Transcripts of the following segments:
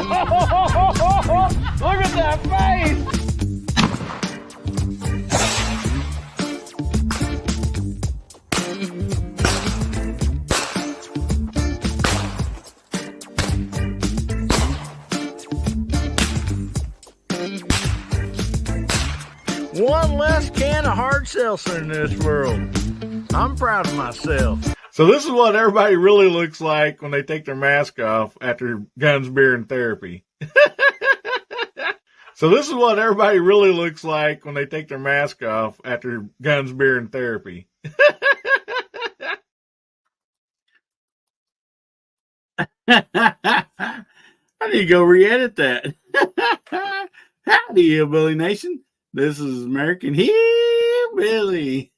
Look at that face! One less can of hard seltzer in this world. I'm proud of myself. So this is what everybody really looks like when they take their mask off after guns, beer, and therapy. So this is what everybody really looks like when they take their mask off after guns, beer, and therapy. I need to go re-edit that. Howdy, Hillbilly Nation. This is American Hillbilly.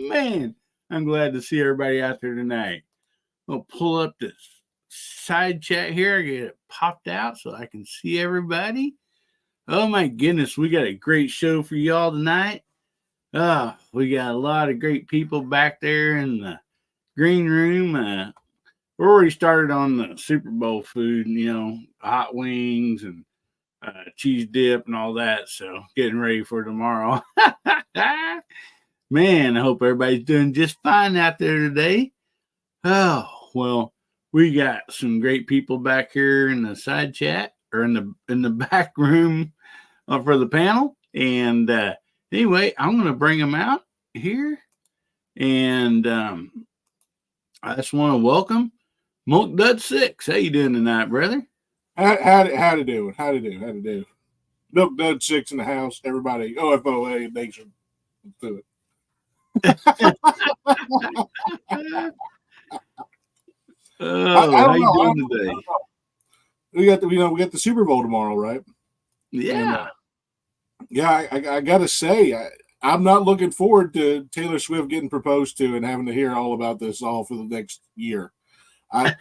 Man, I'm glad to see everybody out there tonight. I'll pull up this side chat here. I get it popped out so I can see everybody. Oh my goodness, we got a great show for y'all tonight. We got a lot of great people back there in the green room. We're already started on the Super Bowl food, hot wings and cheese dip and all that. So getting ready for tomorrow. Man, I hope everybody's doing just fine out there today. Oh, well, we got some great people back here in the side chat or in the back room for the panel. And anyway, I'm going to bring them out here. And I just want to welcome Milk Dud 6. How you doing tonight, brother? How to do? Milk Dud 6 in the house. Everybody, OFOA Nation. Let's do it. How you doing today? We got the Super Bowl tomorrow, right? Yeah. And, I gotta say, I'm not looking forward to Taylor Swift getting proposed to and having to hear all about this all for the next year. I'm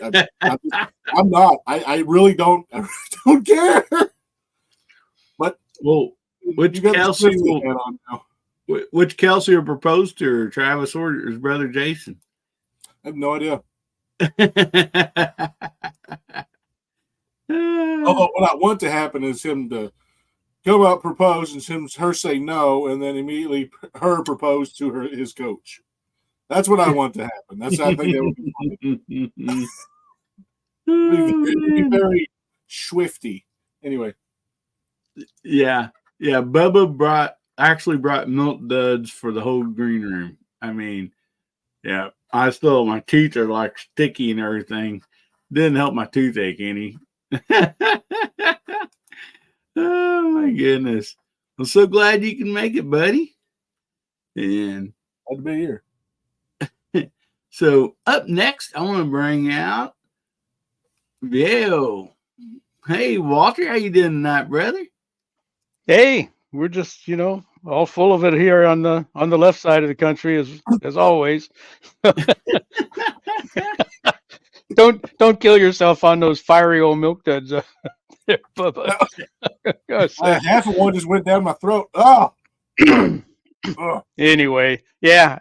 not. I really don't. I really don't care. But which Kelsey will propose to her, Travis or his brother Jason? I have no idea. Although what I want to happen is him to go out, propose, and her say no, and then immediately her propose to his coach. That's what I want to happen. I think that would be funny. It'd be very Swifty. Anyway. Yeah. Bubba actually brought milk duds for the whole green room. I mean, yeah, my teeth are like sticky and everything. Didn't help my toothache any. Oh my goodness. I'm so glad you can make it, buddy. And glad to be here. So up next, I want to bring out P.O. Hey, Walter, how you doing tonight, brother? Hey, we're just, all full of it here on the left side of the country as always. Don't kill yourself on those fiery old milk duds. There, Bubba. Half of one just went down my throat. Oh. Anyway, yeah,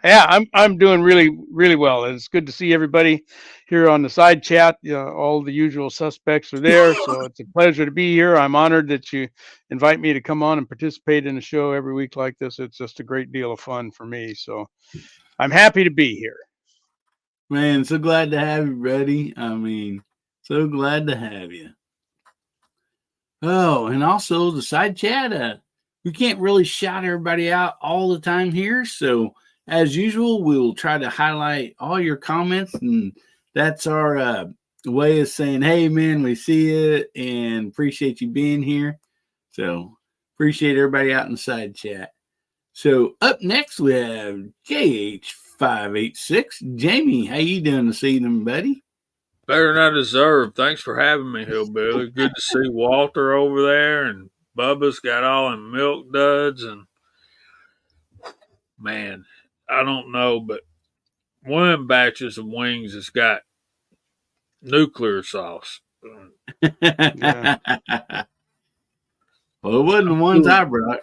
I'm doing really, really well. It's good to see everybody here on the side chat. All the usual suspects are there, so it's a pleasure to be here. I'm honored that you invite me to come on and participate in the show every week like this. It's just a great deal of fun for me, so I'm happy to be here. Man, so glad to have you, buddy. I mean, so glad to have you. Oh, and also the side chat. We can't really shout everybody out all the time here. So as usual, we'll try to highlight all your comments. And that's our way of saying, hey, man, we see it and appreciate you being here. So appreciate everybody out in the side chat. So up next, we have JH586. Jamie, how you doing this evening, buddy? Better than I deserve. Thanks for having me, Hillbilly. Good to see Walter over there, and Bubba's got all them milk duds, and man, I don't know, but one of them batches of wings has got nuclear sauce. Yeah. Well, it wasn't the ones I brought.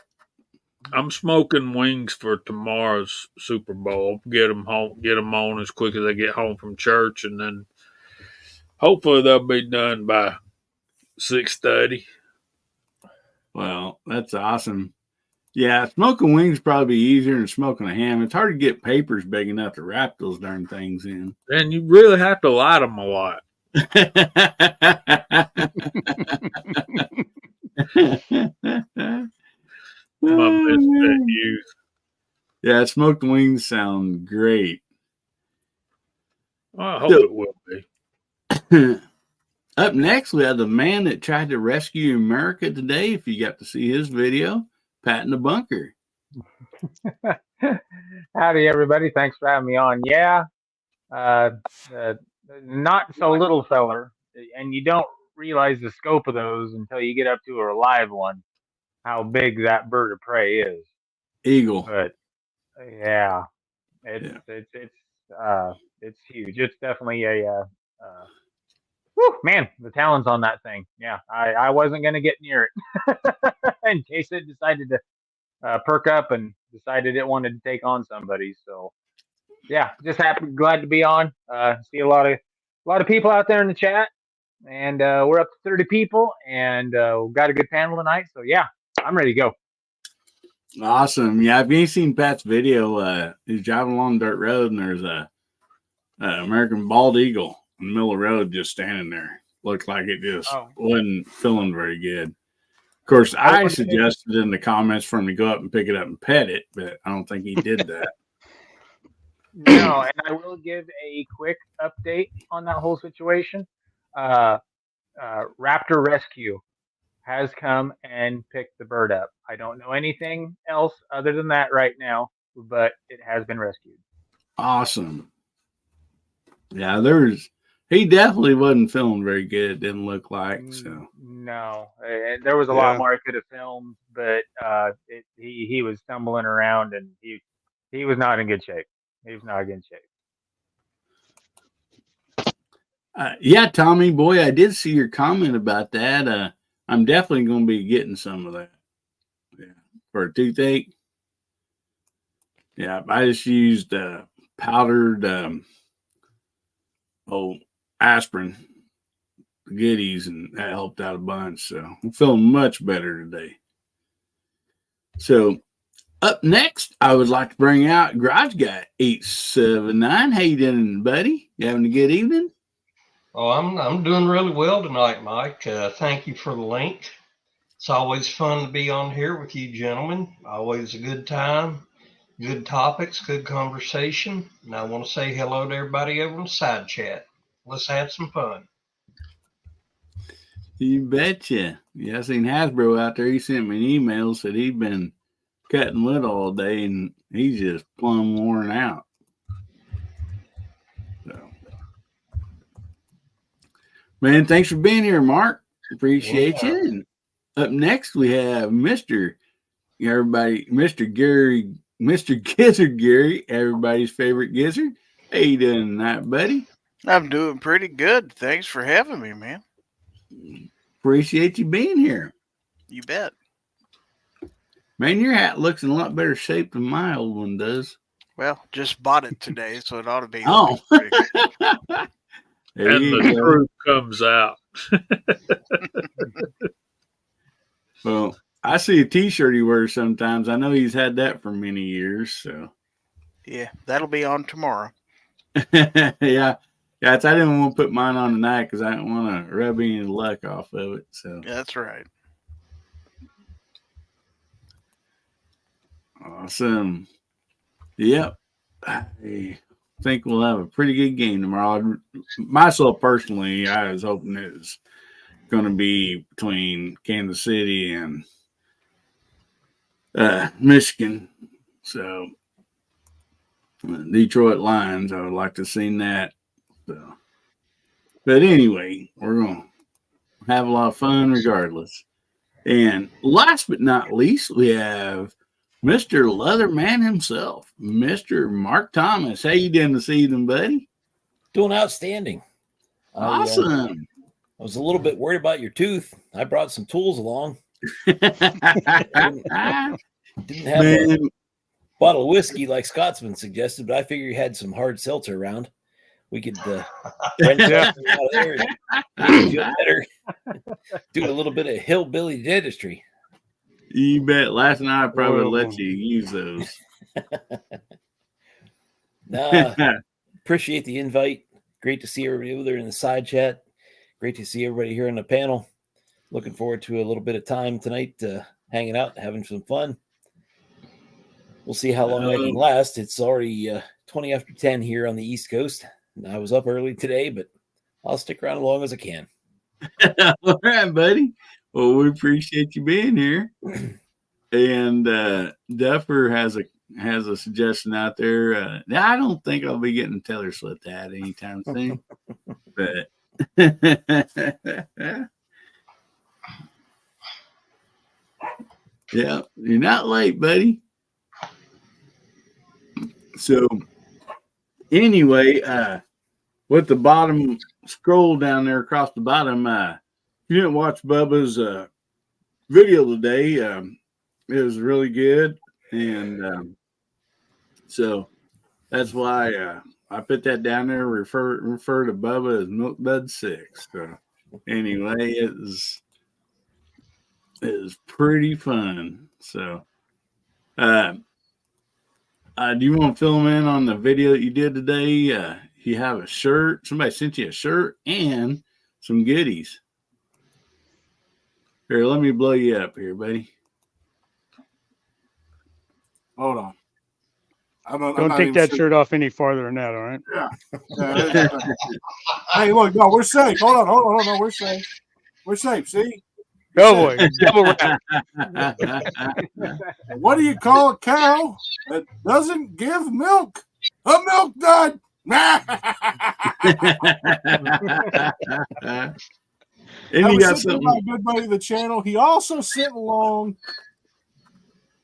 I'm smoking wings for tomorrow's Super Bowl. Get them on as quick as I get home from church, and then hopefully they'll be done by 6:30. Well, that's awesome. Yeah, smoking wings probably easier than smoking a ham. It's hard to get papers big enough to wrap those darn things in. And you really have to light them a lot. My misfit youth. Yeah, smoked wings sound great. Well, I hope it will be. Up next, we have the man that tried to rescue America today. If you got to see his video, Pat in the Bunker. Howdy, everybody. Thanks for having me on. Yeah, uh, not so little feller, and you don't realize the scope of those until you get up to a live one, how big that bird of prey is. Eagle. But yeah, it's huge. It's definitely whew, man, the talons on that thing. Yeah, I wasn't gonna get near it in case it decided to perk up and decided it wanted to take on somebody. So yeah, just glad to be on. See a lot of people out there in the chat, and we're up to 30 people, and we've got a good panel tonight. So yeah, I'm ready to go. Awesome. Yeah, if you ain't seen Pat's video, he's driving along the dirt road, and there's a American bald eagle in the middle of the road just standing there. Looked like it just wasn't feeling very good. Of course, I suggested in the comments for him to go up and pick it up and pet it, but I don't think he did that. No, and I will give a quick update on that whole situation. Raptor Rescue has come and picked the bird up. I don't know anything else other than that right now, but it has been rescued. Awesome. Yeah, he definitely wasn't feeling very good. It didn't look like so. No, there was a lot more I could have filmed, but he was stumbling around and he was not in good shape. He was not in good shape. Yeah, Tommy boy, I did see your comment about that. I'm definitely going to be getting some of that. Yeah, for a toothache. Yeah, I just used powdered aspirin, goodies, and that helped out a bunch. So I'm feeling much better today. So up next, I would like to bring out Garage Guy 879. How you doing, buddy? You having a good evening? Oh, I'm doing really well tonight, Mike. Thank you for the link. It's always fun to be on here with you gentlemen. Always a good time, good topics, good conversation. And I want to say hello to everybody over in the side chat. Let's have some fun. You betcha. Yeah, I seen Hasbro out there. He sent me an email, said he'd been cutting wood all day and he's just plumb worn out. So, man, thanks for being here, Mark. Appreciate you. And up next, we have Mr. Gary, Mr. Gizzard Gary, everybody's favorite gizzard. How you doing tonight, buddy? I'm doing pretty good. Thanks for having me, man. Appreciate you being here. You bet. Man, your hat looks in a lot better shape than my old one does. Well, just bought it today, so it ought to be. Oh. And the truth comes out. Well, I see a t-shirt he wears sometimes. I know he's had that for many years. So yeah, that'll be on tomorrow. Yeah, I didn't want to put mine on tonight because I didn't want to rub any luck off of it. So that's right. Awesome. Yep. I think we'll have a pretty good game tomorrow. Myself personally, I was hoping it was going to be between Kansas City and Michigan. So Detroit Lions, I would like to have seen that. So, but anyway, we're going to have a lot of fun regardless. And last but not least, we have Mr. Leatherman himself, Mr. Mark Thomas. How you doing this evening, buddy? Doing outstanding. Awesome. I was a little bit worried about your tooth. I brought some tools along. Didn't have a bottle of whiskey like Scotsman suggested, but I figure you had some hard seltzer around. We could rent it out of there and feel better. Do a little bit of hillbilly dentistry. You bet. Last night I probably Well, let you use those. Nah, appreciate the invite. Great to see everybody over there in the side chat. Great to see everybody here on the panel. Looking forward to a little bit of time tonight, hanging out, having some fun. We'll see how long I can last. It's already 20 after 10 here on the East Coast. And I was up early today, but I'll stick around as long as I can. All right, buddy. Well, we appreciate you being here. And Duffer has a suggestion out there. I don't think I'll be getting Taylor Swift ad anytime soon. But yeah, you're not late, buddy. So anyway, with the bottom scroll down there across the bottom, if you didn't watch Bubba's video today, it was really good. And so that's why I put that down there, refer to Bubba as Milk Bud 6. So anyway, it was pretty fun. So do you want to fill them in on the video that you did today? You have a shirt. Somebody sent you a shirt and some goodies. Here, let me blow you up here, buddy. Hold on. Don't take that shirt off any farther than that, all right? Yeah. Hey, look, no, we're safe. Hold on. No, we're safe. We're safe. See? Oh boy, double wrap. What do you call a cow that doesn't give milk? A milk dud. And you got something. My good buddy of the channel. He also sent along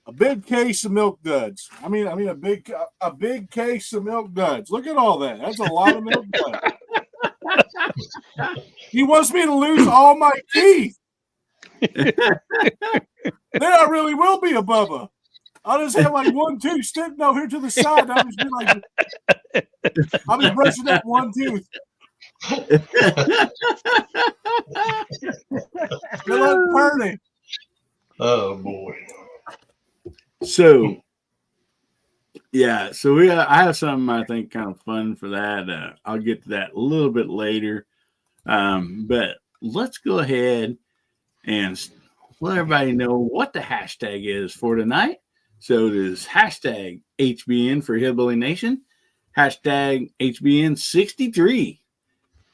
a big case of milk duds. I mean a big case of milk duds. Look at all that. That's a lot of milk duds. He wants me to lose all my teeth. Then I really will be a Bubba. I'll just have like one tooth sticking over here to the side. I'll just be like, I'll be brushing that one tooth. Good luck, Purdy. Oh boy. So yeah, so I have something I think kind of fun for that. I'll get to that a little bit later. But let's go ahead and let everybody know what the hashtag is for tonight. So it is hashtag HBN for Hillbilly Nation, hashtag HBN63,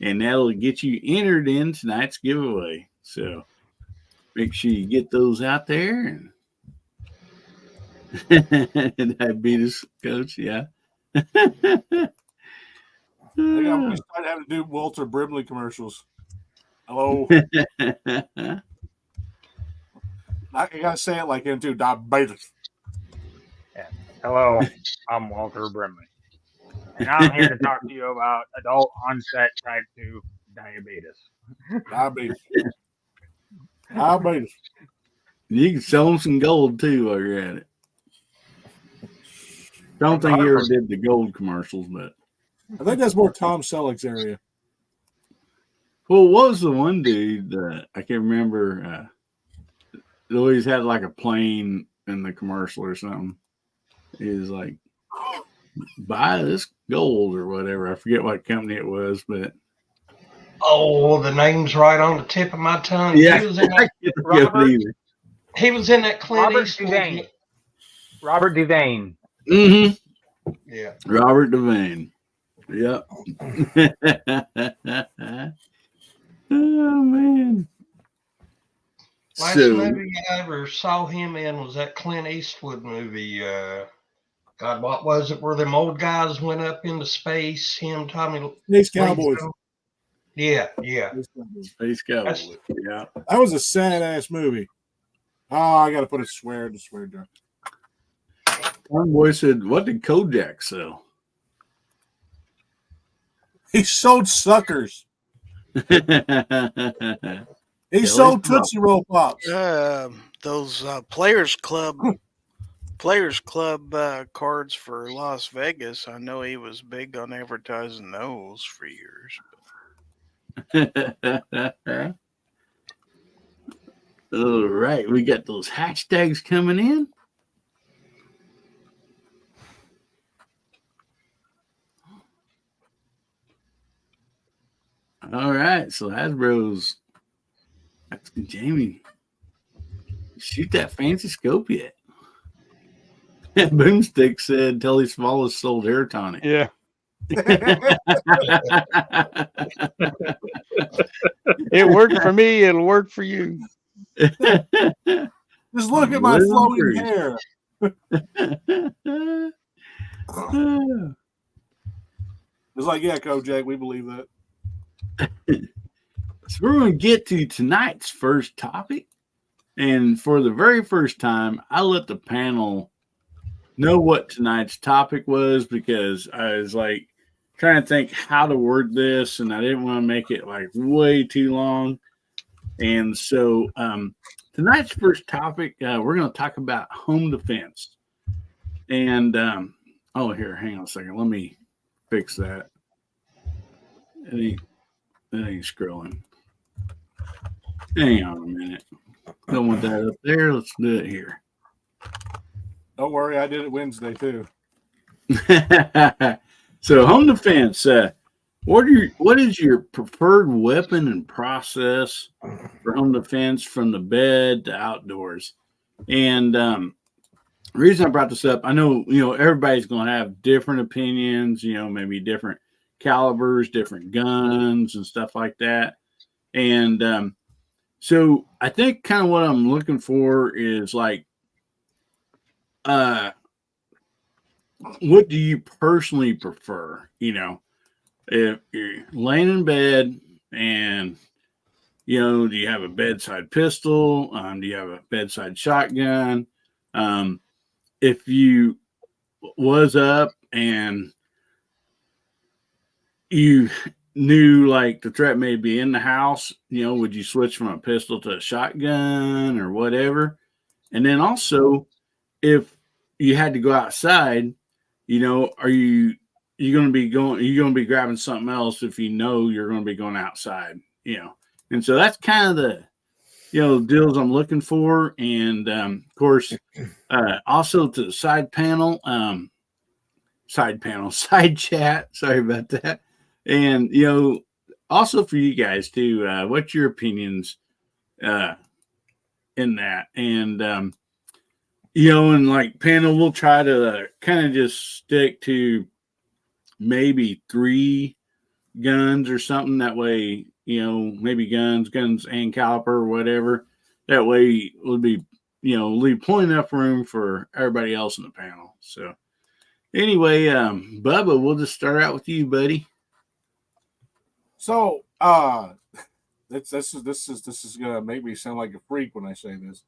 and that'll get you entered in tonight's giveaway. So make sure you get those out there. And diabetes coach, yeah. I think I'm going to start having to do Walter Brimley commercials. Hello. I gotta say it like into diabetes. Yeah. Hello, I'm Walter Brimley, and I'm here to talk to you about adult onset type 2 diabetes. Diabetes. You can sell them some gold too while you're at it. Don't think you ever did the gold commercials, but I think that's more Tom Selleck's area. Well, what was the one dude that I can't remember? He always had like a plane in the commercial or something. He was like, buy this gold or whatever. I forget what company it was, but Oh, the name's right on the tip of my tongue. yeah, He was in that, he was in that Clint Robert Eastwood. Devane. Robert Devane. Mm-hmm. Yeah. Robert Devane. Yep. Oh man. Last movie I ever saw him in was that Clint Eastwood movie. God, what was it? Where them old guys went up into space? Him, Tommy. Space Cowboys. Yeah. Space Cowboys. Yeah. That was a sad ass movie. Oh, I got to put a swear to swear jar. One boy said, "What did Kojak sell?" He sold suckers. He sold Tootsie Roll Pops. Those Players Club cards for Las Vegas. I know he was big on advertising those for years. All right, we got those hashtags coming in. All right, so Hasbro's asking Jamie, shoot that fancy scope yet? Boomstick said Telly Smalls sold hair tonic. Yeah. It worked for me. It'll work for you. Just look at my flowing hair. It's like, yeah, Kojak, we believe that. So we're going to get to tonight's first topic. And for the very first time, I let the panel know what tonight's topic was because I was like trying to think how to word this, and I didn't want to make it like way too long. And so tonight's first topic, we're going to talk about home defense. And here, hang on a second. Let me fix that. It ain't scrolling. Hang on a minute. Don't want that up there. Let's do it here. Don't worry, I did it Wednesday too. So home defense. What is your preferred weapon and process for home defense from the bed to outdoors? And the reason I brought this up, I know everybody's going to have different opinions. Maybe different calibers, different guns, and stuff like that. And so I think kind of what I'm looking for is like, what do you personally prefer? If you're laying in bed and, do you have a bedside pistol? Do you have a bedside shotgun? If you was up and you knew like the threat may be in the house, would you switch from a pistol to a shotgun or whatever? And then also, if you had to go outside, are you going to be grabbing something else if you're going to be going outside, And so that's kind of the, deals I'm looking for. And of course, also to the side chat. Sorry about that. And, also for you guys too, what's your opinions in that? And, and like panel, we'll try to kind of just stick to maybe 3 guns or something. That way, maybe guns and caliper or whatever. That way it would be, leave plenty enough room for everybody else in the panel. So anyway, Bubba, we'll just start out with you, buddy. So, this is gonna make me sound like a freak when I say this.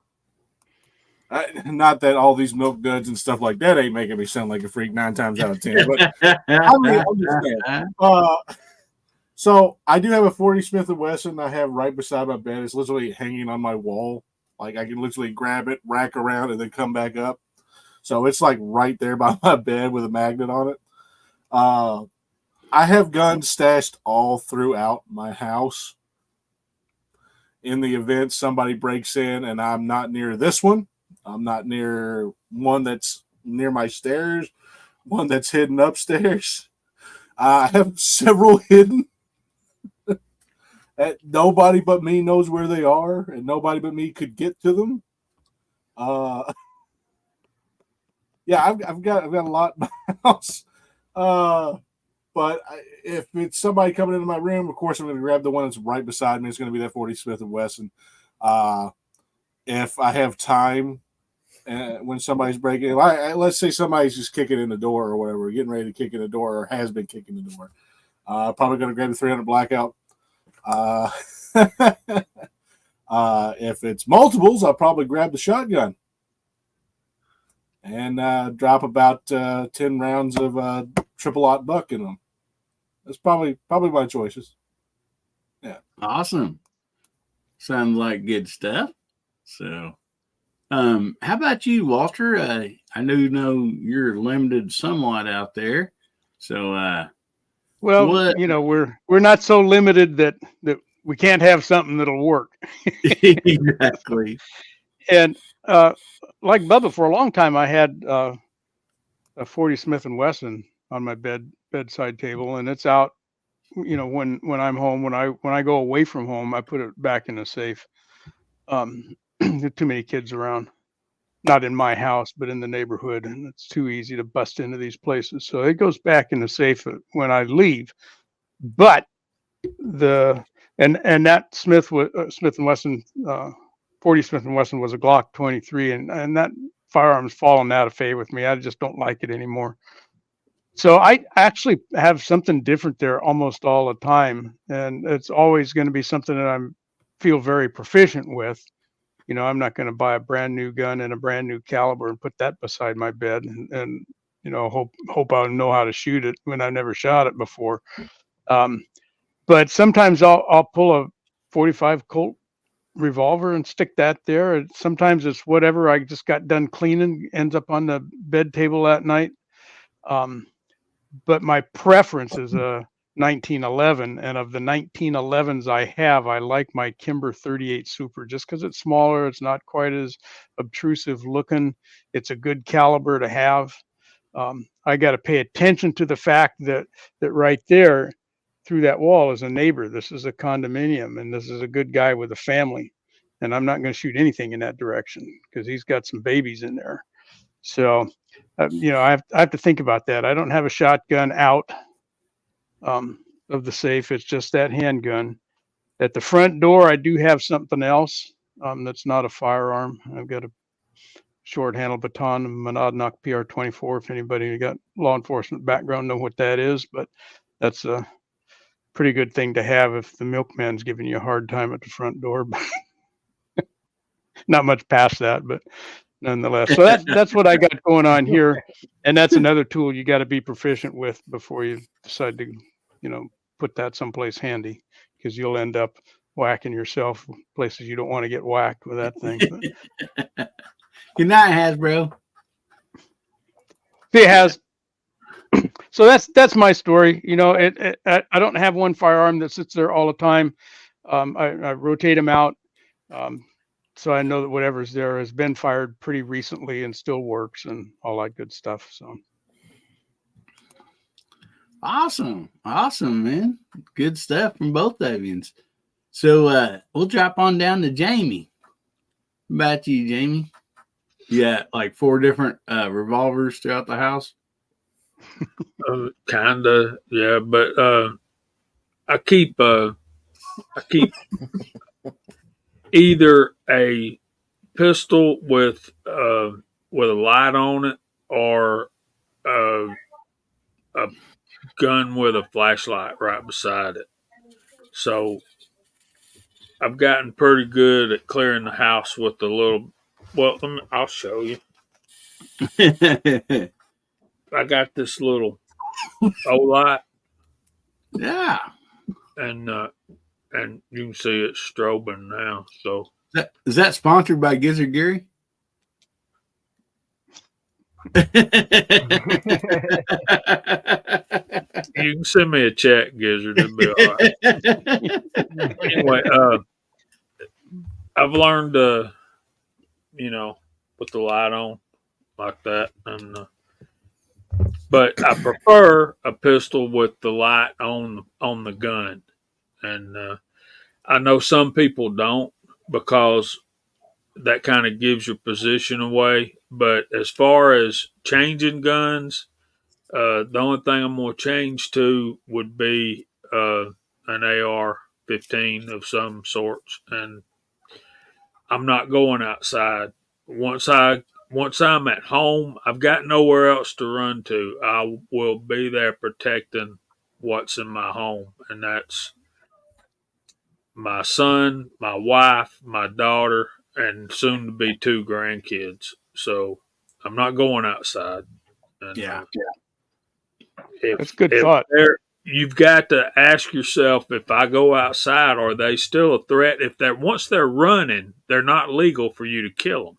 Not that all these milk duds and stuff like that ain't making me sound like a freak 9 times out of 10, but I'm just saying. So I do have a 40 Smith & Wesson I have right beside my bed. It's literally hanging on my wall. Like I can literally grab it, rack around, and then come back up. So it's like right there by my bed with a magnet on it. I have guns stashed all throughout my house. In the event somebody breaks in and I'm not near this one, I'm not near one that's near my stairs, one that's hidden upstairs. I have several hidden. Nobody but me knows where they are, and nobody but me could get to them. Yeah, I've got a lot in my house. But if it's somebody coming into my room, of course, I'm going to grab the one that's right beside me. It's going to be that 40 Smith & Wesson. If I have time, when somebody's breaking in, let's say somebody's just kicking in the door or whatever, getting ready to kick in the door or has been kicking the door, probably going to grab the 300 Blackout. If it's multiples, I'll probably grab the shotgun and drop about 10 rounds of triple-aught buck in them. That's probably my choices. Yeah. Awesome. Sounds like good stuff. So, how about you, Walter? I know you're limited somewhat out there. So, well, we're not so limited that we can't have something that'll work. Exactly. And like Bubba, for a long time, I had a 40 Smith and Wesson on my bedside table, and it's out. You know, when I'm home, when I go away from home, I put it back in the safe. There are too many kids around, not in my house, but in the neighborhood, and it's too easy to bust into these places. So it goes back in the safe when I leave. But and that Smith and Wesson 40 Smith and Wesson was a Glock 23, and that firearm's fallen out of favor with me. I just don't like it anymore. So I actually have something different there almost all the time, and it's always going to be something that I'm feel very proficient with. You know, I'm not going to buy a brand new gun and a brand new caliber and put that beside my bed and you know hope I'll know how to shoot it when I've never shot it before. But sometimes I'll pull a 45 Colt revolver and stick that there. And sometimes it's whatever I just got done cleaning ends up on the bed table that night. But my preference is a 1911, and of the 1911s I have, I like my Kimber 38 Super just because it's smaller. It's not quite as obtrusive looking. It's a good caliber to have. I got to pay attention to the fact that right there through that wall is a neighbor. This is a condominium, and this is a good guy with a family, and I'm not going to shoot anything in that direction because he's got some babies in there. So you know, I have to think about that. I don't have a shotgun out of the safe. It's just that handgun. At the front door, I do have something else that's not a firearm. I've got a short handle baton, a Monadnock PR-24. If anybody got law enforcement background know what that is, but that's a pretty good thing to have if the milkman's giving you a hard time at the front door. Not much past that, but nonetheless. So that's what I got going on here, and that's another tool you got to be proficient with before you decide to, you know, put that someplace handy, because you'll end up whacking yourself places you don't want to get whacked with that thing. But Good night, Hasbro. it has. So that's my story. You know, I don't have one firearm that sits there all the time. I rotate them out. So I know that whatever's there has been fired pretty recently and still works and all that good stuff. So awesome, man, good stuff from both of you. So we'll drop on down to Jamie. What about you, Jamie? Yeah, like 4 different revolvers throughout the house. Kinda, yeah, but I keep either a pistol with a light on it or a gun with a flashlight right beside it. So I've gotten pretty good at clearing the house with the little. Well, I'll show you. I got this little light. Yeah. And you can see it strobing now. So is that sponsored by Gizzard Gary? You can send me a check, Gizzard. It'll be all right. Anyway, I've learned you know, put the light on like that, and but I prefer a pistol with the light on the gun, and I know some people don't, because that kind of gives your position away. But as far as changing guns, the only thing I'm going to change to would be an AR-15 of some sorts, and I'm not going outside. Once I'm at home, I've got nowhere else to run to. I will be there protecting what's in my home, and that's my son, my wife, my daughter, and soon to be 2 grandkids. So I'm not going outside. And, yeah. That's good thought. You've got to ask yourself, if I go outside, are they still a threat? If once they're running, they're not legal for you to kill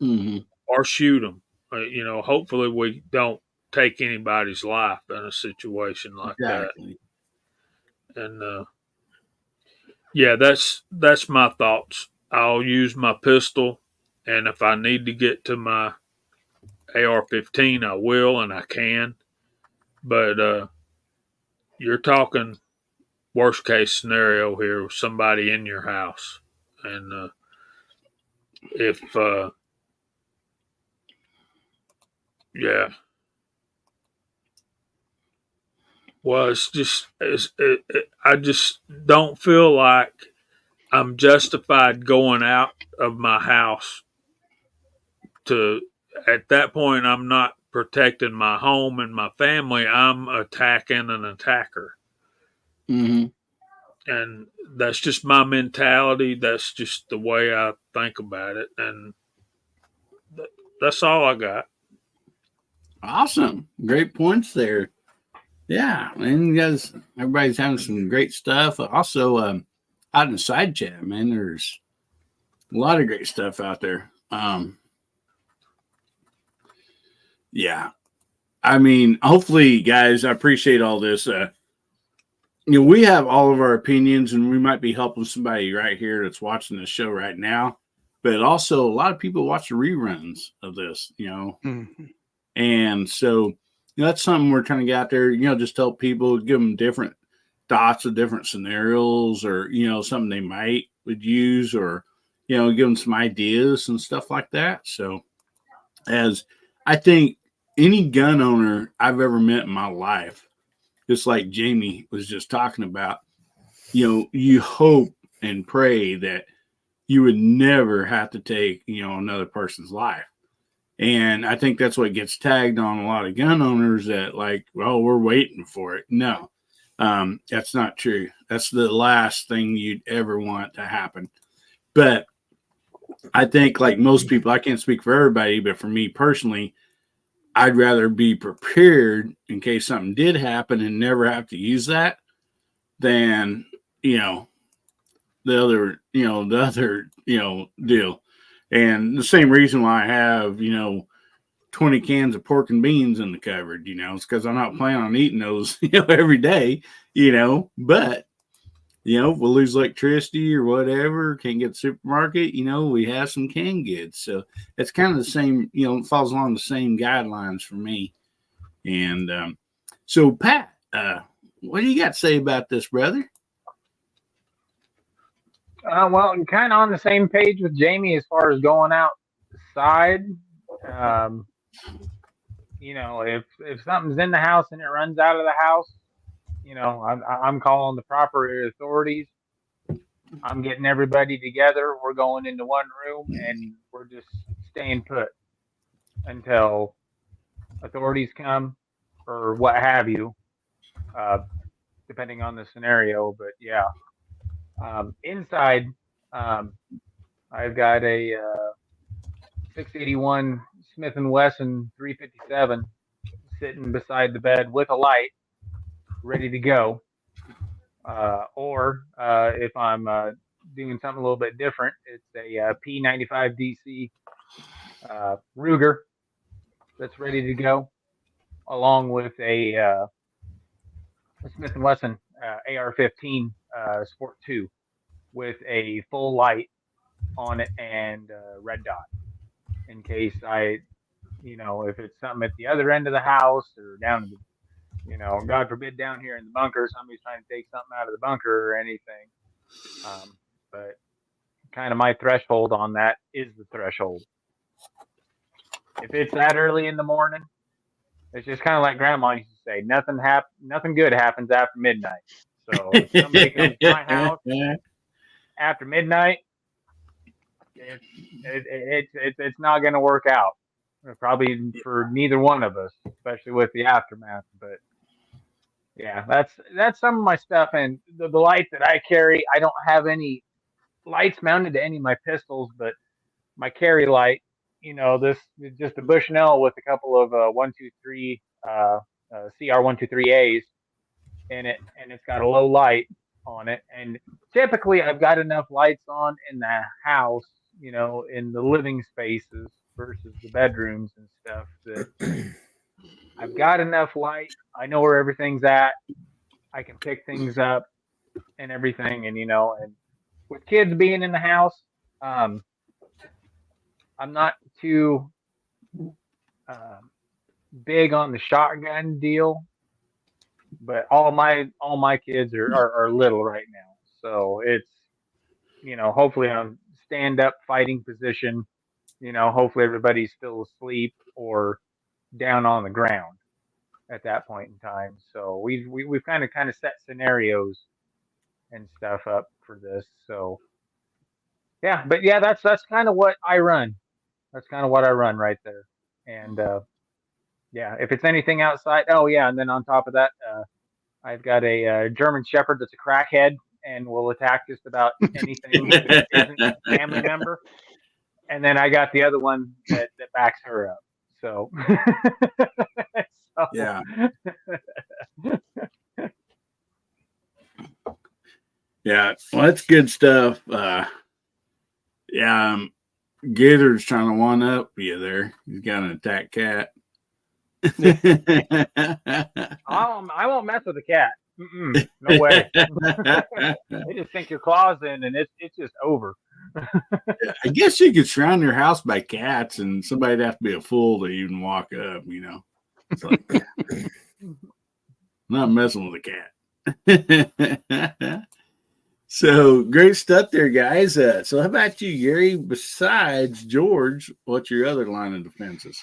them or shoot them. You know, hopefully we don't take anybody's life in a situation like that. And yeah, that's my thoughts. I'll use my pistol, and if I need to get to my AR-15, I will, and I can. But you're talking worst case scenario here with somebody in your house, and if yeah, well, I just don't feel like I'm justified going out of my house to. At that point, I'm not protecting my home and my family. I'm attacking an attacker. Mm-hmm. And that's just my mentality. That's just the way I think about it. And that's all I got. Awesome. Great points there. Yeah, man, you guys, everybody's having some great stuff. Also, out in the side chat, man, there's a lot of great stuff out there. Yeah, I mean, hopefully, guys, I appreciate all this. We have all of our opinions, and we might be helping somebody right here that's watching the show right now. But also, a lot of people watch the reruns of this, Mm-hmm. and so that's something we're trying to get out there. Just help people, give them different thoughts of different scenarios, or something they might would use, or give them some ideas and stuff like that. So, as I think any gun owner I've ever met in my life, just like Jamie was just talking about, you hope and pray that you would never have to take, another person's life. And I think that's what gets tagged on a lot of gun owners, that like, well, we're waiting for it. No, that's not true. That's the last thing you'd ever want to happen. But I think, like most people, I can't speak for everybody, but for me personally, I'd rather be prepared in case something did happen and never have to use that than, the other deal. And the same reason why I have, 20 cans of pork and beans in the cupboard, it's because I'm not planning on eating those, every day, but, if we lose electricity or whatever, can't get to the supermarket, we have some canned goods. So it's kind of the same, it falls along the same guidelines for me. And so, Pat, what do you got to say about this, brother? Well, I'm kind of on the same page with Jamie as far as going outside. Um, if something's in the house and it runs out of the house, I'm calling the proper authorities. I'm getting everybody together. We're going into one room and we're just staying put until authorities come or what have you, depending on the scenario. But yeah, inside, um, I've got a 681 Smith & Wesson 357 sitting beside the bed with a light, ready to go. Or if I'm doing something a little bit different, it's a P95 DC Ruger that's ready to go, along with a Smith & Wesson AR-15 Sport 2 with a full light on it and red dot, in case if it's something at the other end of the house or down in the, God forbid, down here in the bunker, somebody's trying to take something out of the bunker or anything. But kind of my threshold on that is the threshold. If it's that early in the morning, it's just kind of like Grandma used to say, nothing good happens after midnight. So if somebody comes to my house after midnight, it's not going to work out. Probably for neither one of us, especially with the aftermath. But yeah, that's some of my stuff. And the light that I carry, I don't have any lights mounted to any of my pistols, but my carry light, this is just a Bushnell with a couple of 123 CR123As in it, and it's got a low light on it. And typically, I've got enough lights on in the house, in the living spaces versus the bedrooms and stuff, that I've got enough light. I know where everything's at. I can pick things up and everything, and with kids being in the house, I'm not too um, big on the shotgun deal, but all my kids are little right now, so it's hopefully I'm stand up fighting position. Hopefully everybody's still asleep or down on the ground at that point in time. So we've kind of set scenarios and stuff up for this. So yeah, but yeah, that's kind of what I run. That's kind of what I run right there. And yeah, if it's anything outside, oh yeah, and then on top of that, I've got a German Shepherd that's a crackhead and will attack just about anything that isn't a family member. And then I got the other one that backs her up. So, so Yeah. Yeah. Well, that's good stuff. Yeah. Gator's trying to one up you there. He's got an attack cat. I won't mess with a cat. Mm-mm, no way. They just sink your claws in, and it's just over. I guess you could surround your house by cats, and somebody'd have to be a fool to even walk up. It's like, I'm not messing with a cat. So great stuff there, guys. So how about you, Gary? Besides George, what's your other line of defenses?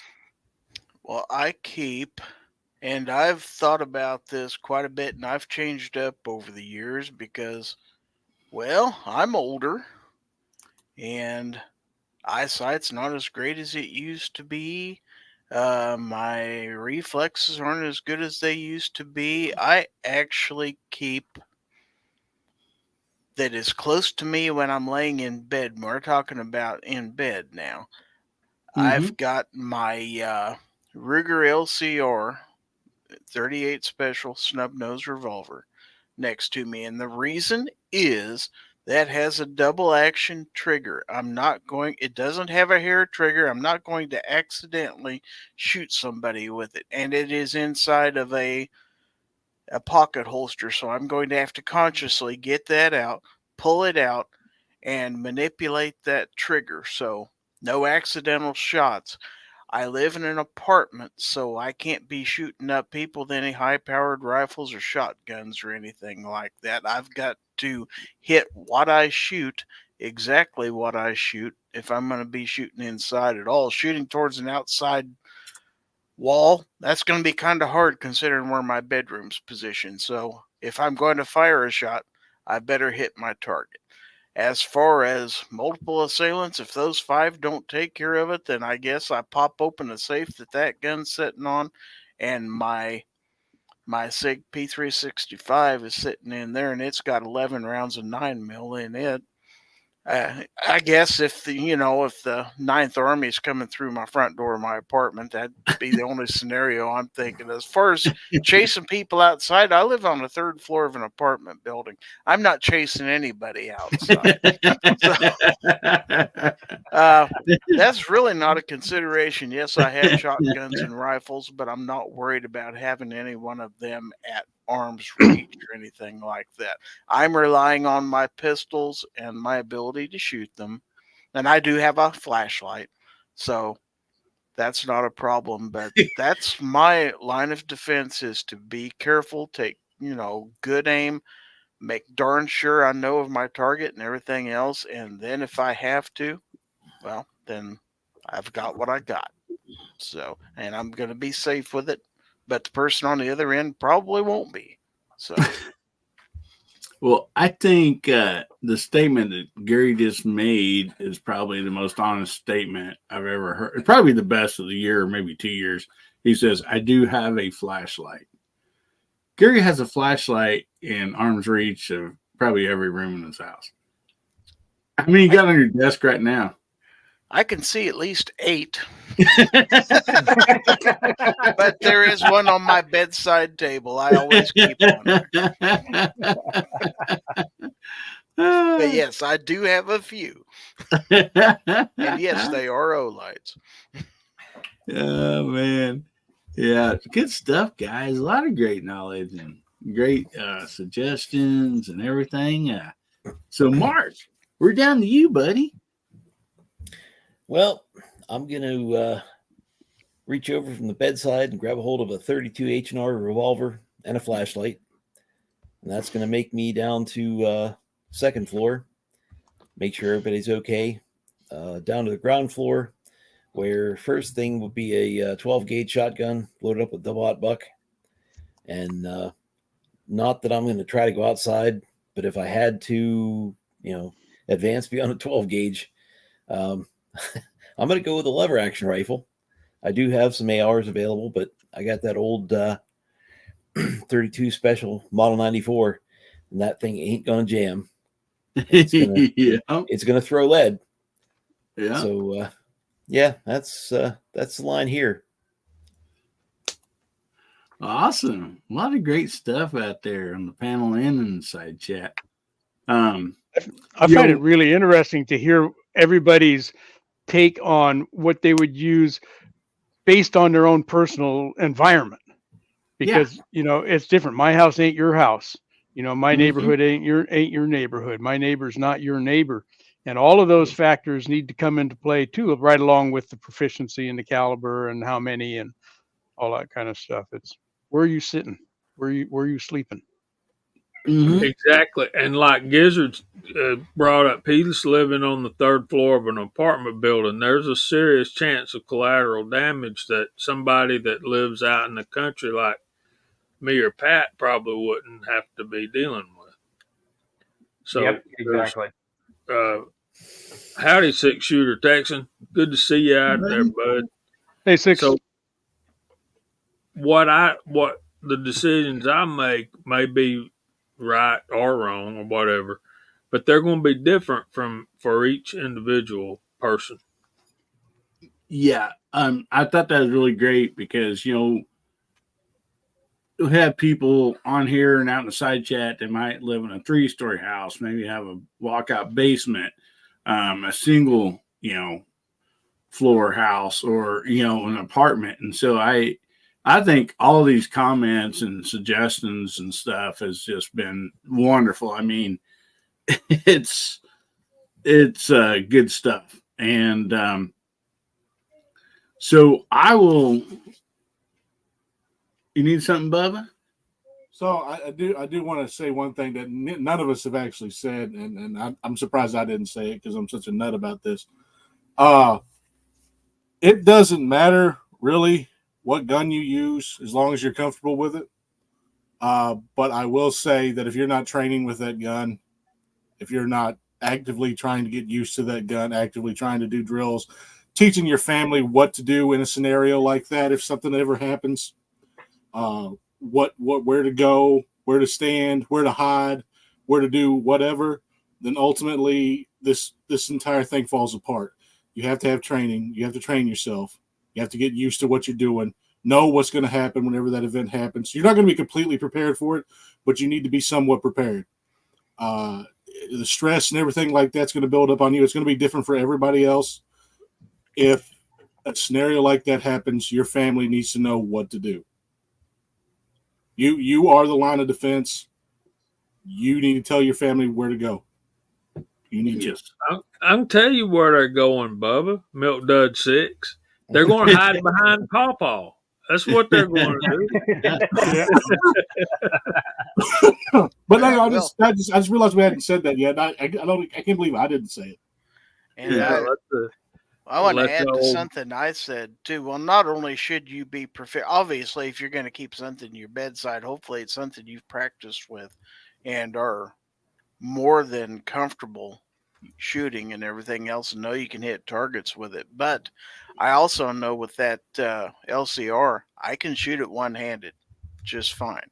Well, I keep, and I've thought about this quite a bit, and I've changed up over the years because, well, I'm older, and eyesight's not as great as it used to be. My reflexes aren't as good as they used to be. I actually keep that is close to me when I'm laying in bed. We're talking about in bed now. I've got my Ruger LCR 38 Special snub nose revolver next to me, and the reason is that has a double action trigger. It doesn't have a hair trigger. I'm not going to accidentally shoot somebody with it, and it is inside of a pocket holster, so I'm going to have to consciously get that out, pull it out, and manipulate that trigger. So no accidental shots. I live in an apartment, so I can't be shooting up people with any high-powered rifles or shotguns or anything like that. I've got to hit what I shoot, exactly what I shoot, if I'm going to be shooting inside at all. Shooting towards an outside wall, that's going to be kind of hard considering where my bedroom's positioned. So if I'm going to fire a shot, I better hit my target. As far as multiple assailants, if those 5 don't take care of it, then I guess I pop open the safe that gun's sitting on, and my SIG P365 is sitting in there, and it's got 11 rounds of 9mm in it. I guess if the Ninth Army is coming through my front door of my apartment, that'd be the only scenario I'm thinking. As far as chasing people outside, I live on the 3rd floor of an apartment building. I'm not chasing anybody outside. That's really not a consideration. Yes, I have shotguns and rifles, but I'm not worried about having any one of them at arm's reach or anything like that. I'm relying on my pistols and my ability to shoot them. And I do have a flashlight, so that's not a problem. But that's my line of defense, is to be careful, take, good aim, make darn sure I know of my target and everything else. And then if I have to, well, then I've got what I got. So, and I'm going to be safe with it. But the person on the other end probably won't be. So, well, I think the statement that Gary just made is probably the most honest statement I've ever heard. It's probably the best of the year, or maybe 2 years. He says, "I do have a flashlight." Gary has a flashlight in arm's reach of probably every room in his house. How many you got on your desk right now? I can see at least 8. But there is one on my bedside table. I always keep one there. But yes, I do have a few. And yes, they are O-lights. Oh, man. Yeah, good stuff, guys. A lot of great knowledge and great suggestions and everything. So, Mark, we're down to you, buddy. Well, I'm going to reach over from the bedside and grab a hold of a 32 H&R revolver and a flashlight. And that's going to make me down to second floor, make sure everybody's okay. Down to the ground floor, where first thing would be a 12 gauge shotgun loaded up with double-aught buck. And not that I'm going to try to go outside, but if I had to, advance beyond a 12 gauge, I'm going to go with a lever action rifle. I do have some ARs available, but I got that old 32 special Model 94, and that thing ain't going to jam. It's going to throw lead. Yeah. So, that's the line here. Awesome. A lot of great stuff out there on the panel and in the side chat. I find it really interesting to hear everybody's take on what they would use based on their own personal environment, because it's different. My house ain't your house. My neighborhood ain't your neighborhood. My neighbor's not your neighbor. And all of those factors need to come into play too, right along with the proficiency and the caliber and how many and all that kind of stuff. It's where are you sitting? Where are you sleeping? Mm-hmm. Exactly. And like Gizzards brought up, he's living on the third floor of an apartment building. There's a serious chance of collateral damage that somebody that lives out in the country like me or Pat probably wouldn't have to be dealing with. So yep, exactly. Howdy, 6-shooter Texan. Good to see you out there, bud. Hey, 6. So what the decisions I make may be right or wrong or whatever, but they're going to be different for each individual person. Yeah. I thought that was really great because, you'll have people on here and out in the side chat that might live in a 3-story house, maybe have a walkout basement, a single, floor house, or, an apartment. And so I think all of these comments and suggestions and stuff has just been wonderful. I mean, it's good stuff. And so I will. You need something, Bubba? So I do want to say one thing that none of us have actually said, and I'm surprised I didn't say it because I'm such a nut about this. It doesn't matter really what gun you use as long as you're comfortable with it. But I will say that if you're not training with that gun, if you're not actively trying to get used to that gun, actively trying to do drills, teaching your family what to do in a scenario like that, if something ever happens, where to go, where to stand, where to hide, where to do whatever, then ultimately this entire thing falls apart. You have to have training. You have to train yourself. You have to get used to what you're doing. Know what's going to happen whenever that event happens. You're not going to be completely prepared for it, but you need to be somewhat prepared. The stress and everything like that's going to build up on you. It's going to be different for everybody else. If a scenario like that happens, your family needs to know what to do. You are the line of defense. You need to tell your family where to go. You need to. I can tell you where they're going, Bubba. Milk Dud 6. They're going to hide behind Pawpaw. That's what they're going to do. But no, I just realized we hadn't said that yet. I can't believe I didn't say it. And I want to add to something I said too. Well, not only should you be obviously, if you're going to keep something in your bedside, hopefully it's something you've practiced with and are more than comfortable shooting and everything else, and know you can hit targets with it. But I also know with that LCR, I can shoot it one-handed just fine.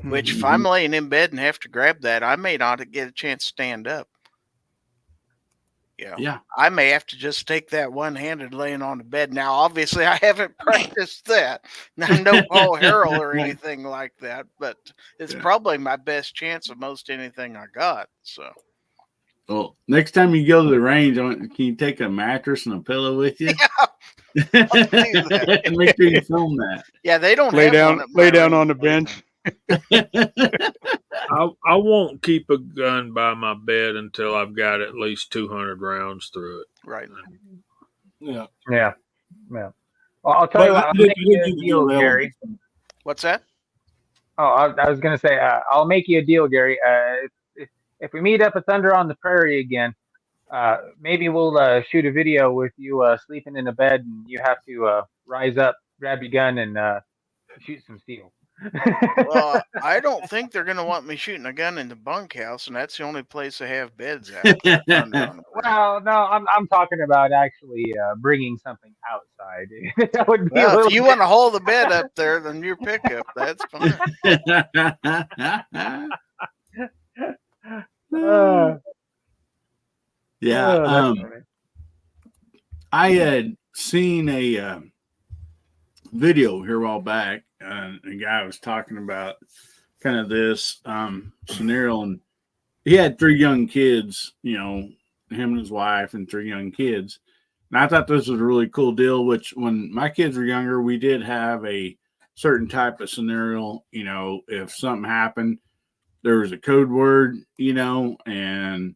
Which if I'm laying in bed and have to grab that, I may not get a chance to stand up. Yeah. I may have to just take that one-handed laying on the bed. Now, obviously, I haven't practiced that. No Paul Harrell or anything like that, but it's probably my best chance of most anything I got. So, well, next time you go to the range, can you take a mattress and a pillow with you? Yeah, I'll do that. And make sure you film that. Yeah, they don't lay down on the bench. I won't keep a gun by my bed until I've got at least 200 rounds through it. Right. Yeah. Yeah. Yeah. Well, I'll tell But you what. I'll you make you didn't a need to deal, derail Gary. them. What's that? Oh, I was gonna say, I'll make you a deal, Gary. If we meet up at Thunder on the Prairie again, maybe we'll shoot a video with you sleeping in a bed, and you have to rise up, grab your gun, and shoot some steel. Well, I don't think they're gonna want me shooting a gun in the bunkhouse, and that's the only place they have beds at. Thunder on the Prairie. Well, no, I'm talking about actually bringing something outside. That would be a Well, if little you bit. want to hold the bed up there, then your pickup, that's fine. Yeah. That's funny. I had seen a video here a while back. A guy was talking about kind of this scenario, and he had 3 young kids, him and his wife and 3 young kids. And I thought this was a really cool deal, which when my kids were younger, we did have a certain type of scenario, if something happened, there was a code word, and,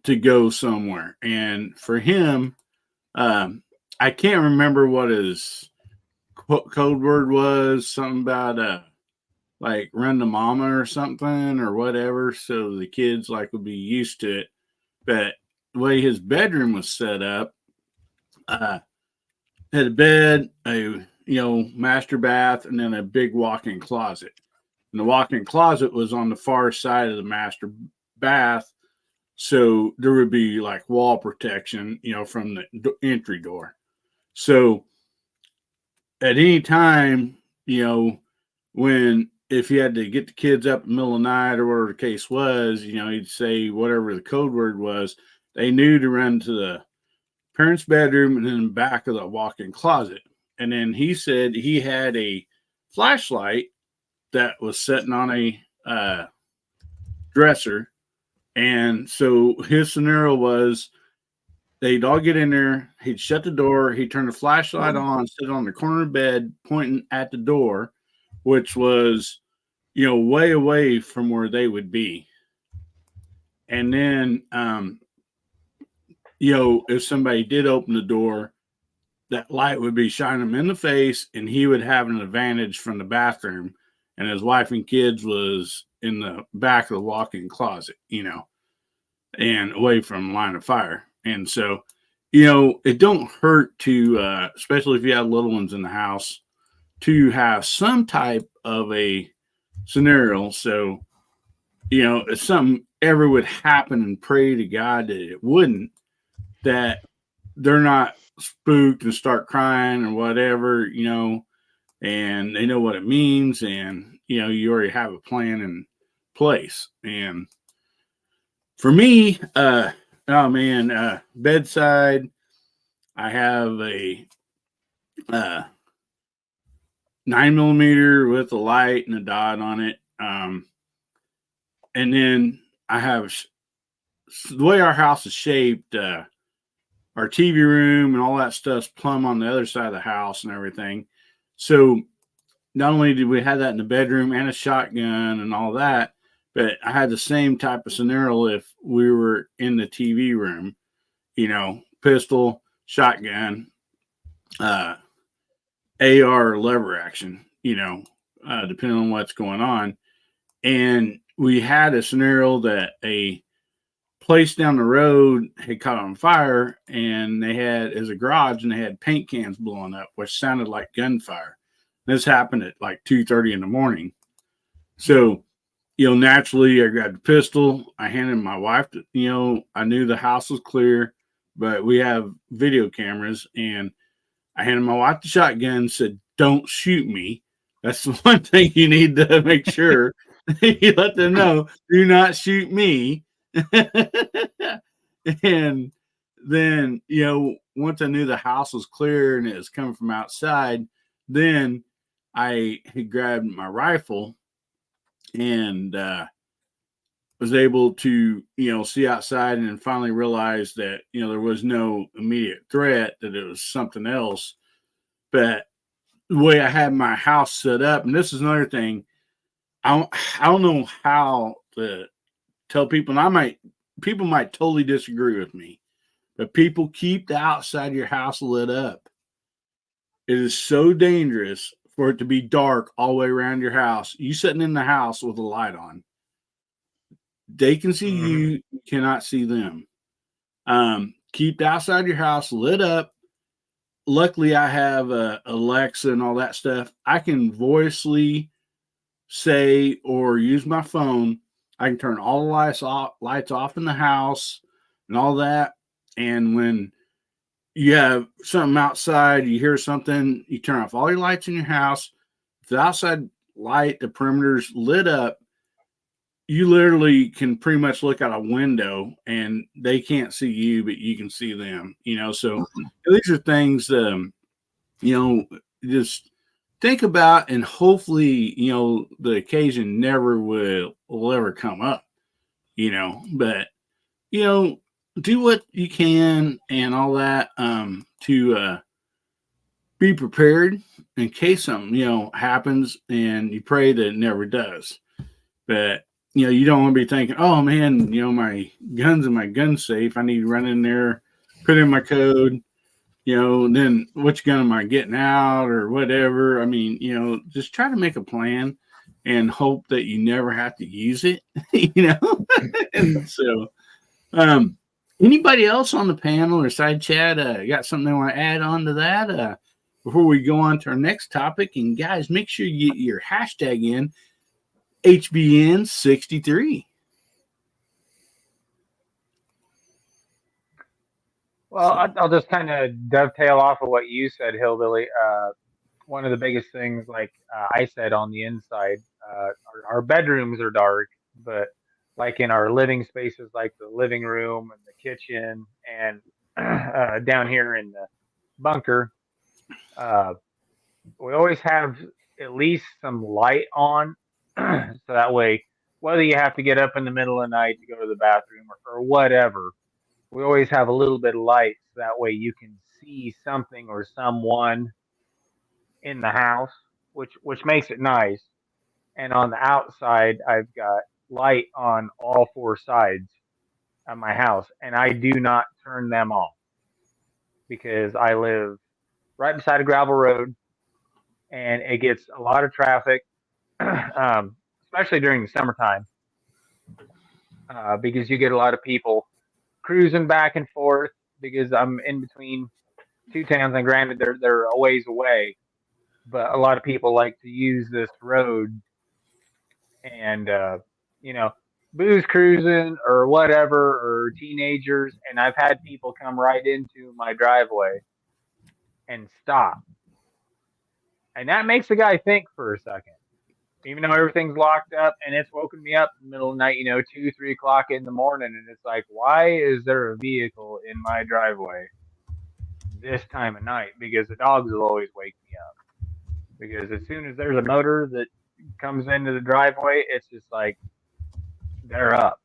to go somewhere. And for him, I can't remember what his code word was, something about, like run to mama or something or whatever. So the kids would be used to it. But the way his bedroom was set up, had a bed, a master bath, and then a big walk-in closet. And the walk-in closet was on the far side of the master bath, so there would be wall protection, from the entry door. So at any time, if you had to get the kids up in the middle of the night or whatever the case was, he'd say whatever the code word was. They knew to run to the parents' bedroom and then back of the walk-in closet. And then he said he had a flashlight that was sitting on a dresser. And so his scenario was they'd all get in there, he'd shut the door, he'd turn the flashlight on, sit on the corner of the bed, pointing at the door, which was, way away from where they would be. And then, if somebody did open the door, that light would be shining him in the face, and he would have an advantage from the bathroom, and his wife and kids was in the back of the walk-in closet, and away from line of fire. And so, it don't hurt to, especially if you have little ones in the house, to have some type of a scenario. So, if something ever would happen, and pray to God that it wouldn't, that they're not spooked and start crying or whatever, and they know what it means, and you already have a plan in place. And for me, bedside, I have a 9mm with a light and a dot on it, and then I have the way our house is shaped. Our TV room and all that stuff's plumb on the other side of the house and everything. So not only did we have that in the bedroom and a shotgun and all that, but I had the same type of scenario if we were in the TV room, pistol, shotgun, AR lever action, depending on what's going on. And we had a scenario that a place down the road had caught on fire, and they had as a garage, and they had paint cans blowing up, which sounded like gunfire. This happened at 2:30 in the morning. So, naturally I grabbed the pistol. I handed my wife I knew the house was clear, but we have video cameras, and I handed my wife the shotgun and said, "Don't shoot me." That's the one thing you need to make sure. You let them know, do not shoot me. And then, once I knew the house was clear and it was coming from outside, then I had grabbed my rifle and was able to, see outside, and then finally realized that, there was no immediate threat, that it was something else. But the way I had my house set up, and this is another thing, I don't know how to tell people, and people might totally disagree with me, but people keep the outside of your house lit up. It is so dangerous for it to be dark all the way around your house. You sitting in the house with a light on. They can see you cannot see them. Keep the outside of your house lit up. Luckily, I have Alexa and all that stuff. I can voicely say or use my phone. I can turn all the lights off in the house and all that. And when you have something outside, you hear something, you turn off all your lights in your house. If the outside light, the perimeter's lit up, you literally can pretty much look out a window and they can't see you, but you can see them, so these are things, just think about, and hopefully, the occasion never will ever come up, but, do what you can and all that, to, be prepared in case something, happens, and you pray that it never does. But, you don't want to be thinking, oh man, my gun's in my gun safe. I need to run in there, put in my code, then which gun am I getting out or whatever. I mean, just try to make a plan and hope that you never have to use it, And so, anybody else on the panel or side chat, got something they want to add on to that? Before we go on to our next topic, and guys, make sure you get your hashtag in HBN63. Well, I'll just kind of dovetail off of what you said, Hillbilly. One of the biggest things, like I said, on the inside, our bedrooms are dark, but like in our living spaces, like the living room and the kitchen, and down here in the bunker, uh, we always have at least some light on, so that way, whether you have to get up in the middle of the night to go to the bathroom or whatever, we always have a little bit of light, so that way you can see something or someone in the house, which makes it nice. And on the outside, I've got light on all four sides of my house, and I do not turn them off because I live right beside a gravel road, and it gets a lot of traffic, especially during the summertime, because you get a lot of people cruising back and forth because I'm in between two towns, and granted they're a ways away, but a lot of people like to use this road and you know booze cruising or whatever, or teenagers, and I've had people come right into my driveway and stop, and that makes the guy think for a second, even though everything's locked up, and it's woken me up in the middle of the night, 2-3 o'clock in the morning, and it's like, why is there a vehicle in my driveway this time of night? Because the dogs will always wake me up, because as soon as there's a motor that comes into the driveway, it's just like they're up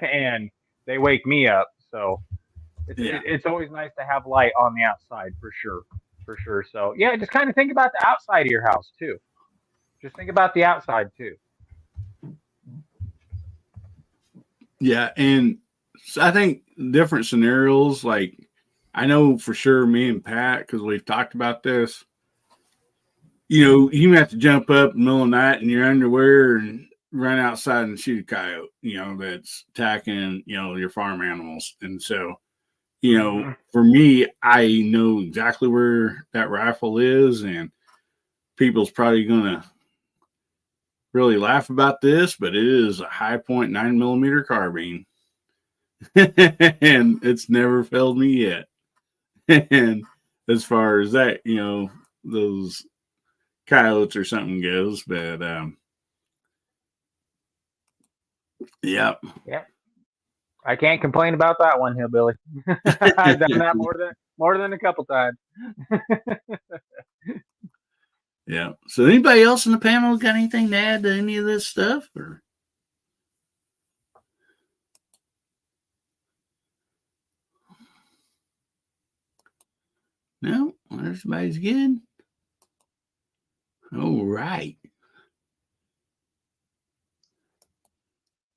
and they wake me up. So it's always nice to have light on the outside, for sure. For sure. So yeah, just kind of think about the outside of your house too. Just think about the outside too. Yeah. And so I think different scenarios, like I know for sure me and Pat, because we've talked about this, you have to jump up in the middle of the night in your underwear and run outside and shoot a coyote, that's attacking, your farm animals. And so, for me, I know exactly where that rifle is, and people's probably going to really laugh about this, but it is a High Point 9mm carbine. And it's never failed me yet. And as far as that, those coyotes or something goes, but yeah. I can't complain about that one, Hillbilly. I've done that more than a couple times. Yeah. So anybody else in the panel got anything to add to any of this stuff? Or no? Everybody's good. All right.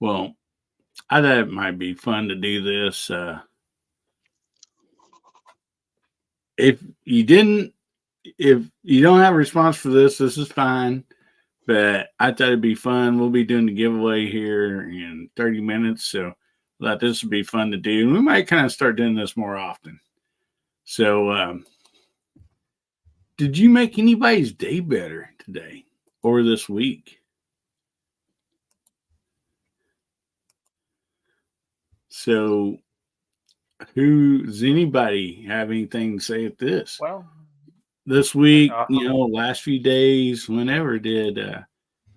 Well, I thought it might be fun to do this. If you don't have a response for this is fine. But I thought it'd be fun. We'll be doing the giveaway here in 30 minutes. So I thought this would be fun to do. And we might kind of start doing this more often. So did you make anybody's day better today or this week? So does anybody have anything to say at this? Well, this week, last few days, whenever do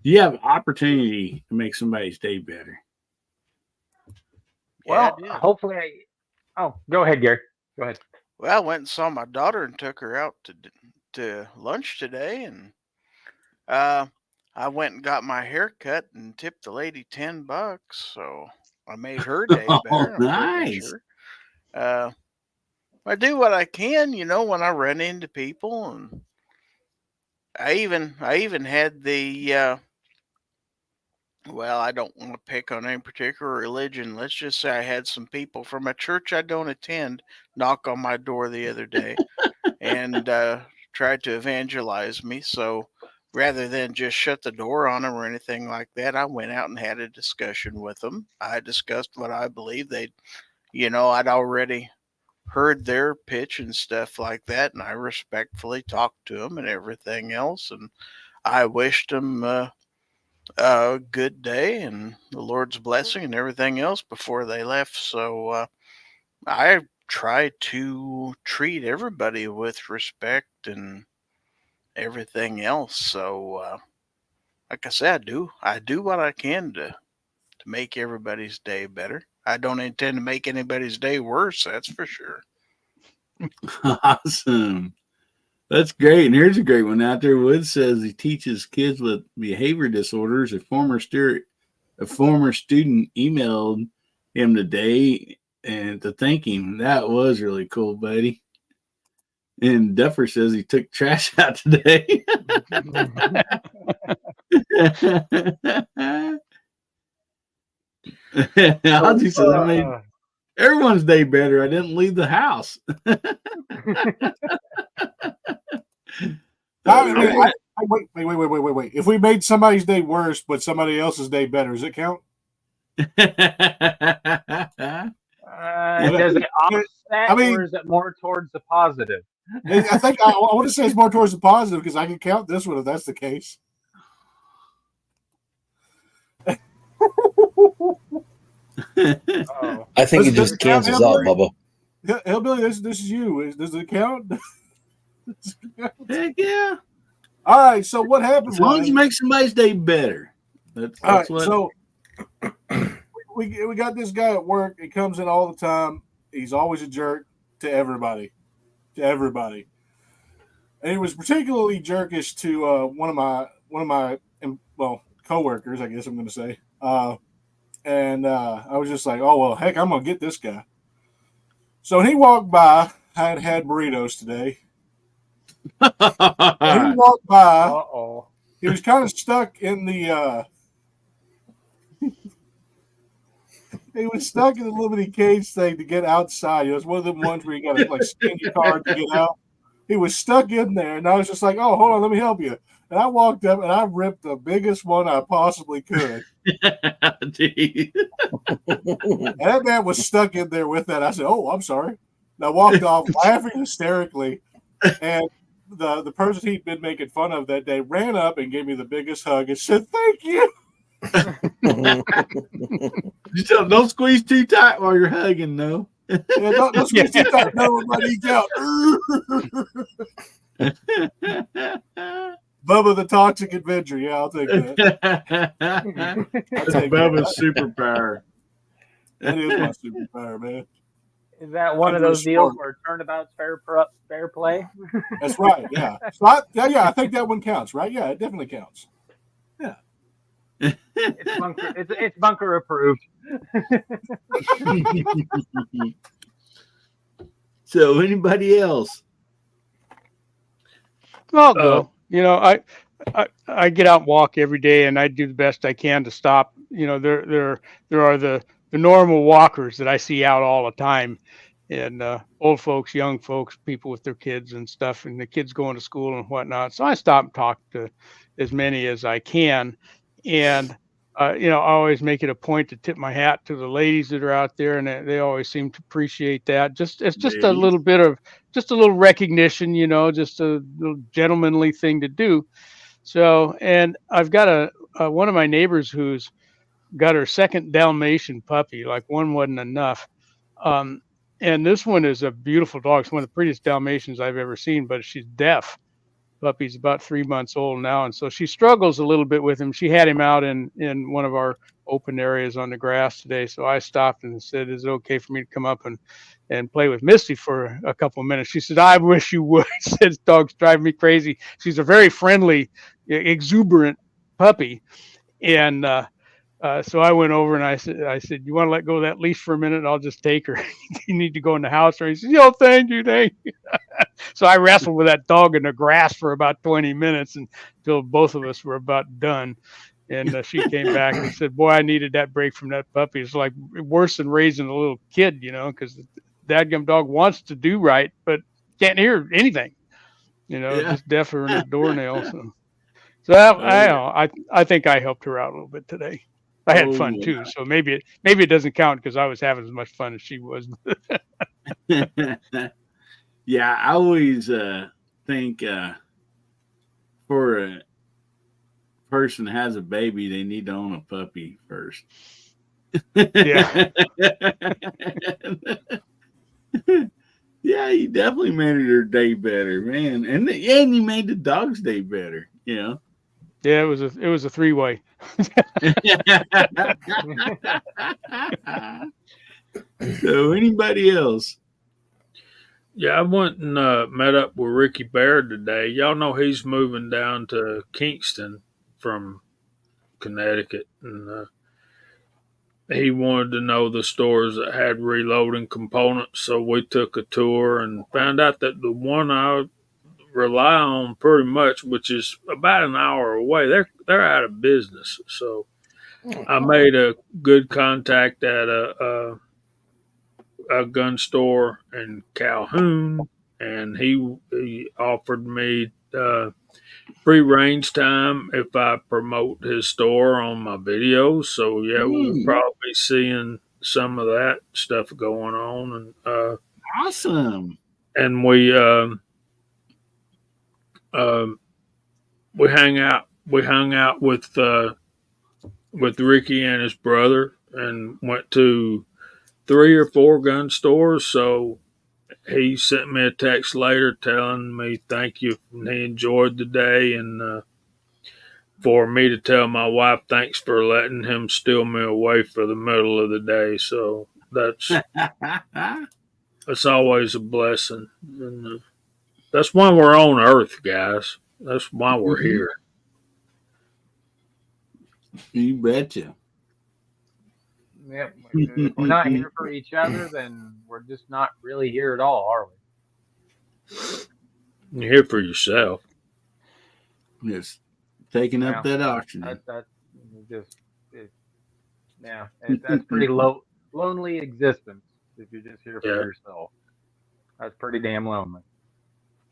you have opportunity to make somebody's day better? Well, hopefully go ahead, Gary. Go ahead. Well, I went and saw my daughter and took her out to lunch today, and I went and got my hair cut and tipped the lady $10, so I made her day better. Nice. Sure. I do what I can, when I run into people, and I even had the well, I don't want to pick on any particular religion. Let's just say I had some people from a church I don't attend knock on my door the other day and tried to evangelize me. So rather than just shut the door on them or anything like that, I went out and had a discussion with them. I discussed what I believe I'd already heard their pitch and stuff like that, and I respectfully talked to them and everything else, and I wished them a good day and the Lord's blessing and everything else before they left. So I try to treat everybody with respect and everything else. So like I said, I do what I can to make everybody's day better. I don't intend to make anybody's day worse, that's for sure. Awesome. That's great. And here's a great one out there. Wood says he teaches kids with behavior disorders. A former student emailed him today and to thank him. That was really cool, buddy. And Duffer says he took trash out today. Ozzy says I made everyone's day better. I didn't leave the house. Wait. If we made somebody's day worse, but somebody else's day better, does it count? Does it offset, or is it more towards the positive? I think I want to say it's more towards the positive because I can count this one if that's the case. I think it just cancels out, Bubba. Hillbilly, this is you. Does it count? Heck yeah. All right, so what happened? As long as you make somebody's day better. That's all right, what... So we got this guy at work. He comes in all the time. He's always a jerk to everybody. And he was particularly jerkish to one of my coworkers, I guess I'm going to say. And I was just like, oh well, heck, I'm going to get this guy. So when he walked by, I had burritos today. When he walked by, he was kind of stuck in the he was stuck in the limited cage thing to get outside. It was one of them ones where you got to spin your card to get out. He was stuck in there, and I was just like, "Oh, hold on, let me help you." And I walked up and I ripped the biggest one I possibly could. And that man was stuck in there with that. I said, "Oh, I'm sorry." And I walked off laughing hysterically, and the person he'd been making fun of that day ran up and gave me the biggest hug and said, "Thank you." You tell don't squeeze too tight while you're hugging, no. Yeah, don't squeeze too tight, no, but eat out. Bubba the Toxic Adventure. Yeah, I'll take that. That's Bubba's superpower. That is my superpower, man. Is that one of those deals where turnabout's fair play? That's right. Yeah. So I think that one counts, right? Yeah, it definitely counts. Yeah. It's bunker approved. So, anybody else? I'll go. I get out and walk every day, and I do the best I can to stop. There are the normal walkers that I see out all the time, and old folks, young folks, people with their kids and stuff, and the kids going to school and whatnot. So I stop and talk to as many as I can, and I always make it a point to tip my hat to the ladies that are out there, and they always seem to appreciate that. It's just a little bit of just a little recognition, just a little gentlemanly thing to do. So, and I've got one of my neighbors who's got her second Dalmatian puppy. Like one wasn't enough. Um, and this one is a beautiful dog. It's one of the prettiest Dalmatians I've ever seen, but she's deaf. Puppy's about 3 months old now, and so she struggles a little bit with him. She had him out in one of our open areas on the grass today, so I stopped and said, "Is it okay for me to come up and play with Misty for a couple of minutes?" She said, "I wish you would." Says, "Dogs drive me crazy." She's a very friendly, exuberant puppy, and so I went over and I said, "You want to let go of that leash for a minute? I'll just take her. You need to go in the house." Or he said, "Yo, thank you." So I wrestled with that dog in the grass for about 20 minutes until both of us were about done. And she came back and said, "Boy, I needed that break from that puppy. It's like worse than raising a little kid, because the dadgum dog wants to do right, but can't hear anything, just deafer than a doornail." So I think I helped her out a little bit today. I had fun too, so maybe it doesn't count because I was having as much fun as she was. Yeah, I always think for a person that has a baby, they need to own a puppy first. Yeah. Yeah, you definitely made her day better, man, and you made the dog's day better. Yeah, it was a 3-way. So anybody else? Yeah, I went and met up with Ricky Baird today. Y'all know he's moving down to Kingston from Connecticut, and he wanted to know the stores that had reloading components. So we took a tour and found out that the one I rely on pretty much, which is about an hour away, they're out of business. So I made a good contact at a gun store in Calhoun, and he offered me free range time if I promote his store on my videos. So yeah, we'll probably be seeing some of that stuff going on, and awesome. And we hung out with Ricky and his brother, and went to 3 or 4 gun stores. So he sent me a text later telling me thank you, and he enjoyed the day, and for me to tell my wife thanks for letting him steal me away for the middle of the day. So that's always a blessing, and that's why we're on Earth, guys. That's why we're here. You betcha. Yep. If we're not here for each other, then we're just not really here at all, are we? You're here for yourself. Yes. Taking up that oxygen. That's just, that's pretty lonely existence if you're just here for yourself. That's pretty damn lonely.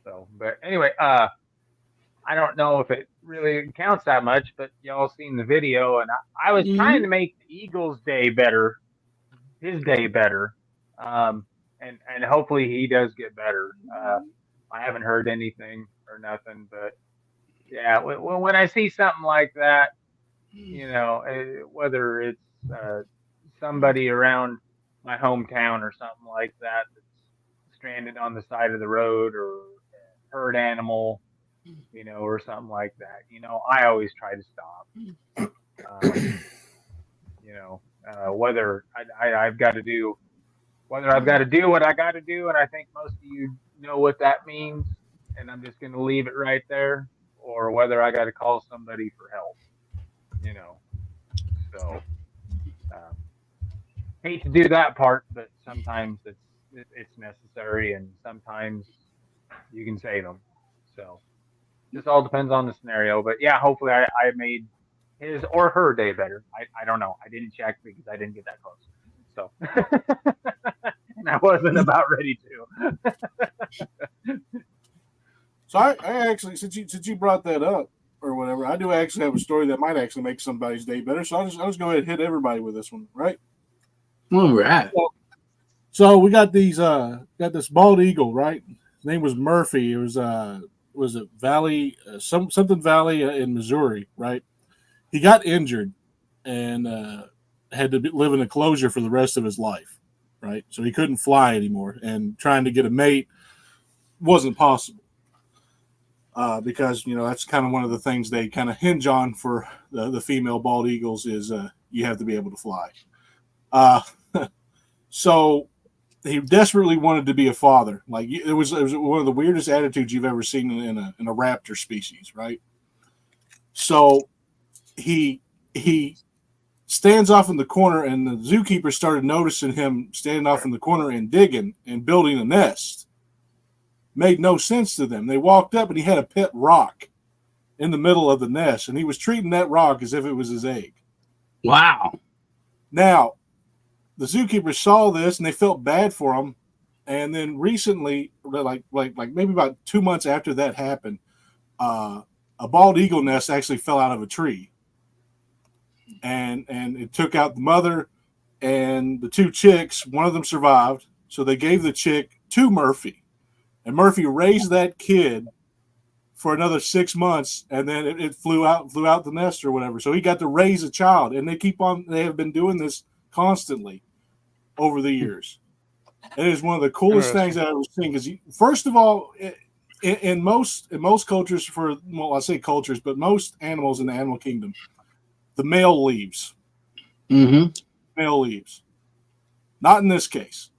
So, but anyway, I don't know if it really counts that much, but y'all seen the video, and I was trying to make the Eagles' day better, his day better, and hopefully he does get better. I haven't heard anything or nothing, but yeah, when I see something like that, whether it's somebody around my hometown or something like that that's stranded on the side of the road, or a herd animal, or something like that, I always try to stop. Whether I've got to do what I got to do, and I think most of you know what that means, and I'm just going to leave it right there, or whether I got to call somebody for help, So, hate to do that part, but sometimes it's necessary, and sometimes you can save them. So, just all depends on the scenario. But yeah, hopefully I made his or her day better. I don't know. I didn't check because I didn't get that close. So, and I wasn't about ready to. So I actually, since you brought that up or whatever, I do actually have a story that might actually make somebody's day better. So I'll just go ahead and hit everybody with this one, right? All right. So we got got this bald eagle, right? His name was Murphy. It was a Valley, something Valley in Missouri, right? He got injured and had to live in a closure for the rest of his life, right? So he couldn't fly anymore, and trying to get a mate wasn't possible because that's kind of one of the things they kind of hinge on for the female bald eagles is you have to be able to fly. So he desperately wanted to be a father. Like it was one of the weirdest attitudes you've ever seen in a raptor species, right? So he stands off in the corner, and the zookeeper started noticing him standing off in the corner and digging and building a nest. Made no sense to them. They walked up, and he had a pet rock in the middle of the nest, and he was treating that rock as if it was his egg. Wow. Now, the zookeeper saw this, and they felt bad for him. And then recently, like maybe about 2 months after that happened, a bald eagle nest actually fell out of a tree. And it took out the mother and the two chicks. One of them survived, so they gave the chick to Murphy, and Murphy raised that kid for another 6 months, and then it flew out the nest or whatever. So he got to raise a child, and they have been doing this constantly over the years. It is one of the coolest things that I've ever seen. Because first of all, in most cultures, I say cultures, but most animals in the animal kingdom, the male leaves. Mm-hmm. Male leaves. Not in this case.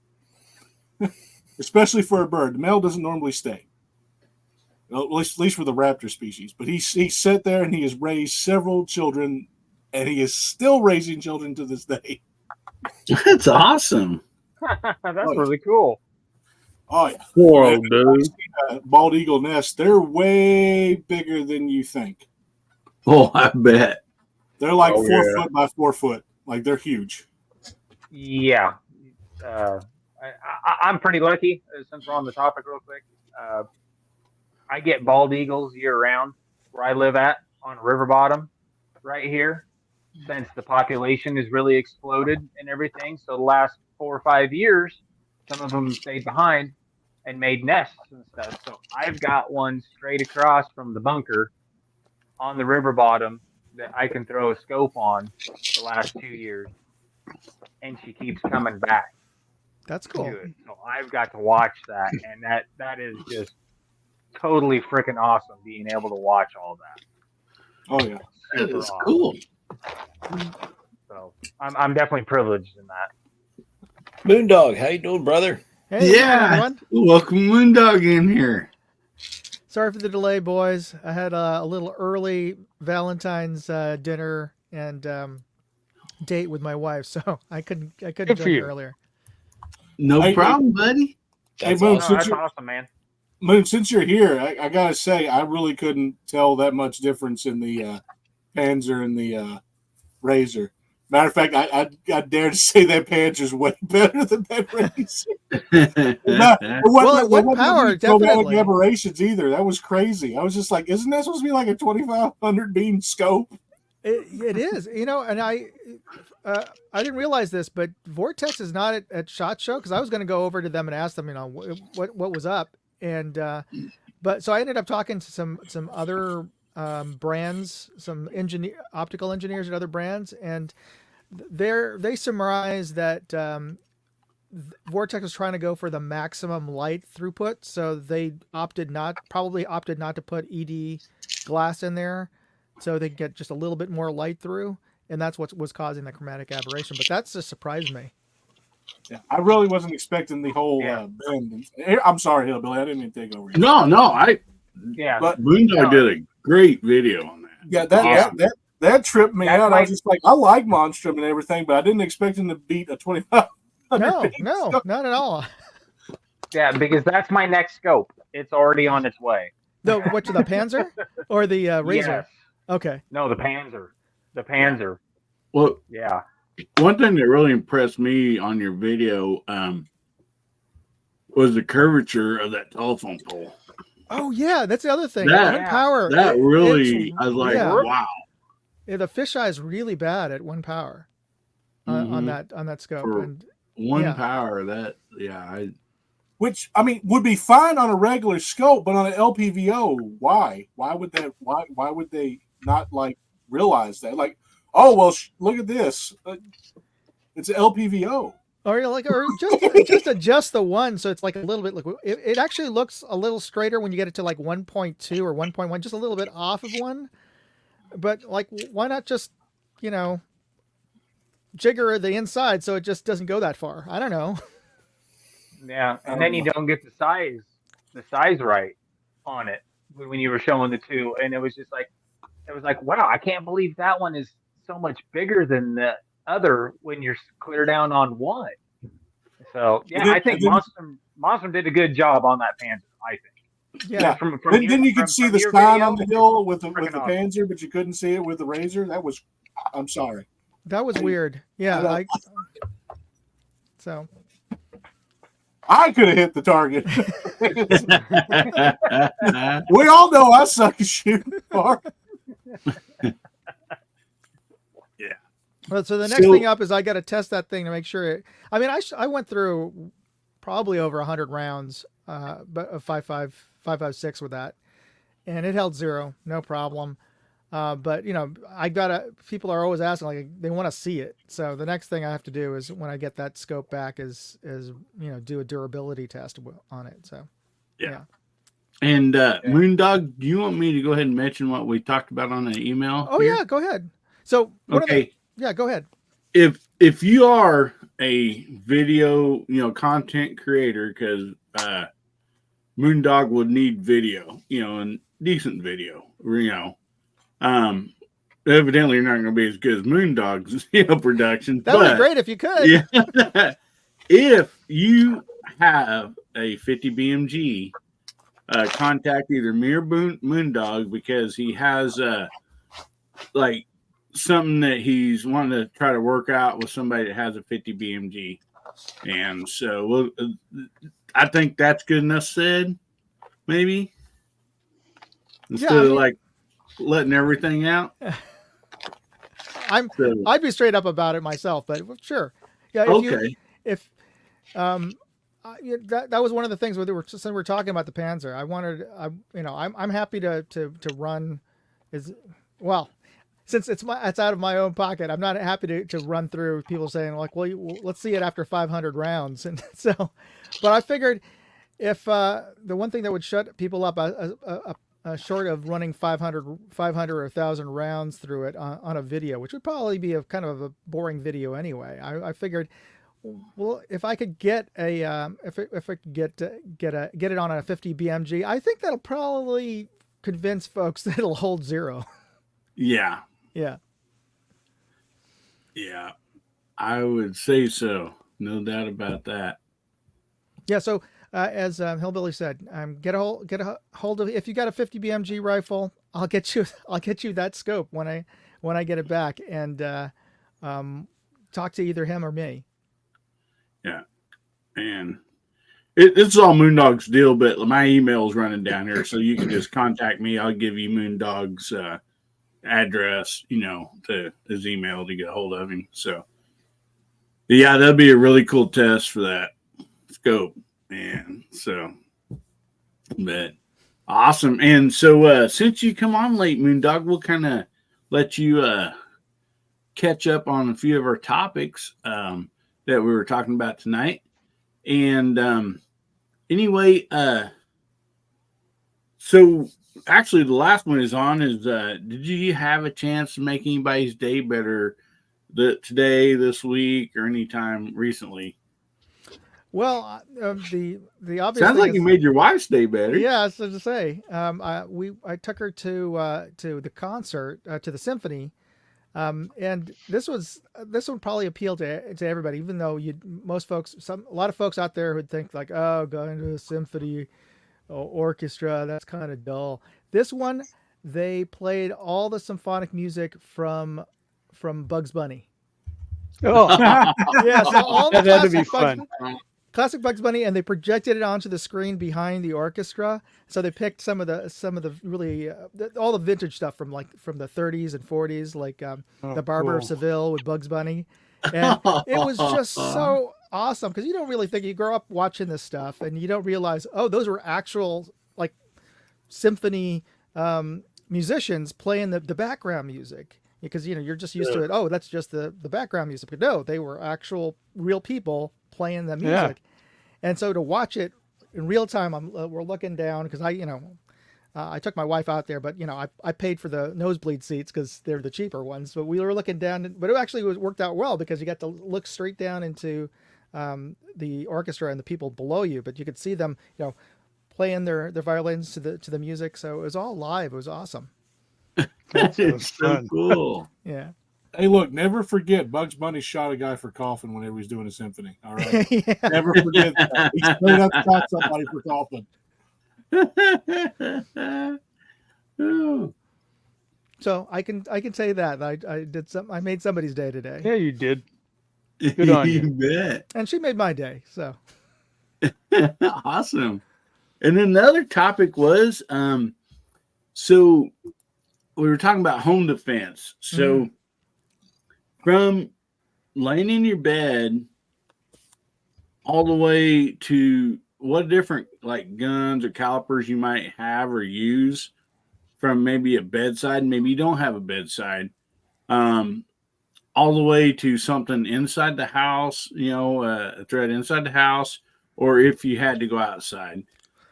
Especially for a bird. The male doesn't normally stay. Well, at least for the raptor species. But he sat there and he has raised several children, and he is still raising children to this day. That's awesome. That's really cool. Oh, yeah. Poor old dude. Bald eagle nests, they're way bigger than you think. Oh, I bet. They're like 4 foot by 4 foot. Like, they're huge. Yeah. I'm pretty lucky, since we're on the topic real quick. I get bald eagles year round where I live at on a river bottom right here, since the population has really exploded and everything. So the last 4 or 5 years, some of them stayed behind and made nests and stuff. So I've got one straight across from the bunker on the river bottom that I can throw a scope on the last 2 years, and she keeps coming back. That's cool. So I've got to watch that, and that is just totally freaking awesome being able to watch all that. Oh yeah, that is awesome. Cool. So I'm definitely privileged in that. Moondog, how you doing, brother? Hey, Yeah. everyone. Welcome Moondog in here. Sorry for the delay, boys. I had a little early Valentine's dinner and date with my wife, so I couldn't join you earlier. No problem, buddy. Hey, Moon, that's awesome, man. Moon, since you're here, I gotta say I really couldn't tell that much difference in the Panzer and the Razor. Matter of fact, I dare to say that Panzer's way better than that Razor. What power? Definitely. Aberrations either. That was crazy. I was just like, isn't that supposed to be like a 2500 beam scope? It is, and I didn't realize this, but Vortex is not at SHOT Show, because I was going to go over to them and ask them, what was up, and but so I ended up talking to some other brands, some optical engineers at other brands, and they summarize that Vortex was trying to go for the maximum light throughput, so they probably opted not to put ED glass in there, so they get just a little bit more light through, and that's what was causing the chromatic aberration. But that's just surprised me. Yeah, I really wasn't expecting the whole bend. I'm sorry, Hillbilly, I didn't mean to take over. No, but Moondog did a great video on that. Yeah, that tripped me out. I was just like, I like Monstrum and everything, but I didn't expect him to beat a 25. No, not at all. Yeah, because that's my next scope. It's already on its way. The Panzer or the Razor? Yes. Okay. No, the Panzer. The Panzer. Well, Yeah. one thing that really impressed me on your video was the curvature of that telephone pole. Oh yeah, that's the other thing. That- One power. That really, it's- I was like, yeah. wow. Yeah, the fisheye is really bad at 1 power on that scope. For And one yeah. power, Which I mean would be fine on a regular scope, but on an LPVO, why? Why would that? Why would they not like realize that? Like, oh well, look at this. It's an LPVO. Or just adjust the one so it's like a little bit. Like it actually looks a little straighter when you get it to like 1.2 or 1.1, just a little bit off of one. But like, why not just, jigger the inside so it just doesn't go that far? I don't know. Yeah, and then you don't get the size right on it when you were showing the two, and it was like, wow, I can't believe that one is so much bigger than the other when you're clear down on one. So yeah, I think Monstrum did a good job on that Panzer. I think. Yeah. Then you could see the sign on the hill with the Panzer, but you couldn't see it with the Razor. That was, I'm sorry. That was weird. Yeah. So. I could have hit the target. We all know I suck at shooting far. Yeah. Well, so the next thing up is I got to test that thing to make sure it. I mean, I went through probably over 100 rounds, but of 5.56 with that, and it held 0, no problem. But people are always asking, like, they want to see it. So the next thing I have to do is when I get that scope back is do a durability test on it. So yeah. And Moondog, do you want me to go ahead and mention what we talked about on the email? Oh yeah, go ahead. So okay, go ahead. If you are a video content creator, because Moondog would need video, and decent video, evidently you're not going to be as good as Moondog's production. That would be great if you could. Yeah. If you have a 50 BMG, contact either me or Moondog, because he has like something that he's wanting to try to work out with somebody that has a 50 BMG. And so I think that's good enough said, maybe. Instead of like letting everything out. I'd be straight up about it myself, but sure. Yeah. That was one of the things where we're talking about the Panzer. I'm happy to run since it's out of my own pocket. I'm not happy to run through people saying like, well, let's see it after 500 rounds. And so, but I figured if the one thing that would shut people up short of running 500 or 1,000 rounds through it on a video, which would probably be a kind of a boring video anyway. I figured, well, if I could get if I could get it on a 50 BMG, I think that'll probably convince folks that it'll hold 0. Yeah. Yeah. Yeah. I would say so. No doubt about that. Yeah. So as Hillbilly said, get a hold of, if you got a 50 BMG rifle, I'll get you that scope when I get it back, and talk to either him or me. Yeah. And it's all Moondog's deal, but my email is running down here, so you can just contact me. I'll give you Moondog's address, to his email to get a hold of him. So yeah, that'd be a really cool test for that scope. And so, but awesome. And so since you come on late, Moondog, we'll kind of let you catch up on a few of our topics that we were talking about tonight. And anyway, so actually the last one is did you have a chance to make anybody's day better today, this week, or anytime recently? Well, the obvious sounds like you made your wife's day better. Yeah, so to say, I took her to the concert, to the symphony, and this would probably appeal to everybody, even though a lot of folks out there would think like, oh, going to a symphony, orchestra. That's kind of dull. This one, they played all the symphonic music from Bugs Bunny. Oh, Yeah, so all the that had to be classic fun. classic Bugs Bunny, and they projected it onto the screen behind the orchestra. So they picked some of the really all the vintage stuff from the 30s and 40s, like the Barber of cool. Seville with Bugs Bunny, and it was just so awesome because you don't really think, you grow up watching this stuff and you don't realize, oh, those were actual like symphony musicians playing the background music, because you're just used to it. Oh, that's just the background music. But no, they were actual real people playing the music. And so to watch it in real time, we're looking down because I took my wife out there, but I paid for the nosebleed seats because they're the cheaper ones. But we were looking down, but it actually worked out well because you got to look straight down into the orchestra and the people below you, but you could see them playing their violins to the music. So it was all live. It was awesome. That is so cool. Yeah. Hey, look, never forget Bugs Bunny shot a guy for coughing whenever he's doing a symphony. All right. Yeah. Never forget that. He straight up shot somebody for coughing. Oh. So I can say that I made somebody's day today. Yeah, you did. Good on you. You bet. And she made my day. So Awesome. And another topic was so we were talking about home defense. So from laying in your bed all the way to what different like guns or calipers you might have or use, from maybe a bedside, maybe you don't have a bedside, all the way to something inside the house, a threat inside the house, or if you had to go outside,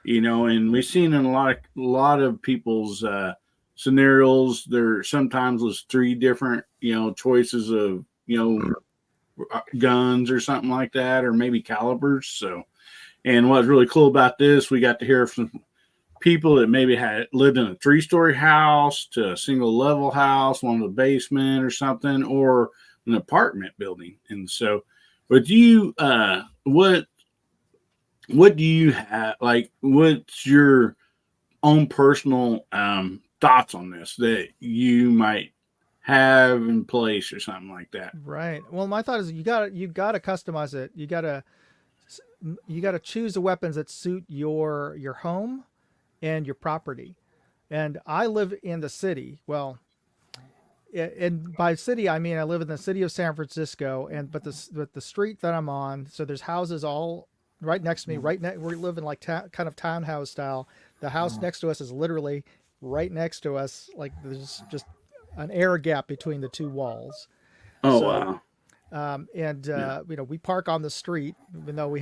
and we've seen in a lot of people's scenarios, there sometimes was 3 different, choices of, guns or something like that, or maybe calibers. So, and what's really cool about this, we got to hear from people that maybe had lived in a 3-story house to a single level house, one in the basement or something, or an apartment building. And so, but you, what do you have? Like, what's your own personal thoughts on this that you might have in place or something like that? right. Well, my thought is you got to customize it. You got to choose the weapons that suit your home and your property. And I live in the city. Well, and by city I mean I live in the city of San Francisco, but the street that I'm on, so there's houses all right next to me. We live in like kind of townhouse style. The house next to us is literally right next to us. Like there's just an air gap between the 2 walls. Oh, So, wow. we park on the street, even though we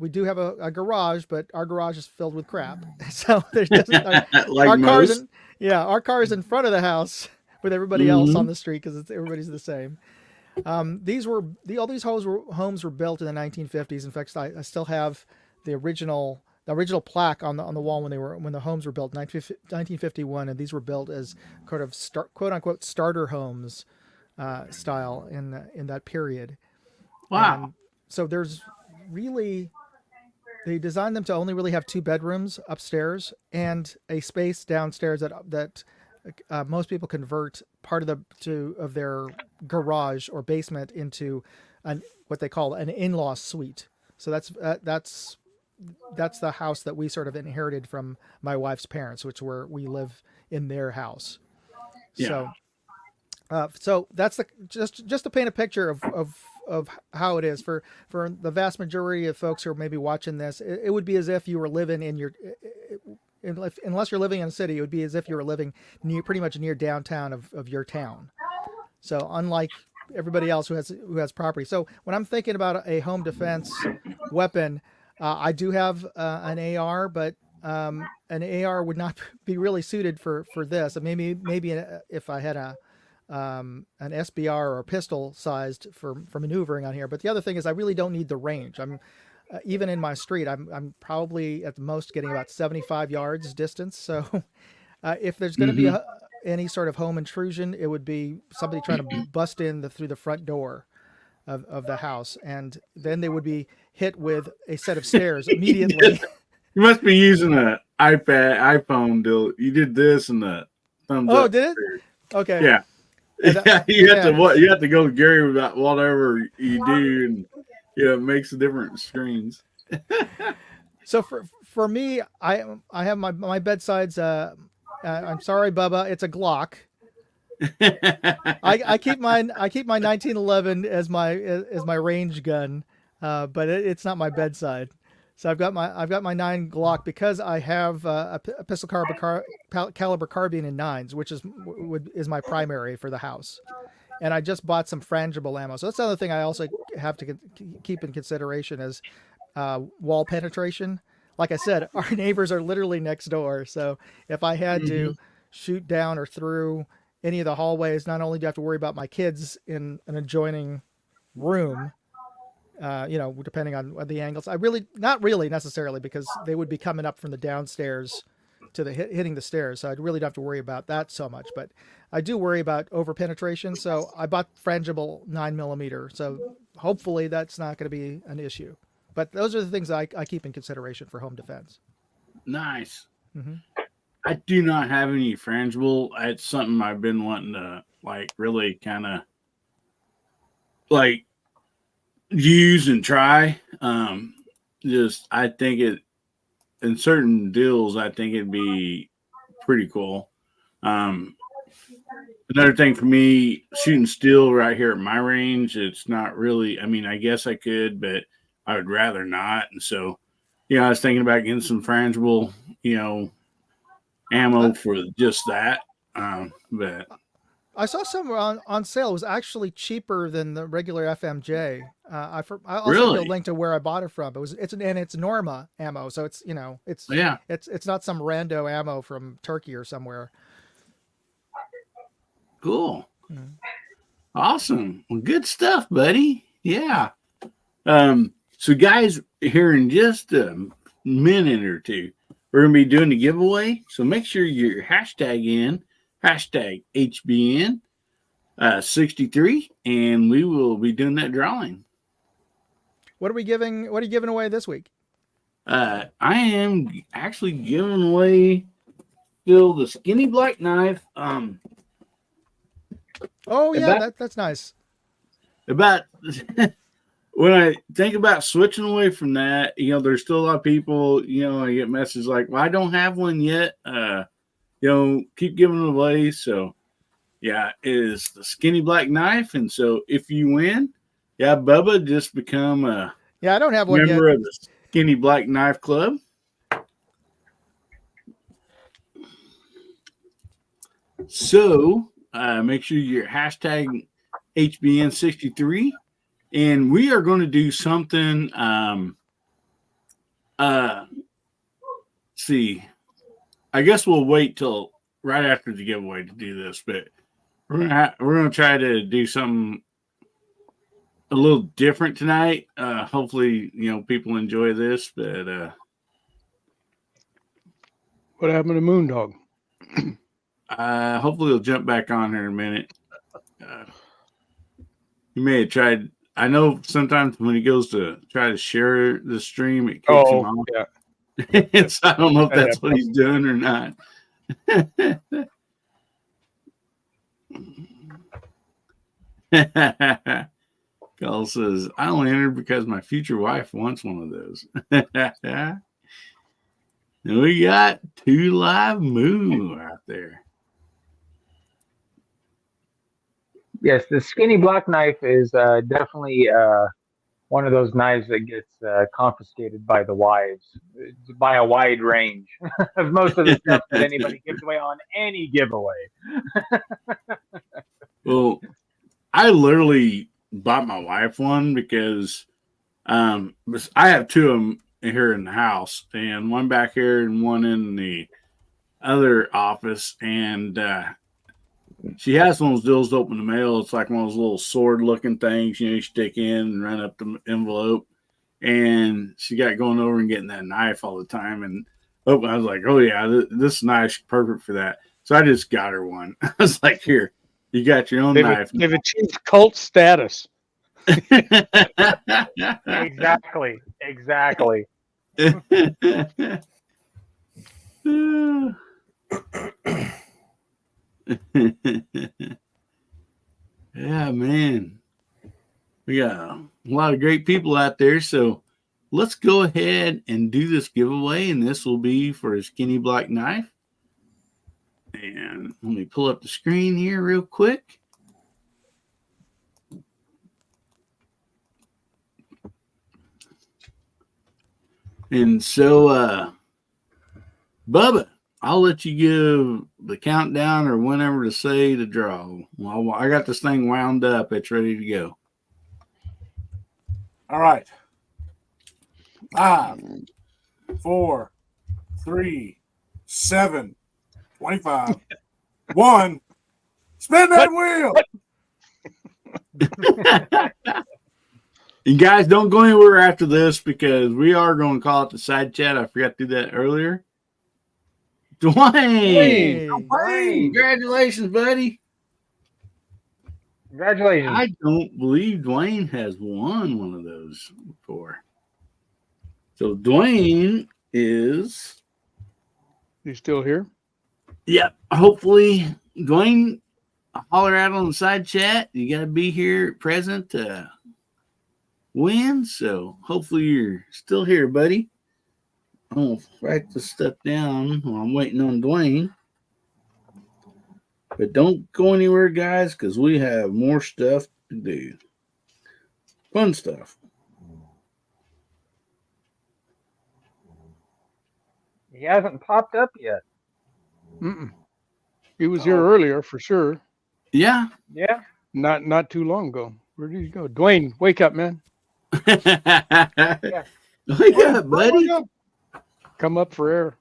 do have a garage, but our garage is filled with crap. So there's just Like our most? our car's in front of the house with everybody else on the street because everybody's the same. All these homes were built in the 1950s. In fact, I still have the original plaque on the wall when the homes were built in 1951, and these were built as kind of quote unquote starter homes style in that period. Wow. And so they designed them to only really have 2 bedrooms upstairs and a space downstairs that most people convert part of their garage or basement into what they call an in-law suite. So that's the house that we sort of inherited from my wife's parents, we live in their house. Yeah. So that's just to paint a picture of how it is for the vast majority of folks who are maybe watching this. It would be as if you were living unless you're living in a city, it would be as if you were living pretty much near downtown of your town. So unlike everybody else who has property. So when I'm thinking about a home defense weapon, I do have an AR, but an AR would not be really suited for this. Maybe if I had an SBR or a pistol sized for maneuvering on here. But the other thing is I really don't need the range. Even in my street, I'm probably at the most getting about 75 yards distance. So if there's going to be any sort of home intrusion, it would be somebody trying to bust in through the front door of the house. And then they would be hit with a set of stairs immediately. You must be using an iPhone deal. You did this and the thumbs Oh, up. did it? Okay. Yeah. And, Yeah, you have to go to Gary about whatever you do, and it makes a different screens. So for me, I have my bedside's I'm sorry, Bubba, it's a Glock. I keep my 1911 as my range gun, but it's not my bedside. So I've got my 9 Glock because I have a pistol caliber carbine in 9s, which is my primary for the house. And I just bought some frangible ammo. So that's another thing I also have to keep in consideration is wall penetration. Like I said, our neighbors are literally next door. So if I had to shoot down or through any of the hallways, not only do I have to worry about my kids in an adjoining room, depending on the angles. Not really necessarily, because they would be coming up from the downstairs to the hitting the stairs. So I really don't have to worry about that so much, but I do worry about over penetration. So I bought frangible 9mm. So hopefully that's not going to be an issue. But those are the things I keep in consideration for home defense. Nice. Mm-hmm. I do not have any frangible. It's something I've been wanting to really kind of use and try. I think it in certain deals, I think it'd be pretty cool. Another thing for me, shooting steel right here at my range, it's not really, I guess I could, but I would rather not. And so, I was thinking about getting some frangible, ammo for just that. But I saw some on sale. It was actually cheaper than the regular FMJ. I'll send you a link to where I bought it from. It's Norma ammo, so it's it's not some rando ammo from Turkey or somewhere. Cool. Awesome. Well, good stuff, buddy. Yeah. So guys, here in just a minute or two, we're going to be doing a giveaway. So make sure you're hashtag HBN 63, and we will be doing that drawing. What are you giving away this week? I am actually giving away still the skinny black knife. Oh yeah, that's nice. About when I think about switching away from that, there's still a lot of people, I get messages like, well, I don't have one yet. Keep giving it away. So yeah, it is the skinny black knife. And so if you win, Bubba, just become a I don't have one member yet. of the Skinny Black Knife Club. So make sure you're hashtag HBN63, and we are going to do something. See, I guess we'll wait till right after the giveaway to do this, but we're gonna try to do something a little different tonight. Hopefully, people enjoy this, but what happened to Moondog? Hopefully he'll jump back on here in a minute. He may have tried. I know sometimes when he goes to try to share the stream, it kicks him off. Yeah. So I don't know if that's what he's doing or not. Carl says, I only entered because my future wife wants one of those. And we got 2 Live Moo out there. Yes, the skinny black knife is definitely one of those knives that gets confiscated by the wives by a wide range of most of the stuff that anybody gives away on any giveaway. Well, I literally bought my wife one because I have 2 of them here in the house, and one back here and one in the other office. And she has one of those deals to open the mail. It's like one of those little sword-looking things, you stick in and run up the envelope. And she got going over and getting that knife all the time. And I was like, oh yeah, this knife's perfect for that. So I just got her one. I was like, here, you got your own knife. They've achieved cult status. Exactly. Yeah, man. We got a lot of great people out there. So let's go ahead and do this giveaway. And this will be for a skinny black knife. And let me pull up the screen here real quick. And so, Bubba, I'll let you give the countdown or whenever to say the draw. Well, I got this thing wound up. It's ready to go. All right. 5, 4, 3, 7, 25, 1. Spin that wheel. You guys don't go anywhere after this because we are going to call it the side chat. I forgot to do that earlier. Dwayne, Hey. congratulations, buddy. Congratulations. I don't believe Dwayne has won one of those before. So Dwayne is. You still here? Yep. Hopefully, Dwayne, holler out on the side chat. You got to be here present to win. So hopefully you're still here, buddy. I'm going to write this stuff down while I'm waiting on Dwayne. But don't go anywhere, guys, because we have more stuff to do. Fun stuff. He hasn't popped up yet. He was here earlier for sure. Yeah. Yeah. Not too long ago. Where did he go? Dwayne, wake up, man. Yeah. Wake up, buddy. Come up for air.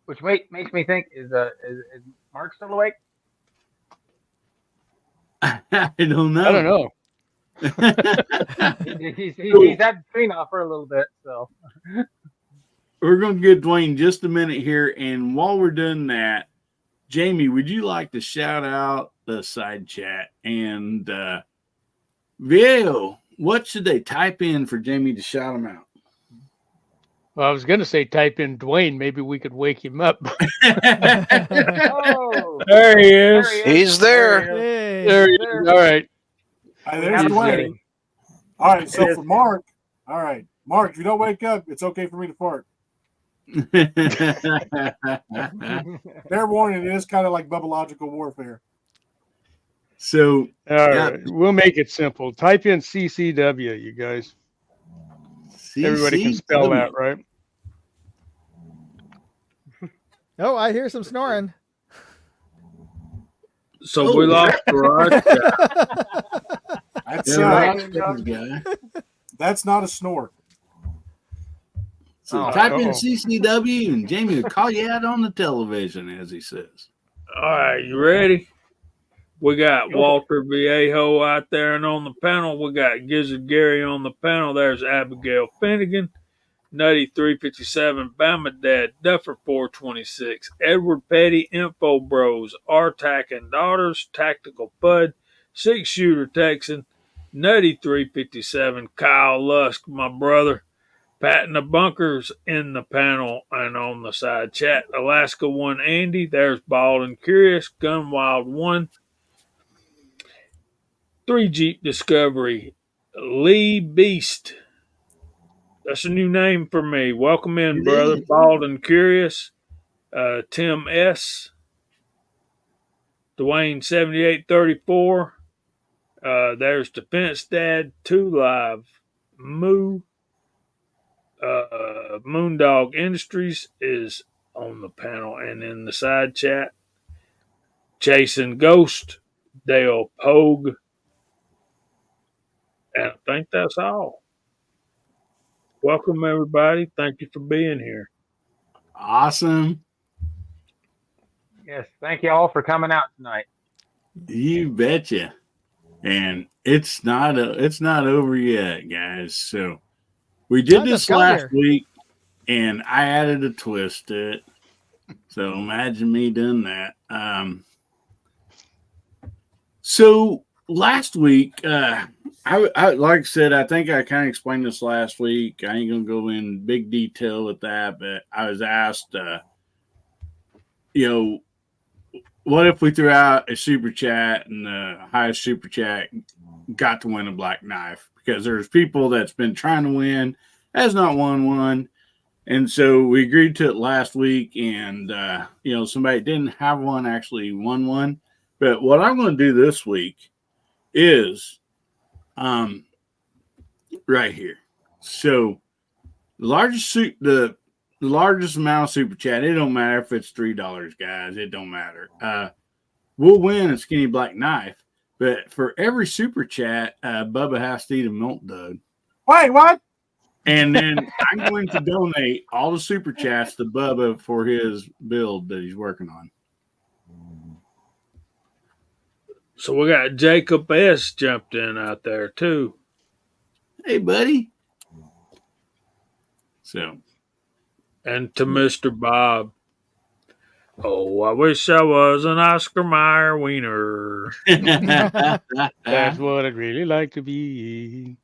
Which makes me think, is Mark still awake? I don't know. I don't know. He's had the screen off for a little bit, so We're going to give Dwayne just a minute here, and while we're doing that, Jamie, would you like to shout out the side chat? And Vio, what should they type in for Jamie to shout them out? Well, I was going to say type in Dwayne. Maybe we could wake him up. Oh, There he is. He's there. Hey. There he is. All right. There's Dwayne. All right, so for Mark, all right, Mark, if you don't wake up, it's okay for me to fart. Fair warning, it is kind of like bubological warfare. So, All right. We'll make it simple. Type in CCW, you guys. Everybody can spell that, right? Oh, I hear some snoring. So we lost Rod. That's not a snore. So type in CCW and Jamie will call you out on the television, as he says. All right, you ready? We got Walter Viejo out there, and on the panel, we got Gizzard Gary on the panel. There's Abigail Finnegan, Nutty 357, Bama Dad, Duffer 426, Edward Petty, Info Bros, R-Tack and Daughters, Tactical Bud, 6-Shooter Texan, Nutty 357, Kyle Lusk, my brother, Pat in the Bunkers in the panel and on the side chat, Alaska 1 Andy, there's Bald and Curious, Gun Wild 1, 3 Jeep Discovery, Lee Beast. That's a new name for me. Welcome in, brother. Bald and Curious. Tim S. Dwayne 7834. There's Defense Dad 2 Live. Moo. Moondog Industries is on the panel and in the side chat. Chasing Ghost. Dale Pogue. And I think that's all. Welcome, everybody. Thank you for being here. Awesome. Yes, thank you all for coming out tonight. You betcha. And it's not over yet, guys. So we did this last week, and I added a twist to it. So imagine me doing that. So last week, I like I said, I think I kind of explained this last week. I ain't gonna go in big detail with that, but I was asked, what if we threw out a super chat and the highest super chat got to win a black knife? Because there's people that's been trying to win, has not won one. And so we agreed to it last week, and somebody didn't have one actually won one. But what I'm going to do this week is right here. So the largest amount of super chat, it don't matter if it's $3, guys. It don't matter. We'll win a skinny black knife, but for every super chat, Bubba has to eat a milk dud. Wait, what? And then I'm going to donate all the super chats to Bubba for his build that he's working on. So we got Jacob S. jumped in out there too. Hey, buddy. So, and to Mr. Bob. Oh, I wish I was an Oscar Mayer wiener. That's what I'd really like to be.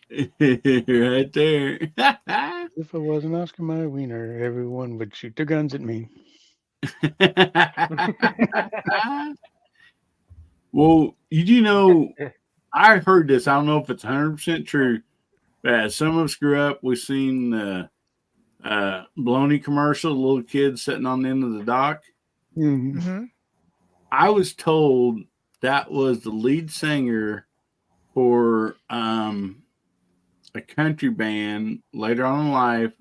Right there. If I was an Oscar Mayer wiener, everyone would shoot their guns at me. Well, I heard this. I don't know if it's 100% true, but as some of us grew up, we've seen the Baloney commercial, the little kid sitting on the end of the dock. Mm-hmm. I was told that was the lead singer for a country band later on in life.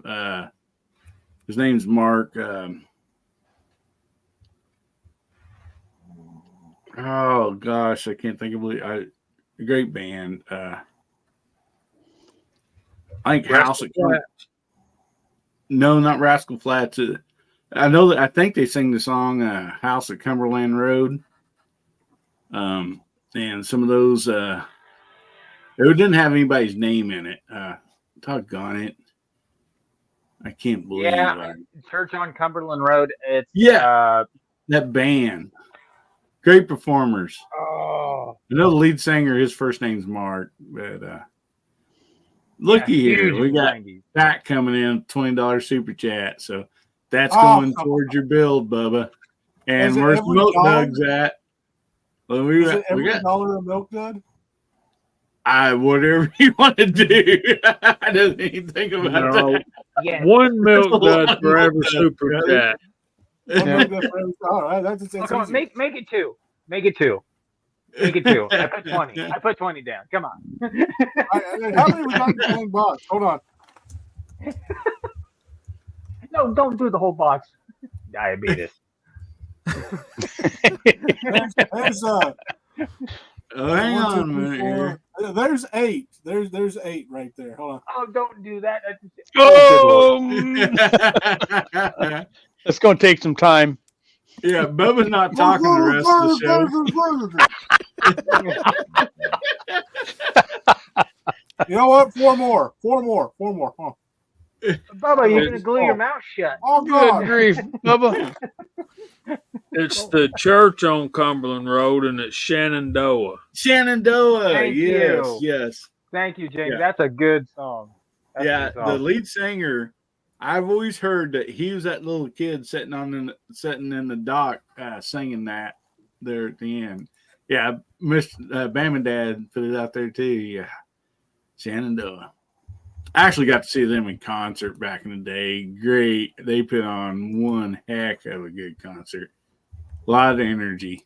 His name's Mark. Oh gosh, I can't think of it. A great band. I think House at No, not Rascal Flatts. I think they sing the song "House at Cumberland Road." And some of those, it didn't have anybody's name in it. Doggone it. I can't believe it. Church on Cumberland Road. It's that band. Great performers. Oh, I know the lead singer, his first name's Mark, but looky here. We got Pat coming in, $20 super chat. So that's going towards your build, Bubba. And where's the milk duds at? Well, we got $1 a milk dud? Whatever you want to do. I didn't even think about that. Yeah. One milk dud for every super chat. All right, that's come on, make it two. Make it two. Make it two. I put 20. I put 20 down. Come on. How many we got in the main box? Hold on. No, don't do the whole box. Diabetes. There's hang on a minute here. There's 8. There's 8 right there. Hold on. Oh, don't do that. It's going to take some time. Yeah, Bubba's not talking the rest of the show. You know what? 4 more. Huh. Bubba, you're going to glue your mouth shut. Oh, God. Good grief, Bubba. It's the church on Cumberland Road, and it's Shenandoah. Thank you. Yes. Thank you, James. Yeah. That's a good song. The lead singer, I've always heard that he was that little kid sitting in the dock singing that there at the end. Yeah, Bam and Dad put it out there too. Yeah, Shenandoah. I actually got to see them in concert back in the day. Great. They put on one heck of a good concert. A lot of energy.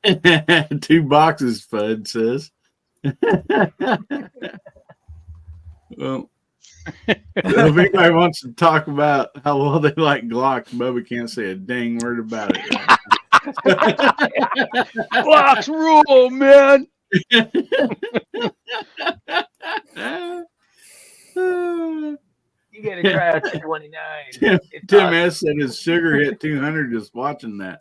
2 boxes, Fudd says. Well, if anybody wants to talk about how well they like Glocks, Bubba can't say a dang word about it. Glocks rule, man. You gotta try out 229. Tim S said his sugar hit 200 just watching that.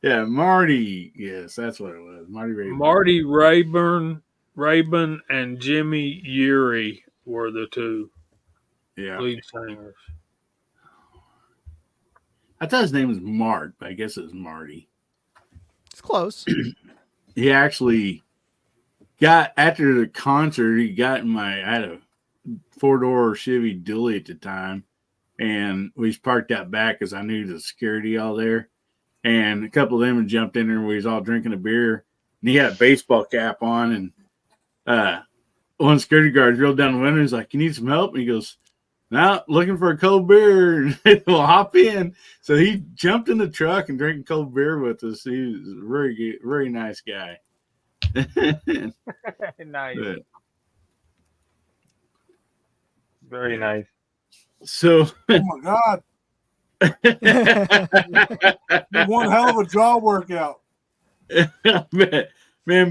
Yeah, Marty. Yes, that's what it was. Marty Rayburn, and Jimmy Urey were the 2 lead singers. I thought his name was Mart, but I guess it's Marty. It's close. He actually got, after the concert, he got in I had a 4-door Chevy Dually at the time, and we was parked out back because I knew the security all there. And a couple of them had jumped in there and we was all drinking a beer. And he had a baseball cap on, and one security guard rolled down the window. He's like, "You need some help?" And he goes, "No, looking for a cold beer." And we'll hop in. So he jumped in the truck and drank a cold beer with us. He was a very nice guy. Nice. But, Very nice. so, Oh my God. One hell of a jaw workout. man,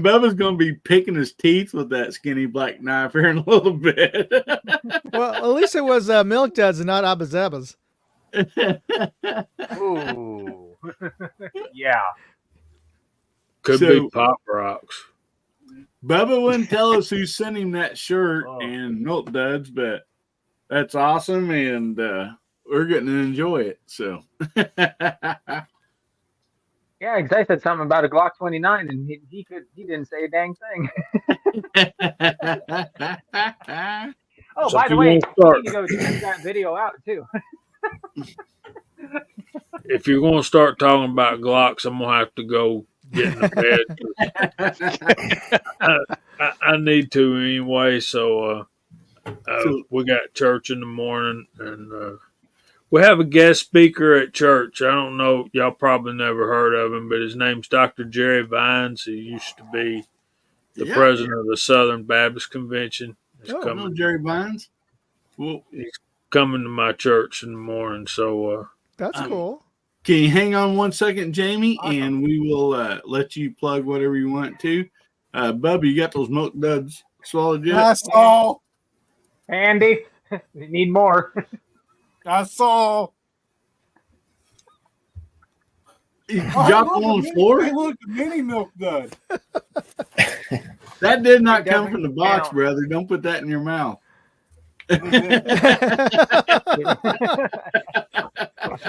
Bubba's going to be picking his teeth with that skinny black knife here in a little bit. Well, at least it was Milk Duds and not Abba Zabbas. Ooh. Yeah. Could be Pop Rocks. Bubba wouldn't tell us who sent him that shirt Oh. and Milk Duds, but that's awesome, and we're getting to enjoy it. So, Yeah, because I said something about a Glock 29, and he didn't say a dang thing. Oh, So by if the you way, won't start- you need to go check that video out too. If you're going to start talking about Glocks, I'm going to have to go get in the bed. I need to anyway, so we got church in the morning, and we have a guest speaker at church. I don't know, y'all probably never heard of him, but his name's Dr. Jerry Vines. He used to be the president of the Southern Baptist Convention. He's no, Jerry Vines. Well, he's coming to my church in the morning, so That's cool. Can you hang on 1 second, Jamie, and we will let you plug whatever you want to. Bubba, you got those Milk Duds swallowed yet? I saw. Andy, you need more. I saw. You dropped one on the floor? Hey, look, a mini Milk Dud. That did not It come from the doesn't box, count. brother. Don't put that in your mouth.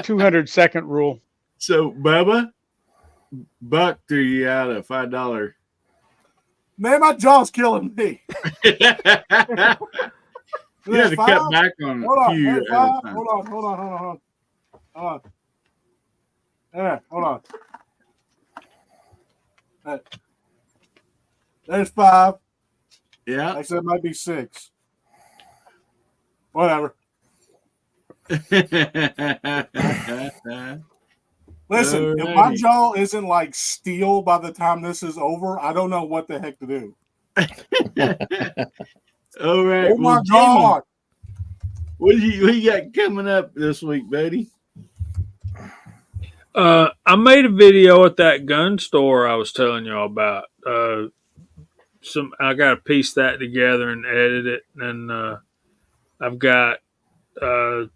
200-second rule. So, Bubba, buck threw you out a $5. Man, my jaw's killing me. You had to cut back on Hold a on, few. there's at a five. time. Hold on. There, hold on. There's 5. Yeah. I said it might be 6. Whatever. Listen, if my Alrighty. jaw isn't like steel by the time this is over, I don't know what the heck to do. All right. Oh my well, Jimmy, God. what you got coming up this week, buddy? I made a video at that gun store I was telling y'all about. I got to piece that together and edit it, and I've got 4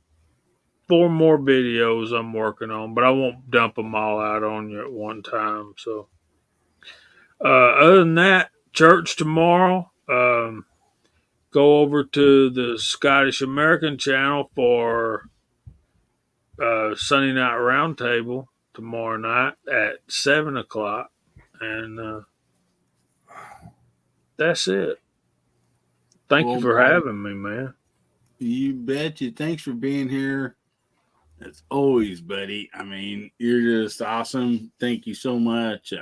more videos I'm working on, but I won't dump them all out on you at one time. So, other than that, church tomorrow. Go over to the Scottish American channel for Sunday Night Roundtable tomorrow night at 7:00, and that's it. Thank you for having me, man. You betcha. Thanks for being here. As always, buddy. I mean, you're just awesome. Thank you so much.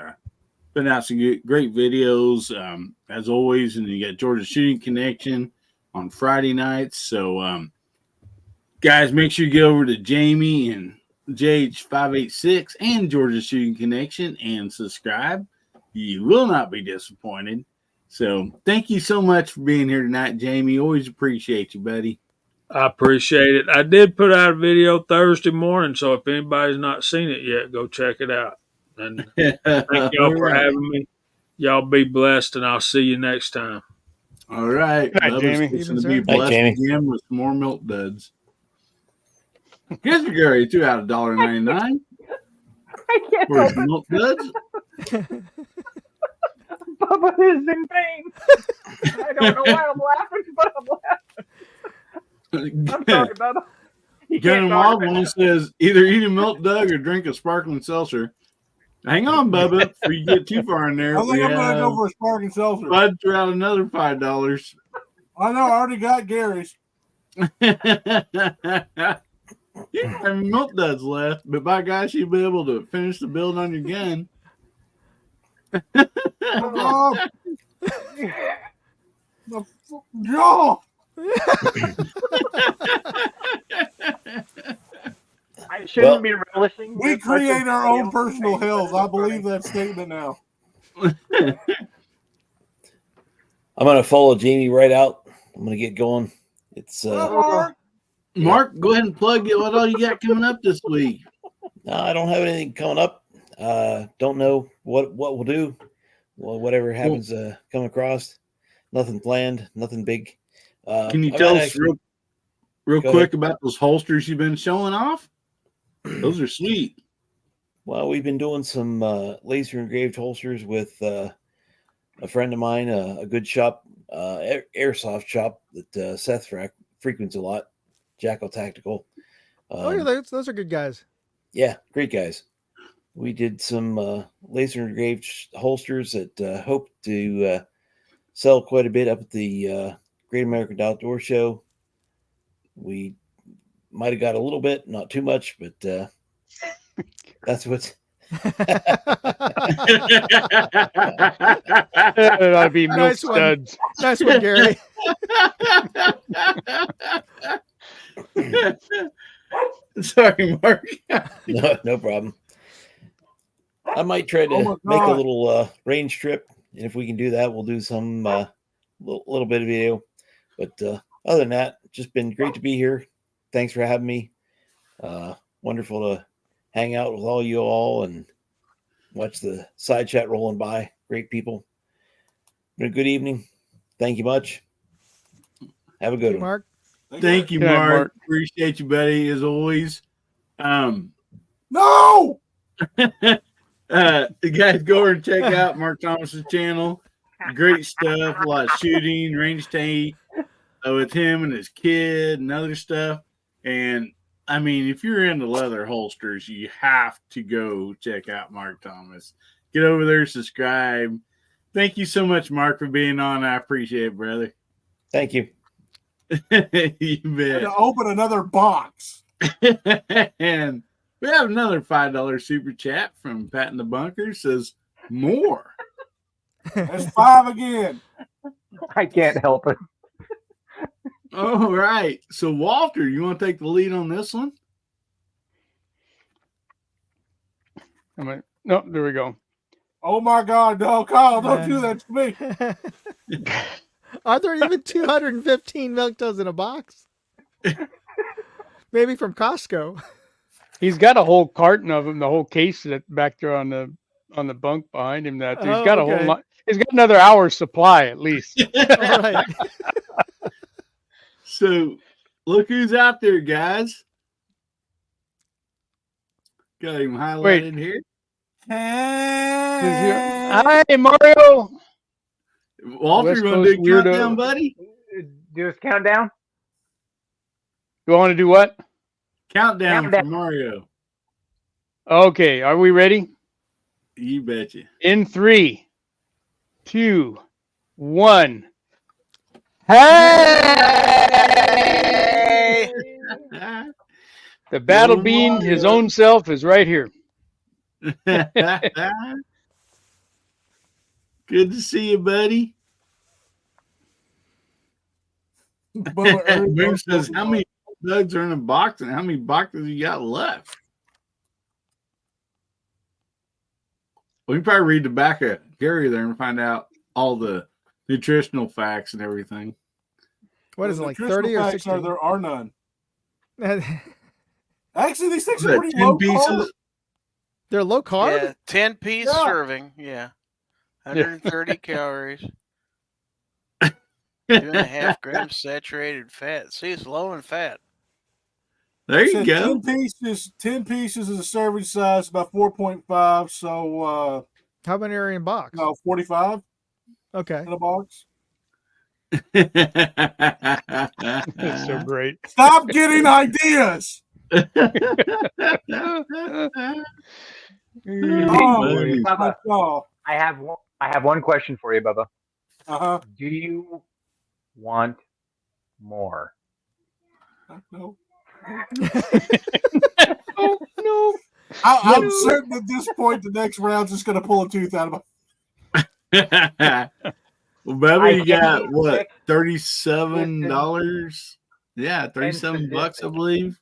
Putting out some great videos, as always. And you got Georgia Shooting Connection on Friday nights. So, guys, make sure you go over to Jamie and JH586 and Georgia Shooting Connection and subscribe. You will not be disappointed. So, thank you so much for being here tonight, Jamie. Always appreciate you, buddy. I appreciate it. I did put out a video Thursday morning, so if anybody's not seen it yet, go check it out. And thank y'all for having me. Y'all be blessed, and I'll see you next time. All right. Hi, Bubba's Jamie. fixing to be Evening, sir. Hi, blessed Jamie. again with some more Milk Duds. Here's a Gary, 2 out of $1.99 I can't for help some it. Milk Duds. Bubba is in pain. I don't know why I'm laughing, but I'm laughing. I'm sorry, Bubba. You Gun can't and talk Wild about one says either eat a milk dug or drink a sparkling seltzer. Hang on, Bubba, before you get too far in there. I think I'm going to go for a sparkling seltzer. Bud threw out another $5. I know. I already got Gary's. You don't have any milk duds left, but by gosh, you'll be able to finish the build on your gun. Jaw. I shouldn't be relishing. We this much create of our somebody own else's personal pain, but hells. it's I believe funny. that statement now. I'm gonna follow Jamie right out. I'm gonna get going. It's Mark, go ahead and plug it. What all you got coming up this week? no, I don't have anything coming up. Don't know what we'll do. Well, whatever happens come across. Nothing planned, nothing big. Can you I tell might us actually- real Go quick ahead. about those holsters you've been showing off? Those are sweet. Well, we've been doing some laser engraved holsters with a friend of mine, a good shop, airsoft shop that Seth frequents a lot, Jackal Tactical. Oh, yeah, those are good guys. Yeah, great guys. We did some laser engraved holsters that hope to sell quite a bit up at the Great American Outdoor Show. We might have got a little bit, not too much, but that's what's. It ought to be milk Nice one. studs. Nice one, Gary. Sorry, Mark. No problem. I might try Oh to my make a God. little range trip, and if we can do that, we'll do some little bit of video. But other than that, just been great to be here. Thanks for having me. Wonderful to hang out with all you all and watch the side chat rolling by. Great people. Been a good evening. Thank you much. Have a good one. Mark. Thank you, Good night, Mark. Mark. Appreciate you, buddy, as always. No. The guys, go over and check out Mark Thomas's channel. Great stuff, a lot of shooting, range tank with him and his kid and other stuff. And I mean, if you're into leather holsters, you have to go check out Mark Thomas. Get over there, subscribe. Thank you so much, Mark, for being on. I appreciate it, brother. Thank you. You bet. To open another box. And we have another $5 super chat from Pat in the Bunker. Says more. That's 5 again. I can't help it. All right. So Walter, you want to take the lead on this one? No, there we go. Oh my God, no, Kyle, don't do that to me. Are there even 215 milk duds in a box? Maybe from Costco. He's got a whole carton of them, the whole case that back there on the bunk behind him. That he's got a whole lot. He's got another hour's supply at least. All right. So look who's out there, guys. Got him highlighted here. Hi, Mario. Walter, West you want to do a Coast weirdo. countdown, buddy? Do this countdown. You want to do what? Countdown for Mario. Okay, are we ready? You betcha. In 3, 2, 1. Hey! The battle bean, his own self, is right here. Good to see you, buddy. Boom says, how many duds are in a box and how many boxes you got left? We can probably read the back of Gary there and find out all the nutritional facts and everything. What is it, like 30 or 60? There are none. Actually, these things are pretty 10 low pieces? carb. They're low carb? Yeah, 10-piece Yeah. serving. Yeah. 130 calories. 2.5 grams saturated fat. See, it's low in fat. There you Said go. 10 pieces is a serving size, about 4.5. So, How many are in a box? no, 45 Okay. in a box. That's so great. Stop getting ideas. Oh, Bubba, oh. I have one question for you, Bubba. Uh-huh. Do you want more? No. Oh no! I'm certain at this point the next round's just going to pull a tooth out of my. Well, Bubba, you got can't what? pick $37? Yeah, $37, I believe,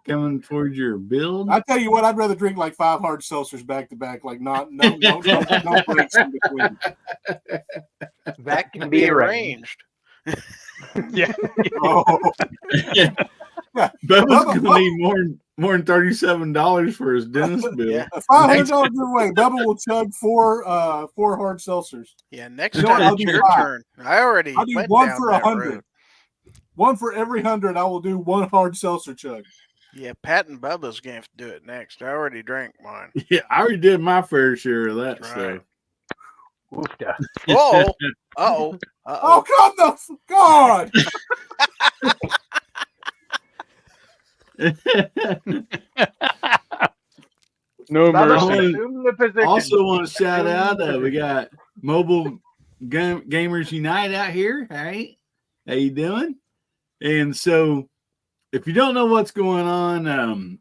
coming towards your build. I tell you what, I'd rather drink like 5 hard seltzers back to back, like no breaks in between. That can be arranged. Yeah. Oh. Yeah. Bubba's gonna need more than $37 for his dentist bill. Yeah. A $500 giveaway. Bubba will chug 4 hard seltzers. Yeah, next You know what, time I'll it's do your 5. turn. I already I'll do went 1 down for that 100. road. 1 for every 100. I will do 1 hard seltzer chug. Yeah, Pat and Bubba's going to have to do it next. I already drank mine. Yeah, I already did my fair share of that That's stuff. Oofta. Whoa. Uh-oh. Oh, God, no. God. No Bubba, mercy. assume the position. Also want to shout out we got Mobile Gamers Unite out here. Hey, how you doing? And so, if you don't know what's going on,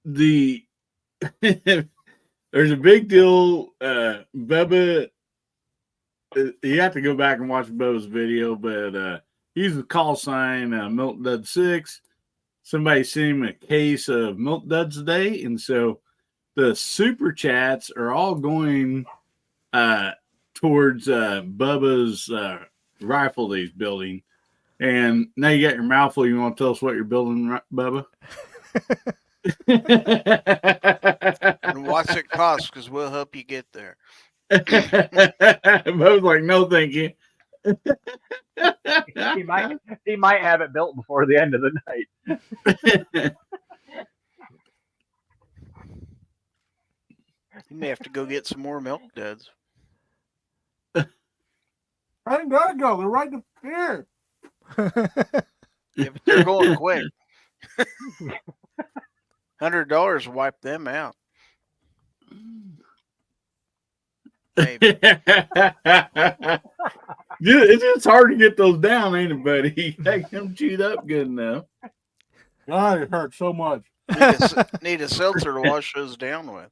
there's a big deal. Bubba, you have to go back and watch Bubba's video, but he's the call sign Milk Dud 6. Somebody sent him a case of Milk Duds today, and so the super chats are all going towards Bubba's rifle that he's building. And now you got your mouth full. You want to tell us what you're building, Bubba? And what's it cost? Because we'll help you get there. Bubba's like, no, thank you. he might have it built before the end of the night. You may have to go get some more Milk Duds. I ain't gotta go. They're right here. Yeah, but they're going quick. $100 will wipe them out. Maybe. It's hard to get those down, ain't it, buddy? Take them chewed up good enough. God, it hurts so much. Need a seltzer to wash those down with.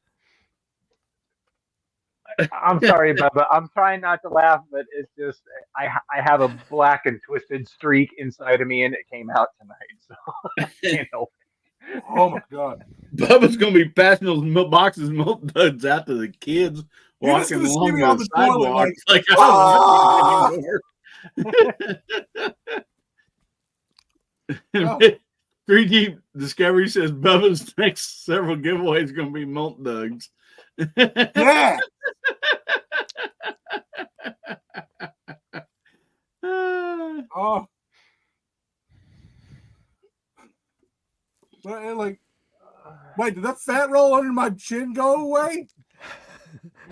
I'm sorry, Bubba. I'm trying not to laugh, but it's just I have a black and twisted streak inside of me, and it came out tonight. So I can't help it. Oh my God. Bubba's gonna be passing those boxes of Milk Duds out to the kids You're just walking gonna see along me the on the toilet sidewalk. Like, Oh. 3D Discovery says Bubba's next several giveaways going to be Milk Duds. Yeah. Oh. Like, wait, did that fat roll under my chin go away?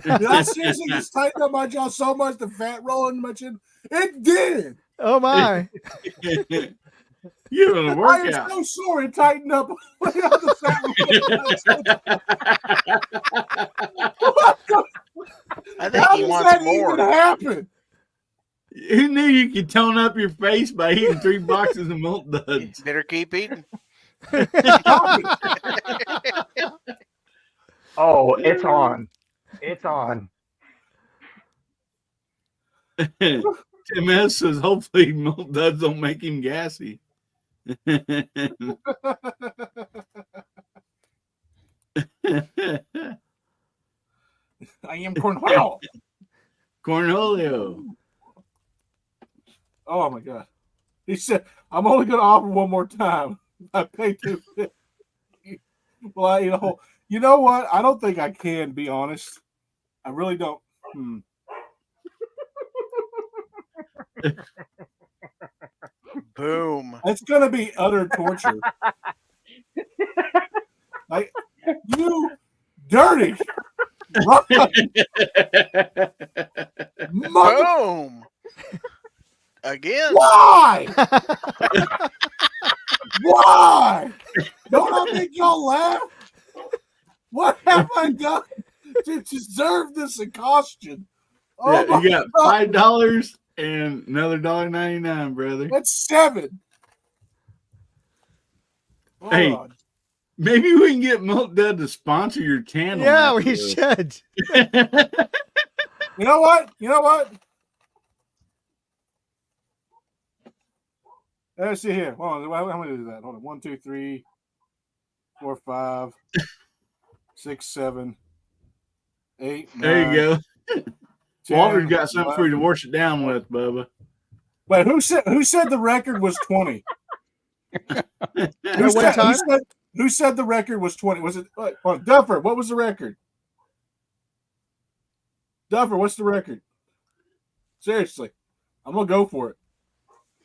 Did I seriously just tighten up my jaw so much the fat roll under my chin? It did. Oh my! You're gonna work I out. am so sore it tightened up. The fat roll. I think How he does wants that more. even happen? Who knew you could tone up your face by eating 3 boxes of Milk Duds? Better keep eating. Oh, it's on. It's on. Tim S says, hopefully Milk Duds don't make him gassy. I am Cornholio. Cornholio. Oh my God. He said, I'm only going to offer one more time. I pay $250. Well, you know what? I don't think I can, be honest. I really don't. Boom. It's going to be utter torture. Like, you dirty. Boom. Again. Why? Why? Why? Don't I make y'all laugh? What have I done to deserve this exhaustion? Oh Yeah, you got God. $5 and another $1.99, brother. That's $7. Hold Hey, on. maybe we can get Milk Dud to sponsor your channel. Yeah, after we this. should. You know what? You know what? Let's see here. Hold on. How many is that? Hold on. 1, 2, 3, 4, 5, 6, 7, 8, 9. There you go. 10, Walter's got something for you to 11. wash it down with, Bubba. Wait, who said the record was 20? At one time? Who said the record was 20? Was it Duffer? What was the record? Duffer, what's the record? Seriously, I'm gonna go for it.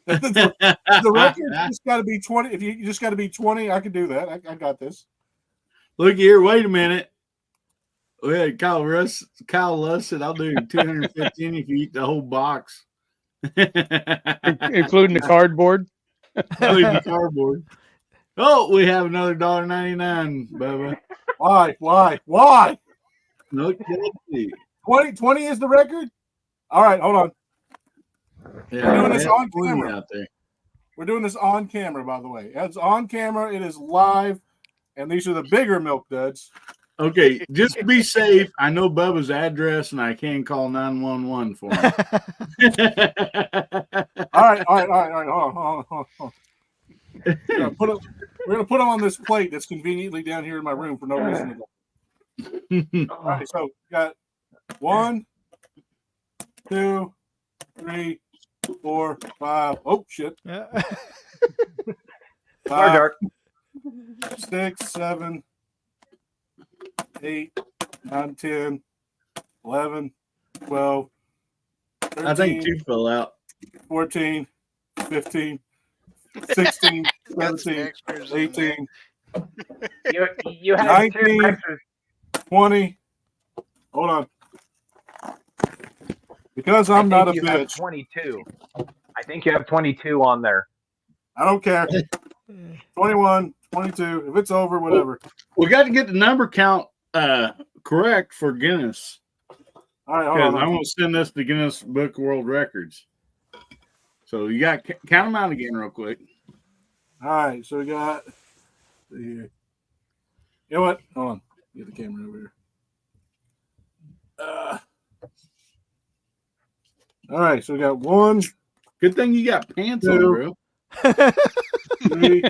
The record just got to be 20. If you just got to be 20, I can do that. I got this. Look here. Wait a minute. We had Kyle Luss said, "I'll do 215 if you eat the whole box, including the cardboard. including the cardboard." Oh, we have another $1.99, Bubba. Why? No, 20 is the record. All right, hold on. yeah, We're doing this on plenty camera. out there. We're doing this on camera, by the way. It's on camera. It is live, and these are the bigger Milk Duds. Okay, just be safe. I know Bubba's address, and I can call 911 for him. All right. Hold on. We're gonna put them on this plate that's conveniently down here in my room for no reason at all. All right, so got 1, 2, 3, 4, 5. Oh shit! Yeah. 5, 6, 7, 8, 9, 10, 11, 12, 13, I think 2 fell out. 14, 15, 16, 17, 18, You had 19, two extras. 20. Hold on. Because I'm not a you have bitch. 22. I think you have 22 on there. I don't care. 21, 22. If it's over, whatever. We got to get the number count correct for Guinness. All right, hold Because on. I'm going to send this to Guinness Book of World Records. So you got to count them out again real quick. All right, so we got. You know what? Hold on. Get the camera over here. All right, so we got 1. Good thing you got pants 2, on, bro. 3,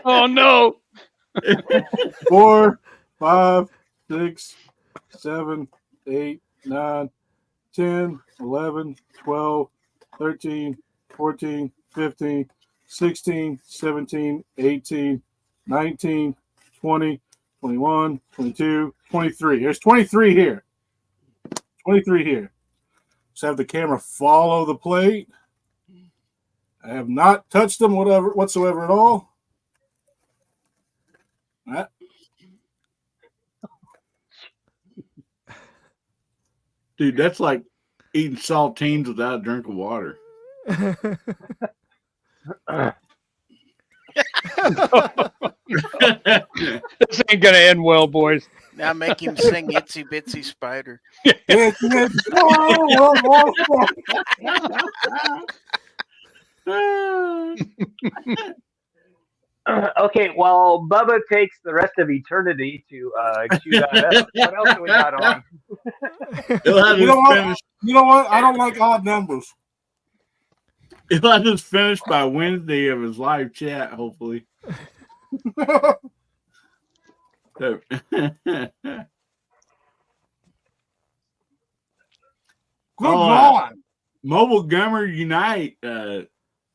Oh no! 4, 5, 6, 7, 8, 9, 10, 11, 12, 13, 14, 15, 16, 17, 18, 19, 20, 21, 22, 23. There's 23 here. 23 here. Just have the camera follow the plate. I have not touched them whatsoever at all. All right. Dude, that's like eating saltines without a drink of water. This ain't gonna end well, boys. Now make him sing Itsy Bitsy Spider. Okay, well, Bubba takes the rest of eternity to cue that up. What else do we got on? He'll have You this know what? finished. You know what? I don't like odd numbers. He'll have this finished by Wednesday of his live chat, hopefully. So, Good Oh, God. Mobile Gummer Unite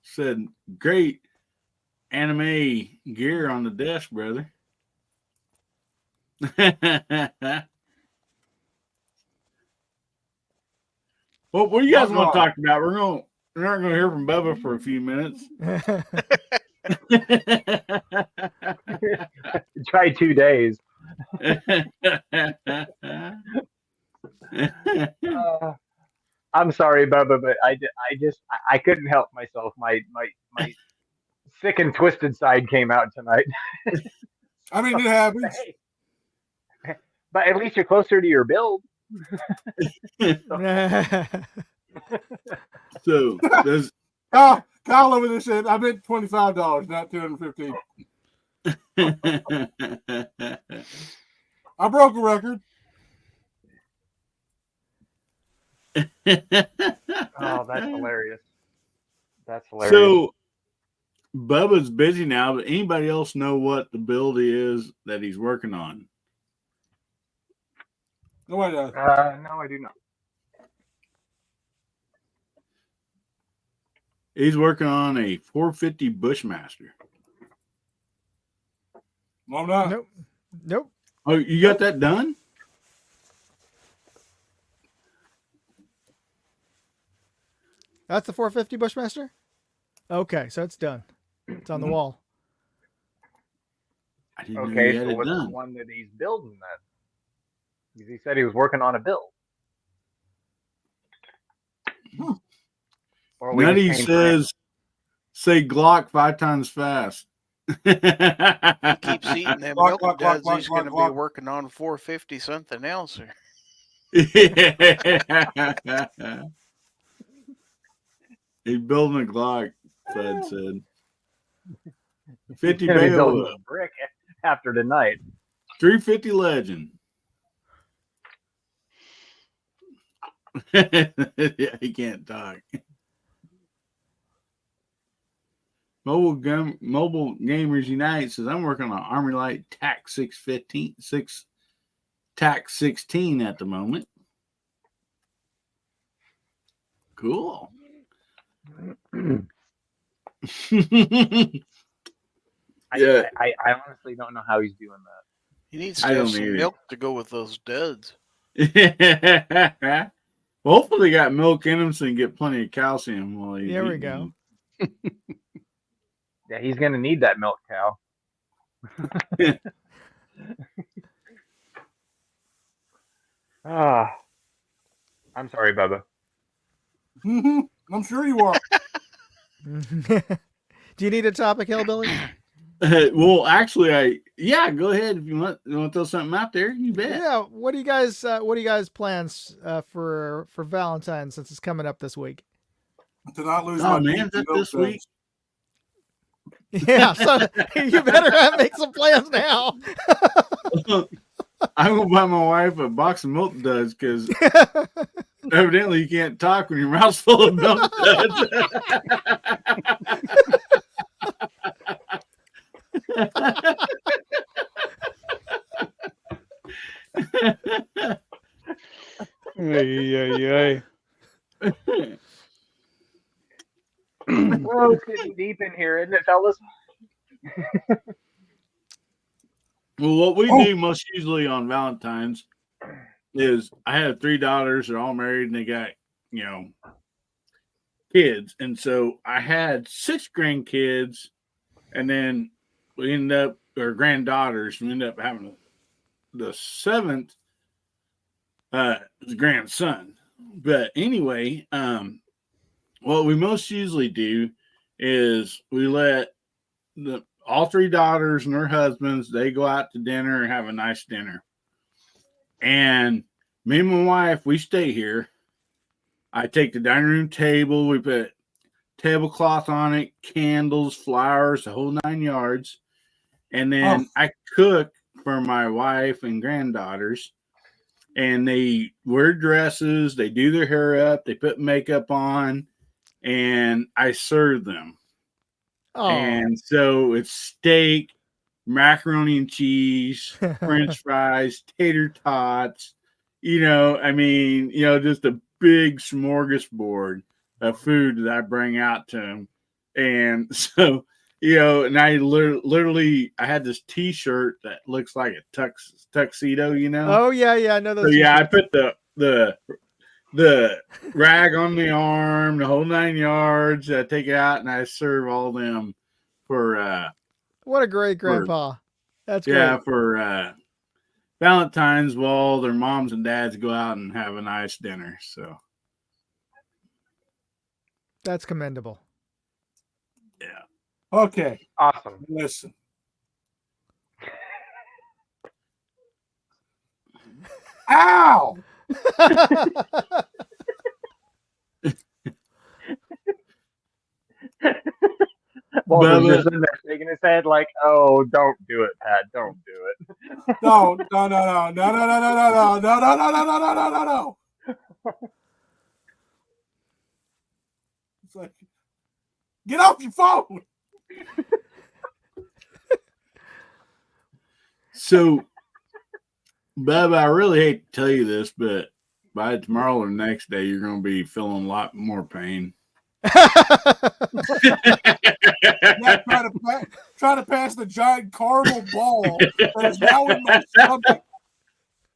said, great anime gear on the desk, brother. Well, what do you guys want to talk about? We're not going to hear from Bubba for a few minutes. Try 2 days. I'm sorry, Bubba, but I couldn't help myself. My Sick and Twisted side came out tonight. I mean, it happens. But at least you're closer to your build. So does Kyle over there said, I bet $25, not $215. I broke a record. Oh, that's hilarious. That's hilarious. So Bubba's busy now, but anybody else know what the build is that he's working on? Nobody does. No, I do not. He's working on a 450 Bushmaster. No, I'm not. Nope. Oh, you got that done? That's the 450 Bushmaster? Okay, so it's done. It's on the wall. I didn't know Okay, you had so it what's the done. one that he's building then? Because he said he was working on a build. Or are we just Nutty paying for him? says, say Glock 5 times fast. He keeps eating them Glock, milk glock, duds. glock, He's glock, going to be glock. working on 450 something else. He's building a Glock, Fred said. He's 50 gonna be building Bayo, a brick after tonight. 350 Legend. Yeah, he can't talk. Mobile Gamers Unite says, I'm working on Army Light TAC 615, TAC 16 at the moment. Cool. I honestly don't know how he's doing that. He needs to have some milk to go with those duds. Hopefully, they got milk in them so you can get plenty of calcium while he's There we eating go. Yeah, he's gonna need that milk cow. I'm sorry, Bubba. I'm sure you are. Do you need a topic, Hillbilly? Well, actually, go ahead if you want to throw something out there. You bet. Yeah. What do you guys plans for Valentine's since it's coming up this week? To not lose Oh my man, is that this week? Yeah, so you better make some plans now. I'm gonna buy my wife a box of milk duds because evidently you can't talk when your mouth's full of milk duds. Ay. Oh, it's getting deep in here, isn't it, fellas? Well, what we do most usually on Valentine's is I have 3 daughters. They're all married and they got, kids. And so I had 6 grandkids and then we ended up, or granddaughters, we ended up having the 7th grandson. But anyway, what we most usually do is we let all 3 daughters and their husbands, they go out to dinner and have a nice dinner. And me and my wife, we stay here. I take the dining room table, we put tablecloth on it, candles, flowers, the whole 9 yards. And then I cook for my wife and granddaughters. And they wear dresses, they do their hair up, they put makeup on, and I serve them. Oh. And so it's steak, macaroni and cheese, French fries, tater tots, just a big smorgasbord of food that I bring out to them. And so, and I literally, I had this t-shirt that looks like a tuxedo, Oh, yeah, I know those. So, I put the rag on the arm, the whole 9 yards. I take it out and I serve all them for what a great grandpa. That's great. Yeah, for Valentine's while their moms and dads go out and have a nice dinner. So that's commendable. Yeah. Okay, Awesome. listen. Ow! Walter's Bubba. just sitting there shaking his head like, "Oh, don't do it, Pat. Don't do it." No. It's like, get off your phone. So, Bubba, I really hate to tell you this, but by tomorrow or the next day, you're going to be feeling a lot more pain. Yeah, try to pass the giant caramel ball that is now in my stomach.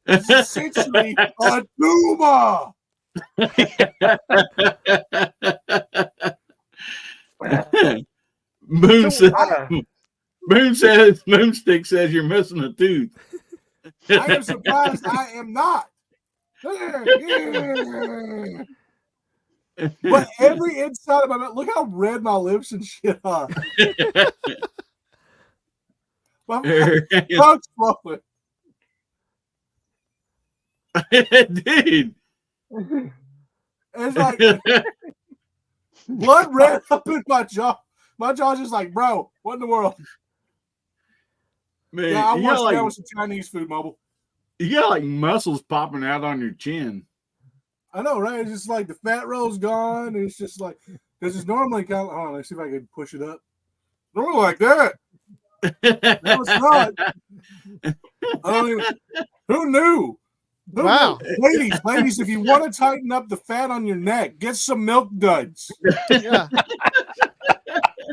It's essentially a tumor. Moonstick says you're missing a tooth. I am surprised I am not. But every inside of my mouth, look how red my lips and shit are. My tongue's flowing. Dude. It's like blood ran up in my jaw. My jaw's just like, bro, what in the world? Man, Yeah, I you watched got that with some Chinese food, Mobile. You got like muscles popping out on your chin. I know, right? It's just like the fat roll's gone. It's just like, because it's normally kind of, hold on, let's see if I can push it up. Normally like that. No, it's not. I don't even, who knew? Who Wow. knew? Ladies, if you want to tighten up the fat on your neck, get some milk duds. Yeah.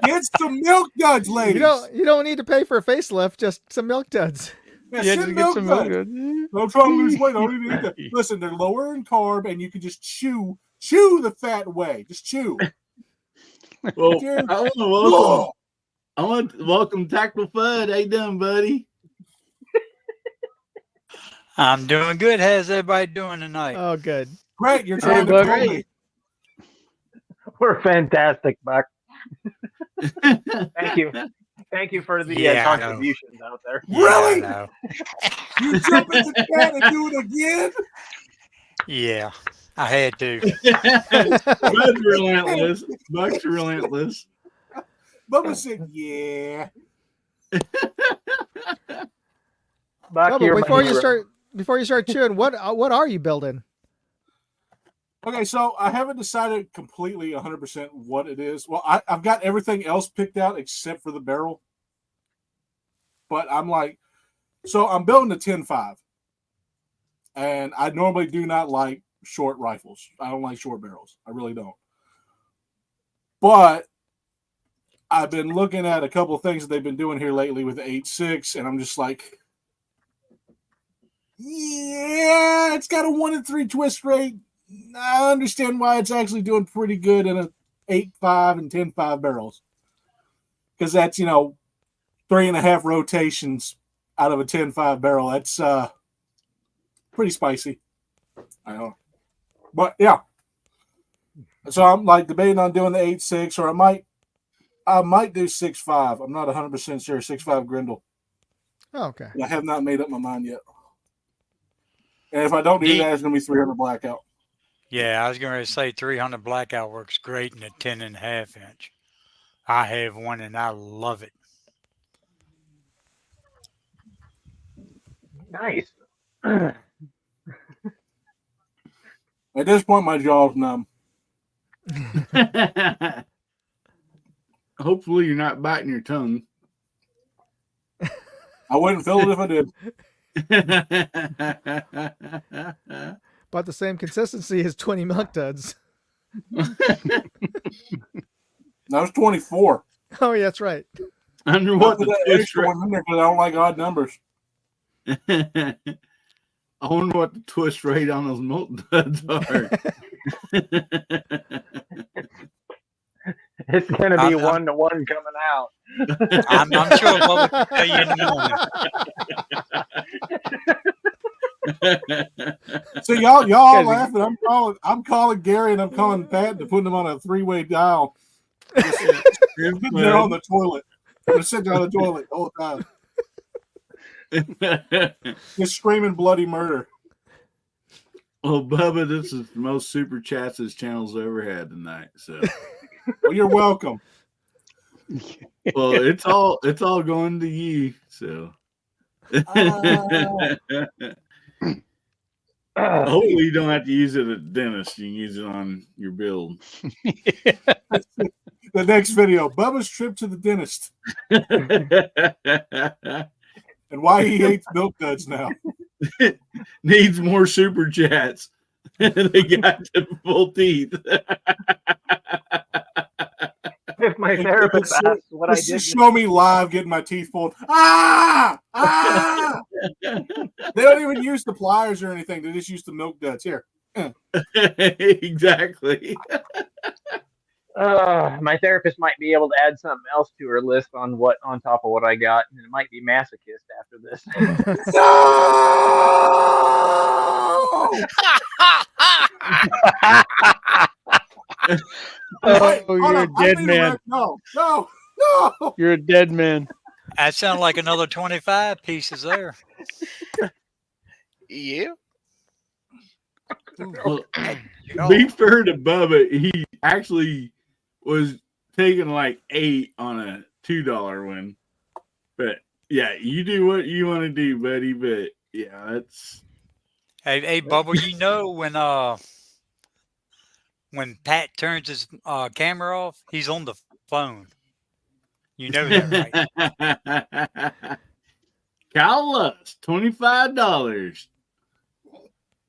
Get some milk duds, ladies. You don't need to pay for a facelift, just some milk duds. Yeah, Yeah, send just get milk some duds. milk. Don't try to lose weight. I don't even eat that. Listen, they're lower in carb, and you can just chew the fat away. Just chew. Well, I want to welcome Tactical Fudd. How you doing, buddy? I'm doing good. How's everybody doing tonight? Oh, good. Great. You're trying to Buck. kill me. We're fantastic, Buck. Thank you. Thank you for the Yeah, I know. contributions out there. Really? Yeah, You jump in the chat and do it again? yeah, I had to. Buck's relentless. Buck's relentless. Bubba said, yeah. Buck, Bubba, you're my before you start chewing, what are you building? Okay, so I haven't decided completely 100% what it is. Well, I've got everything else picked out except for the barrel. But I'm like, so I'm building a 10.5. And I normally do not like short rifles. I don't like short barrels. I really don't. But I've been looking at a couple of things that they've been doing here lately with the 8.6, and I'm just like, yeah, it's got a 1 in 3 twist rate. I understand why it's actually doing pretty good in a 8.5 and 10.5 barrels. Because that's, 3.5 rotations out of a 10.5 barrel. That's pretty spicy. I know. But yeah. So I'm like debating on doing the 8.6, or I might do 6.5. I'm not 100% sure. 6.5 Grindle. Oh, okay. I have not made up my mind yet. And if I don't do that, it's going to be 300 blackout. Yeah, I was going to say 300 blackout works great in a 10.5 inch. I have one and I love it. Nice. At this point, my jaw's numb. Hopefully, you're not biting your tongue. I wouldn't feel it if I did. About the same consistency as 20 milk duds. That was 24. Oh, yeah, that's right. Under what the twist extra one in there because I don't like odd numbers. I wonder what the twist rate on those milk duds are. It's going to be 1-to-1 coming out. I'm sure Bubba can tell you in the morning. So y'all laughing. I'm calling Gary and I'm calling Pat to put them on a 3-way dial. They're on the toilet. They're sitting on the toilet the whole time. Just screaming bloody murder. Well, Bubba, this is the most super chats this channel's ever had tonight. So, well, you're welcome. Well, it's all going to you. So, hopefully you don't have to use it at the dentist. You can use it on your build. The next video, Bubba's trip to the dentist. And why he hates milk duds now. Needs more super chats. They got the full teeth. If my therapist asks what I did, just show me live getting my teeth pulled. Ah! Ah! They don't even use the pliers or anything. They just use the milk duds. Here. Exactly. My therapist might be able to add something else to her list on top of what I got, and it might be masochist after this. You're a dead man. No. You're a dead man. That sounds like another 25 pieces there. Yeah. Well, to be fair to Bubba, he actually was taking like 8 on a $2 win. But yeah, you do what you want to do, buddy. But yeah, that's. Hey, Bubba, you know when Pat turns his camera off, he's on the phone. You know that, right? Kyle Lutz, $25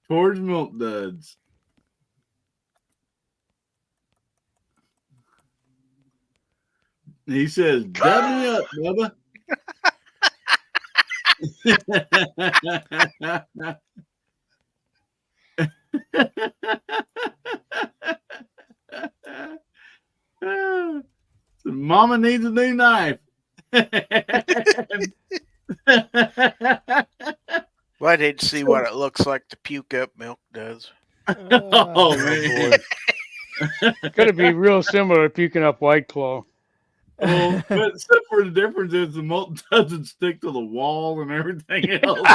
towards milk duds. He says, "Dub me up, Bubba." Mama needs a new knife. Well, I'd hate to see what it looks like to puke up milk duds. Oh man, it's gonna be real similar to puking up White Claw. Well, but except for the difference is the milk doesn't stick to the wall and everything else.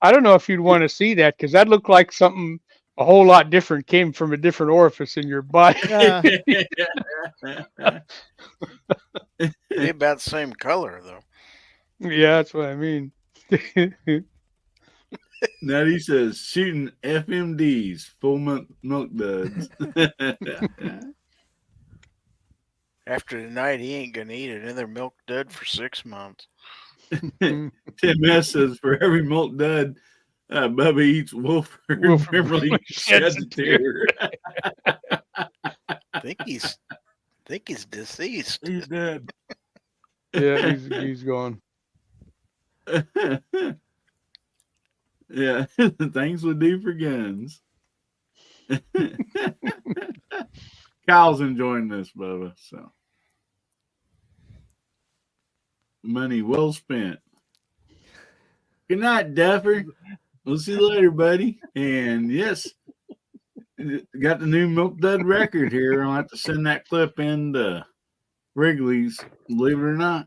I don't know if you'd want to see that because that looked like something a whole lot different came from a different orifice in your body. They're about the same color, though. Yeah, that's what I mean. Now he says shooting FMDs, full milk duds. After tonight, he ain't gonna eat another milk dud for 6 months. Tim S says for every milk dud, Bubba eats Wolford. Beverly sheds a tear. I think he's deceased. He's dead. Yeah, he's gone. Yeah, things we do for guns. Kyle's enjoying this, Bubba. So money well spent. Good night, Duffer. We'll see you later, buddy. And yes, got the new Milk Dud record here. I'll have to send that clip in to Wrigley's, believe it or not.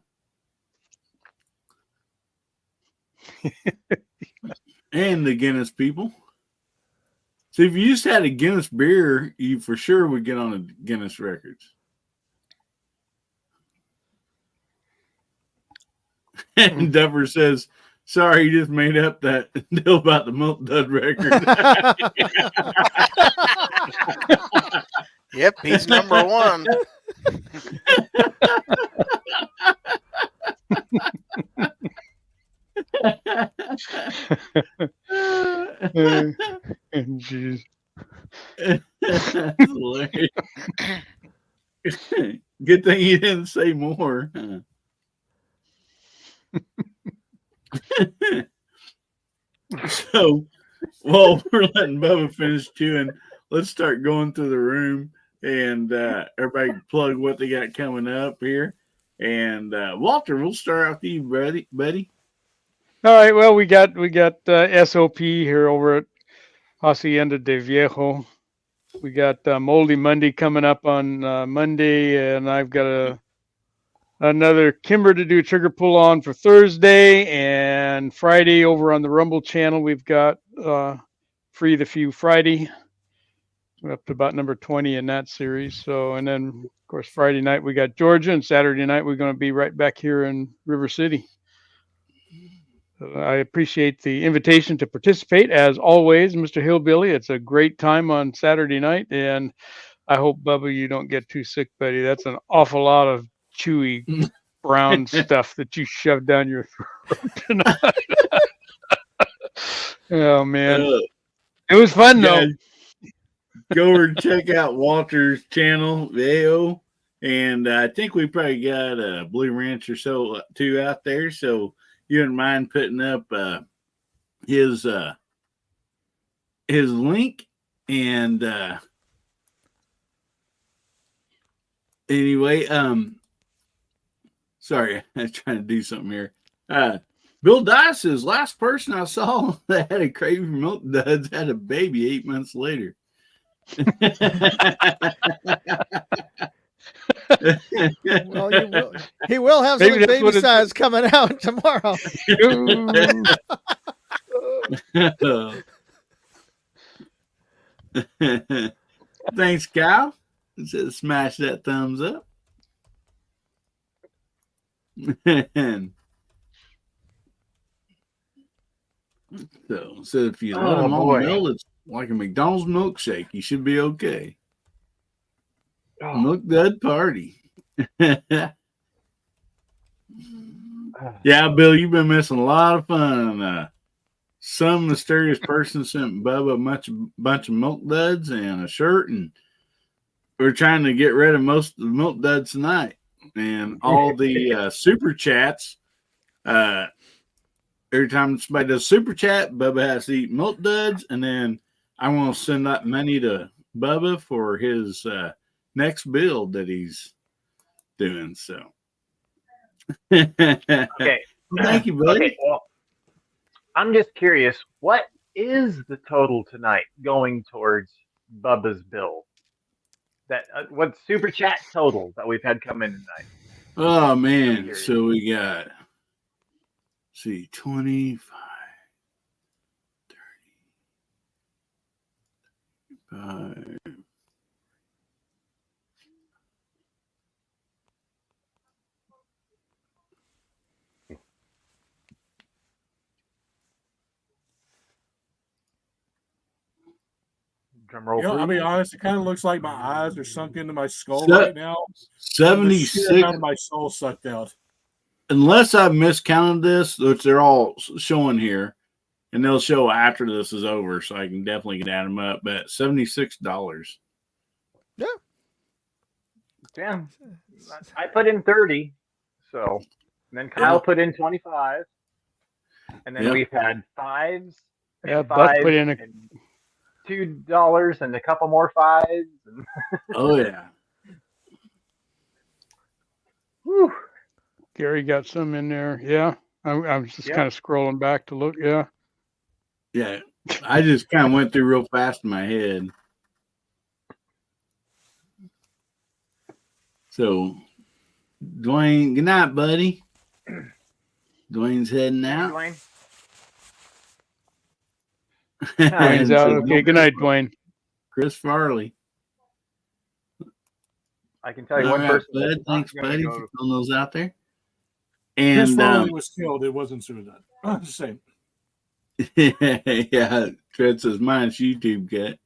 And the Guinness people. So if you just had a Guinness beer, you for sure would get on a Guinness records. And Duffer says, "Sorry, you just made up that deal about the Milk Dud record." Yep, he's number one. Jeez. Good thing you didn't say more. So, while we're letting Bubba finish chewing, let's start going through the room and everybody plug what they got coming up here. And Walter, we'll start out with you, buddy. All right. Well, we got SOP here over at Hacienda de Viejo. We got Moldy Monday coming up on Monday, and I've got another Kimber to do trigger pull on for Thursday, and Friday over on the Rumble channel we've got Free the Few Friday. We're up to about number 20 in that series. So, and then of course Friday night we got Georgia, and Saturday night we're going to be right back here in River City. I appreciate the invitation to participate as always, Mr. Hillbilly. It's a great time on Saturday night, and I hope, Bubba, you don't get too sick, buddy. That's an awful lot of chewy brown stuff that you shoved down your throat tonight. Oh man, it was fun though. Go over and check out Walter's channel, AO, and I think we probably got a Blue Ranch or so too out there. So you wouldn't mind putting up his link, and anyway, sorry, I was trying to do something here. Bill Dice's last person I saw that had a craving for milk duds had a baby 8 months later. Well, he will have some baby size coming out tomorrow. Thanks, Kyle. Smash that thumbs up. So if you let them all melt, it's like a McDonald's milkshake. You should be okay. Milk dud party. Yeah, Bill, you've been missing a lot of fun. Some mysterious person sent Bubba a bunch of milk duds and a shirt, and we're trying to get rid of most of the milk duds tonight. And all the super chats, every time somebody does super chat, Bubba has to eat milk duds, and then I want to send that money to Bubba for his next build that he's doing. So, okay, thank you, buddy. Okay, well, I'm just curious, what is the total tonight going towards Bubba's bill? That what super chat total that we've had come in tonight? Oh man, so we got, see, 25, 35. Drum roll, I'll be please. honest, it kind of looks like my eyes are sunk into my skull right now. 76. Amount of my soul sucked out. Unless I've miscounted this, which they're all showing here, and they'll show after this is over, so I can definitely add them up. But $76. Yeah. Yeah. I put in 30, so and then Kyle put in 25, and then we've had fives. Yeah, Buck put in $2 and a couple more fives. Oh yeah. Whew. Gary got some in there. Yeah, I'm just kind of scrolling back to look. Yeah. Yeah, I just kind of went through real fast in my head. So, Dwayne, good night, buddy. Dwayne's heading out. Dwayne. Dwayne's out. Okay, good night, Dwayne. Chris Farley. I can tell you one person. Bud. Thanks, buddy, for throwing those out there. Chris And Farley was killed. It wasn't suicide. I'm just saying. Yeah, Fred says mine's YouTube cat.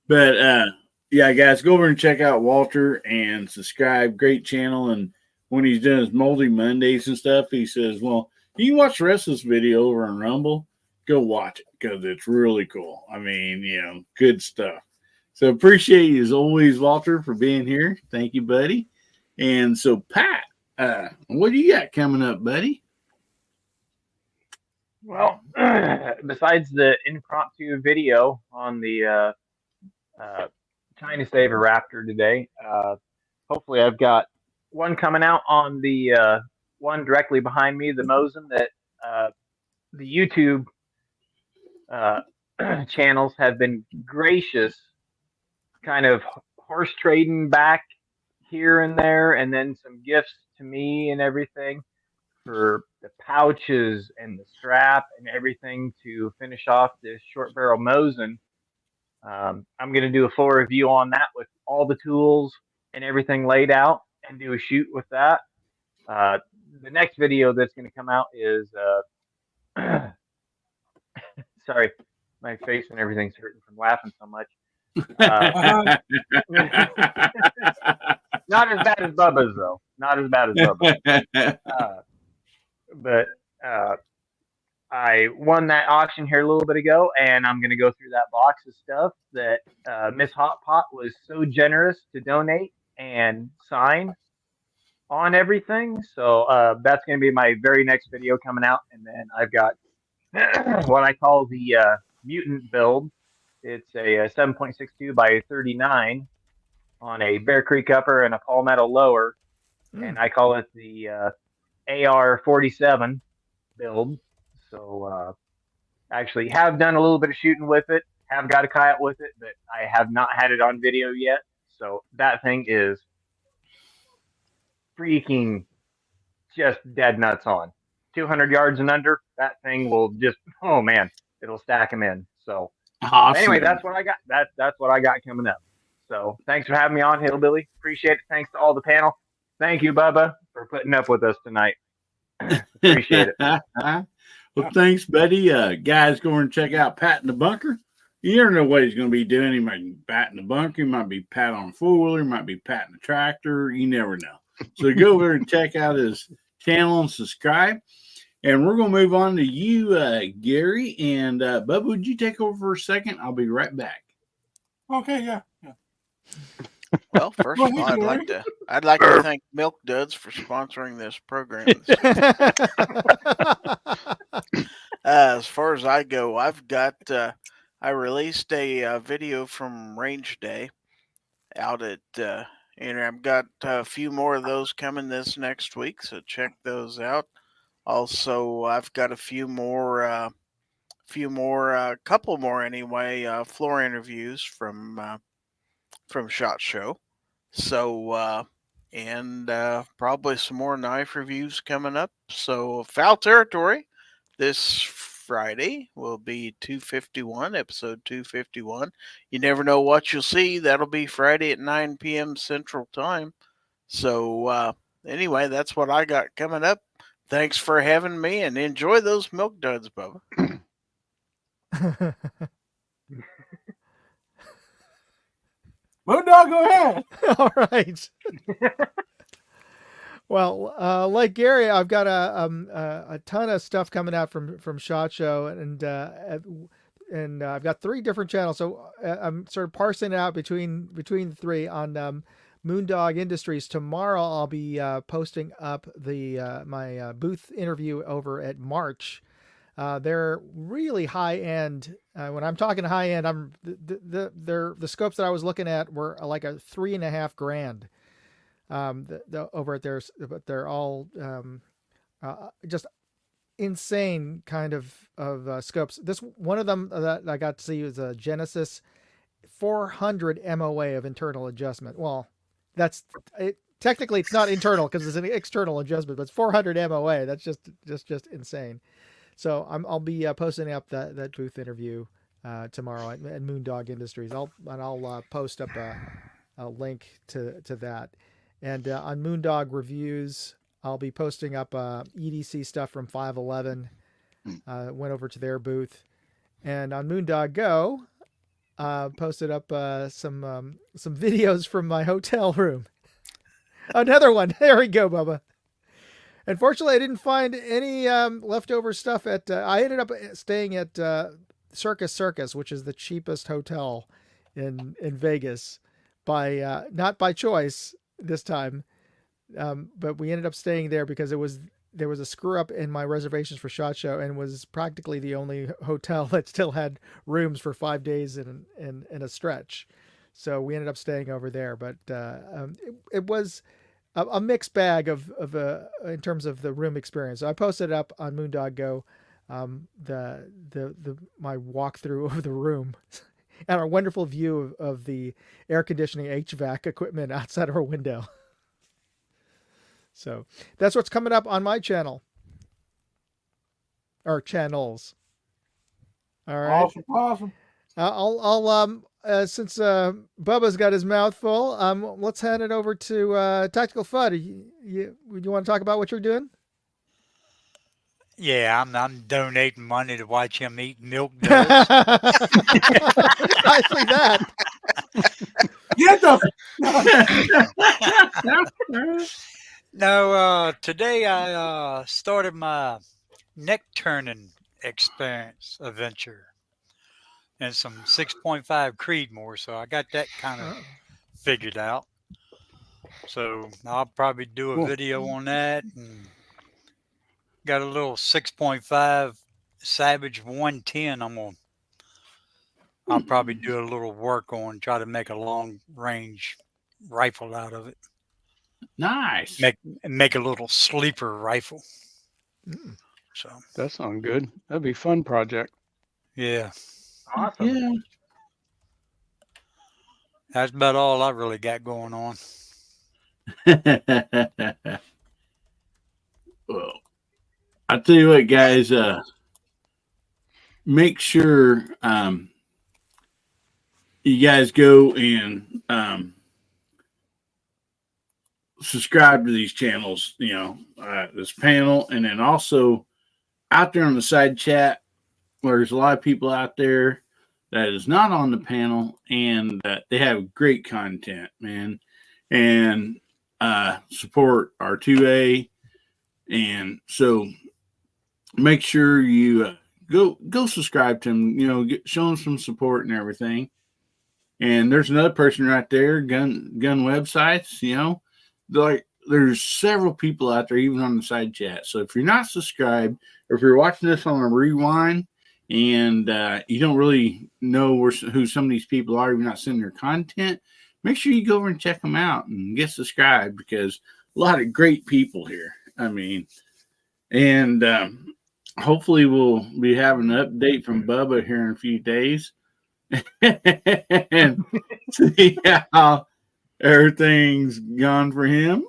But yeah, guys, go over and check out Walter and subscribe. Great channel. And when he's doing his Moldy Mondays and stuff, he says, well, you can watch the rest of this video over on Rumble. Go watch it because it's really cool. I mean, good stuff. So appreciate you as always, Walter, for being here. Thank you, buddy. And so, Pat, what do you got coming up, buddy? Well, besides the impromptu video on the China Saver Raptor today, hopefully I've got one coming out on the one directly behind me, the Mosin, that the YouTube channels have been gracious, kind of horse trading back here and there, and then some gifts to me and everything for the pouches and the strap and everything to finish off this short barrel Mosin. I'm going to do a full review on that with all the tools and everything laid out and do a shoot with that. Uh, the next video that's going to come out is, sorry, my face and everything's hurting from laughing so much. Not as bad as Bubba's though. Not as bad as Bubba's. But I won that auction here a little bit ago, and I'm going to go through that box of stuff that Miss Hot Pot was so generous to donate and sign on everything. So that's going to be my very next video coming out. And then I've got what I call the mutant build. It's a 7.62 by 39 on a Bear Creek upper and a Palmetto lower. And I call it the AR-47 build. So actually have done a little bit of shooting with it, have got a kayak with it, but I have not had it on video yet. So that thing is freaking just dead nuts on. 200 yards and under, that thing will just, oh man, it'll stack them in. So awesome. Anyway, that's what I got. That's what I got coming up. So thanks for having me on, Hillbilly. Appreciate it. Thanks to all the panel. Thank you, Bubba, for putting up with us tonight. Appreciate it. Well, thanks, buddy. Guys, go and check out Pat in the Bunker. You never know what he's going to be doing. He might be Pat in the bunker. He might be Pat on a four-wheeler. He might be Pat in the tractor. You never know. So go over and check out his channel and subscribe. And we're going to move on to you, Gary. And Bubba, would you take over for a second? I'll be right back. Okay, yeah. Well, first of all, I'd like to thank Milk Duds for sponsoring this program. As far as I go, I've got I released a video from Range Day out at and I've got a few more of those coming this next week, so check those out. Also, I've got a couple more anyway, floor interviews from SHOT Show. So, and probably some more knife reviews coming up. So, Foul Territory this Friday will be 251, episode 251. You never know what you'll see. That'll be Friday at 9 p.m. Central Time. So, anyway, that's what I got coming up. Thanks for having me, and enjoy those Milk Duds, Bubba. Moondog, go ahead. All right. Well, like Gary, I've got a ton of stuff coming out from SHOT Show, and I've got 3 different channels. So I'm sort of parsing it out between the 3 on Moondog Industries. Tomorrow I'll be posting up my booth interview over at March. They're really high end. When I'm talking high end, the scopes that I was looking at were like a $3.5 grand. Over at theirs, but they're all just insane kind of scopes. This one of them that I got to see was a Genesis 400 MOA of internal adjustment. Well, that's it. Technically, it's not internal because it's an external adjustment, but it's 400 MOA. That's just insane. So I'll be posting up that booth interview tomorrow at Moondog Industries. I'll post up a link to that. And on Moondog Reviews, I'll be posting up EDC stuff from 511. Went over to their booth. And on Moondog Go, posted up some videos from my hotel room. Another one. There we go, Bubba. Unfortunately, I didn't find any leftover stuff at... I ended up staying at Circus, which is the cheapest hotel in Vegas. Not by choice this time, but we ended up staying there because there was a screw up in my reservations for SHOT Show, and was practically the only hotel that still had rooms for 5 days in a stretch. So we ended up staying over there, but it was a mixed bag of in terms of the room experience. So I posted it up on Moondog Go my walkthrough of the room and our wonderful view of the air conditioning HVAC equipment outside of our window. So that's what's coming up on my channel. Or channels. All right. Awesome. Since Bubba's got his mouth full, let's hand it over to Tactical Fudd. You want to talk about what you're doing? Yeah, I'm donating money to watch him eat milk duds. I see that. Get the. No, today I started my neck turning adventure and some 6.5 Creedmoor, so I got that kind of figured out. So I'll probably do a video on that, and got a little 6.5 Savage 110. I'll probably do a little work on, try to make a long range rifle out of it. Nice. Make a little sleeper rifle. So That sounds good. That'd be a fun project. yeah, Awesome. Yeah. that's about all I really got going on. Well, I tell you what, guys. Make sure you guys go and subscribe to these channels. You know, this panel, and then also out there on the side chat, where there's a lot of people out there that is not on the panel, and they have great content, man, and support our 2A, and so make sure you go subscribe to them. You know, show them some support and everything. And there's another person right there, gun websites. You know, there's several people out there, even on the side chat. So if you're not subscribed, or if you're watching this on a rewind, and you don't really know who some of these people are, you're not seeing their content, make sure you go over and check them out and get subscribed, because a lot of great people here. I mean, and hopefully we'll be having an update from Bubba here in a few days and see how everything's gone for him.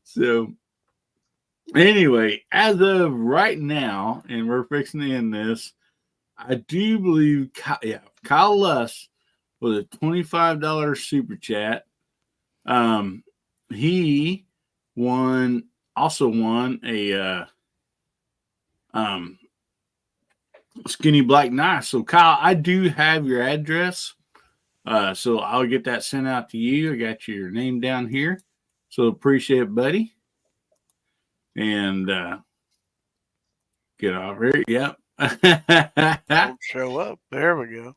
So anyway, as of right now, and we're fixing to end this, I do believe Kyle Luss with a $25 super chat. He also won a skinny black knife. So Kyle, I do have your address. So I'll get that sent out to you. I got your name down here. So appreciate it, buddy. And get off here. Yep. Don't show up. There we go.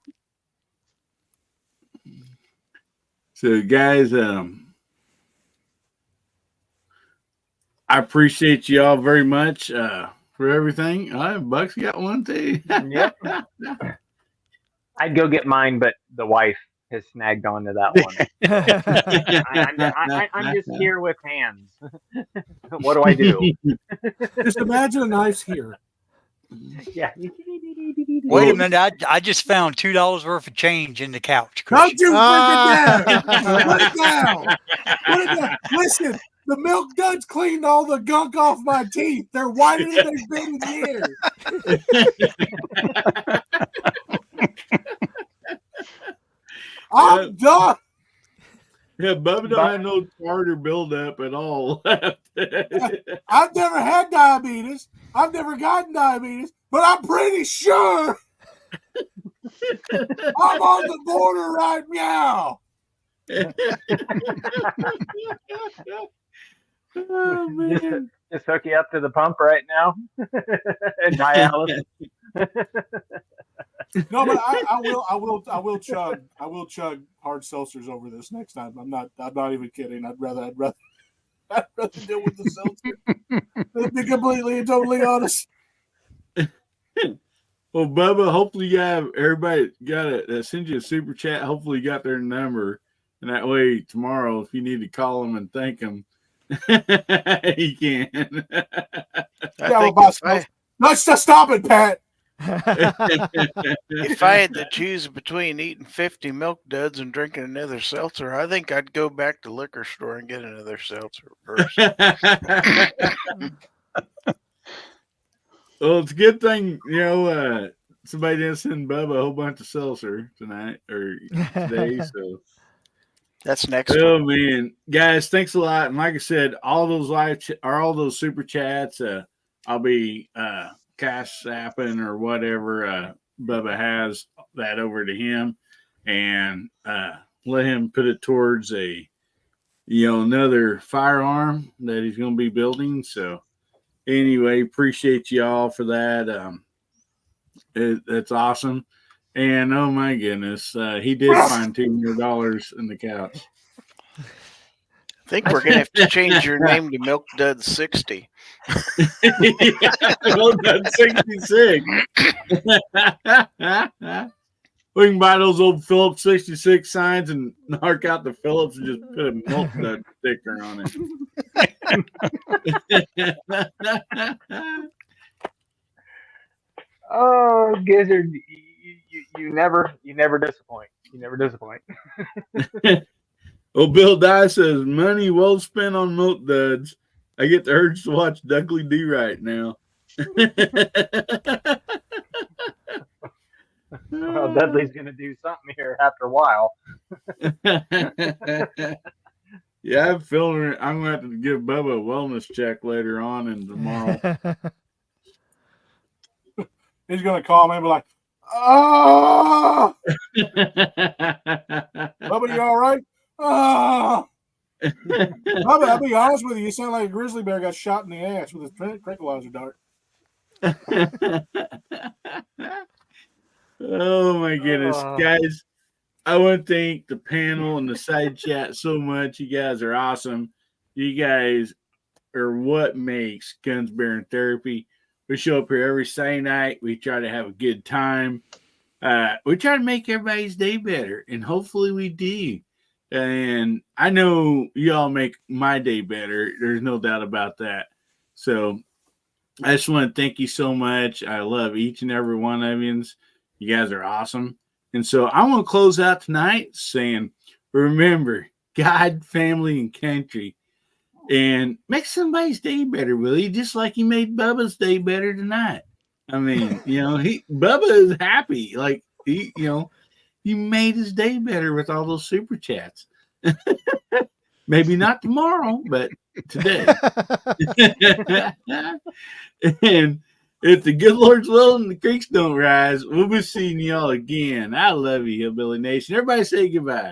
So guys, I appreciate you all very much for everything. Buck's got one too. Yep. I'd go get mine, but the wife has snagged onto that one. I'm just here with hands. What do I do? Just imagine a knife's here. Yeah. Wait a minute! I just found $2 worth of change in the couch Don't cushion. you freaking dare! Put it down! Put it down! Listen, the milk duds cleaned all the gunk off my teeth. They're whiter than they've been in years. I'm done. Yeah, Bubba don't have no tartar buildup at all. I've never had diabetes. I've never gotten diabetes, but I'm pretty sure I'm on the border right now. Oh man! Just hook you up to the pump right now. Dialysis. No, but I will chug hard seltzers over this next time. I'm not even kidding. I'd rather deal with the seltzer. To be completely and totally honest. Well, Bubba, hopefully you have everybody got it. Send you a super chat. Hopefully you got their number, and that way tomorrow, if you need to call them and thank them, He can. Yeah, we'll buy some. Let's just stop it, Pat. If I had to choose between eating 50 Milk Duds and drinking another seltzer, I think I'd go back to the liquor store and get another seltzer first. Well, it's a good thing, somebody didn't send Bubba a whole bunch of seltzer tonight or today. So that's next. Oh man, guys, thanks a lot. And like I said, all those all those super chats, I'll be cash apping or whatever. Bubba has that over to him, and let him put it towards a another firearm that he's going to be building. So anyway, appreciate y'all for that. That's awesome. And oh my goodness, he did find $200 in the couch. I think we're gonna have to change your name to Milk Dud 60. Milk Dud 66. We can buy those old Phillips 66 signs and mark out the Phillips and just put a Milk Dud sticker on it. Oh, Gizzard, you never disappoint. You never disappoint. Well, Bill Dye says, money well spent on Milk Duds. I get the urge to watch Duckley do right now. Well, Dudley's going to do something here after a while. Yeah, I'm feeling I'm going to have to give Bubba a wellness check later on and tomorrow. He's going to call me and be like, oh! Bubba, you all right? Oh! Bubba, I'll be honest with you. You sound like a grizzly bear got shot in the ass with a tranquilizer dart. Oh, my goodness. Guys, I want to thank the panel and the side chat so much. You guys are awesome. You guys are what makes Guns, Beer, and Therapy. We show up here every Saturday night. We try to have a good time. We try to make everybody's day better, and hopefully we do. And I know you all make my day better. There's no doubt about that. So I just want to thank you so much. I love each and every one of you. You guys are awesome. And so I want to close out tonight saying, remember, God, family, and country. And make somebody's day better, will you? Just like you made Bubba's day better tonight. I mean, Bubba is happy. Like he made his day better with all those super chats. Maybe not tomorrow, but today. And if the good Lord's will and the creeks don't rise, we'll be seeing y'all again. I love you, Hillbilly Nation. Everybody say goodbye.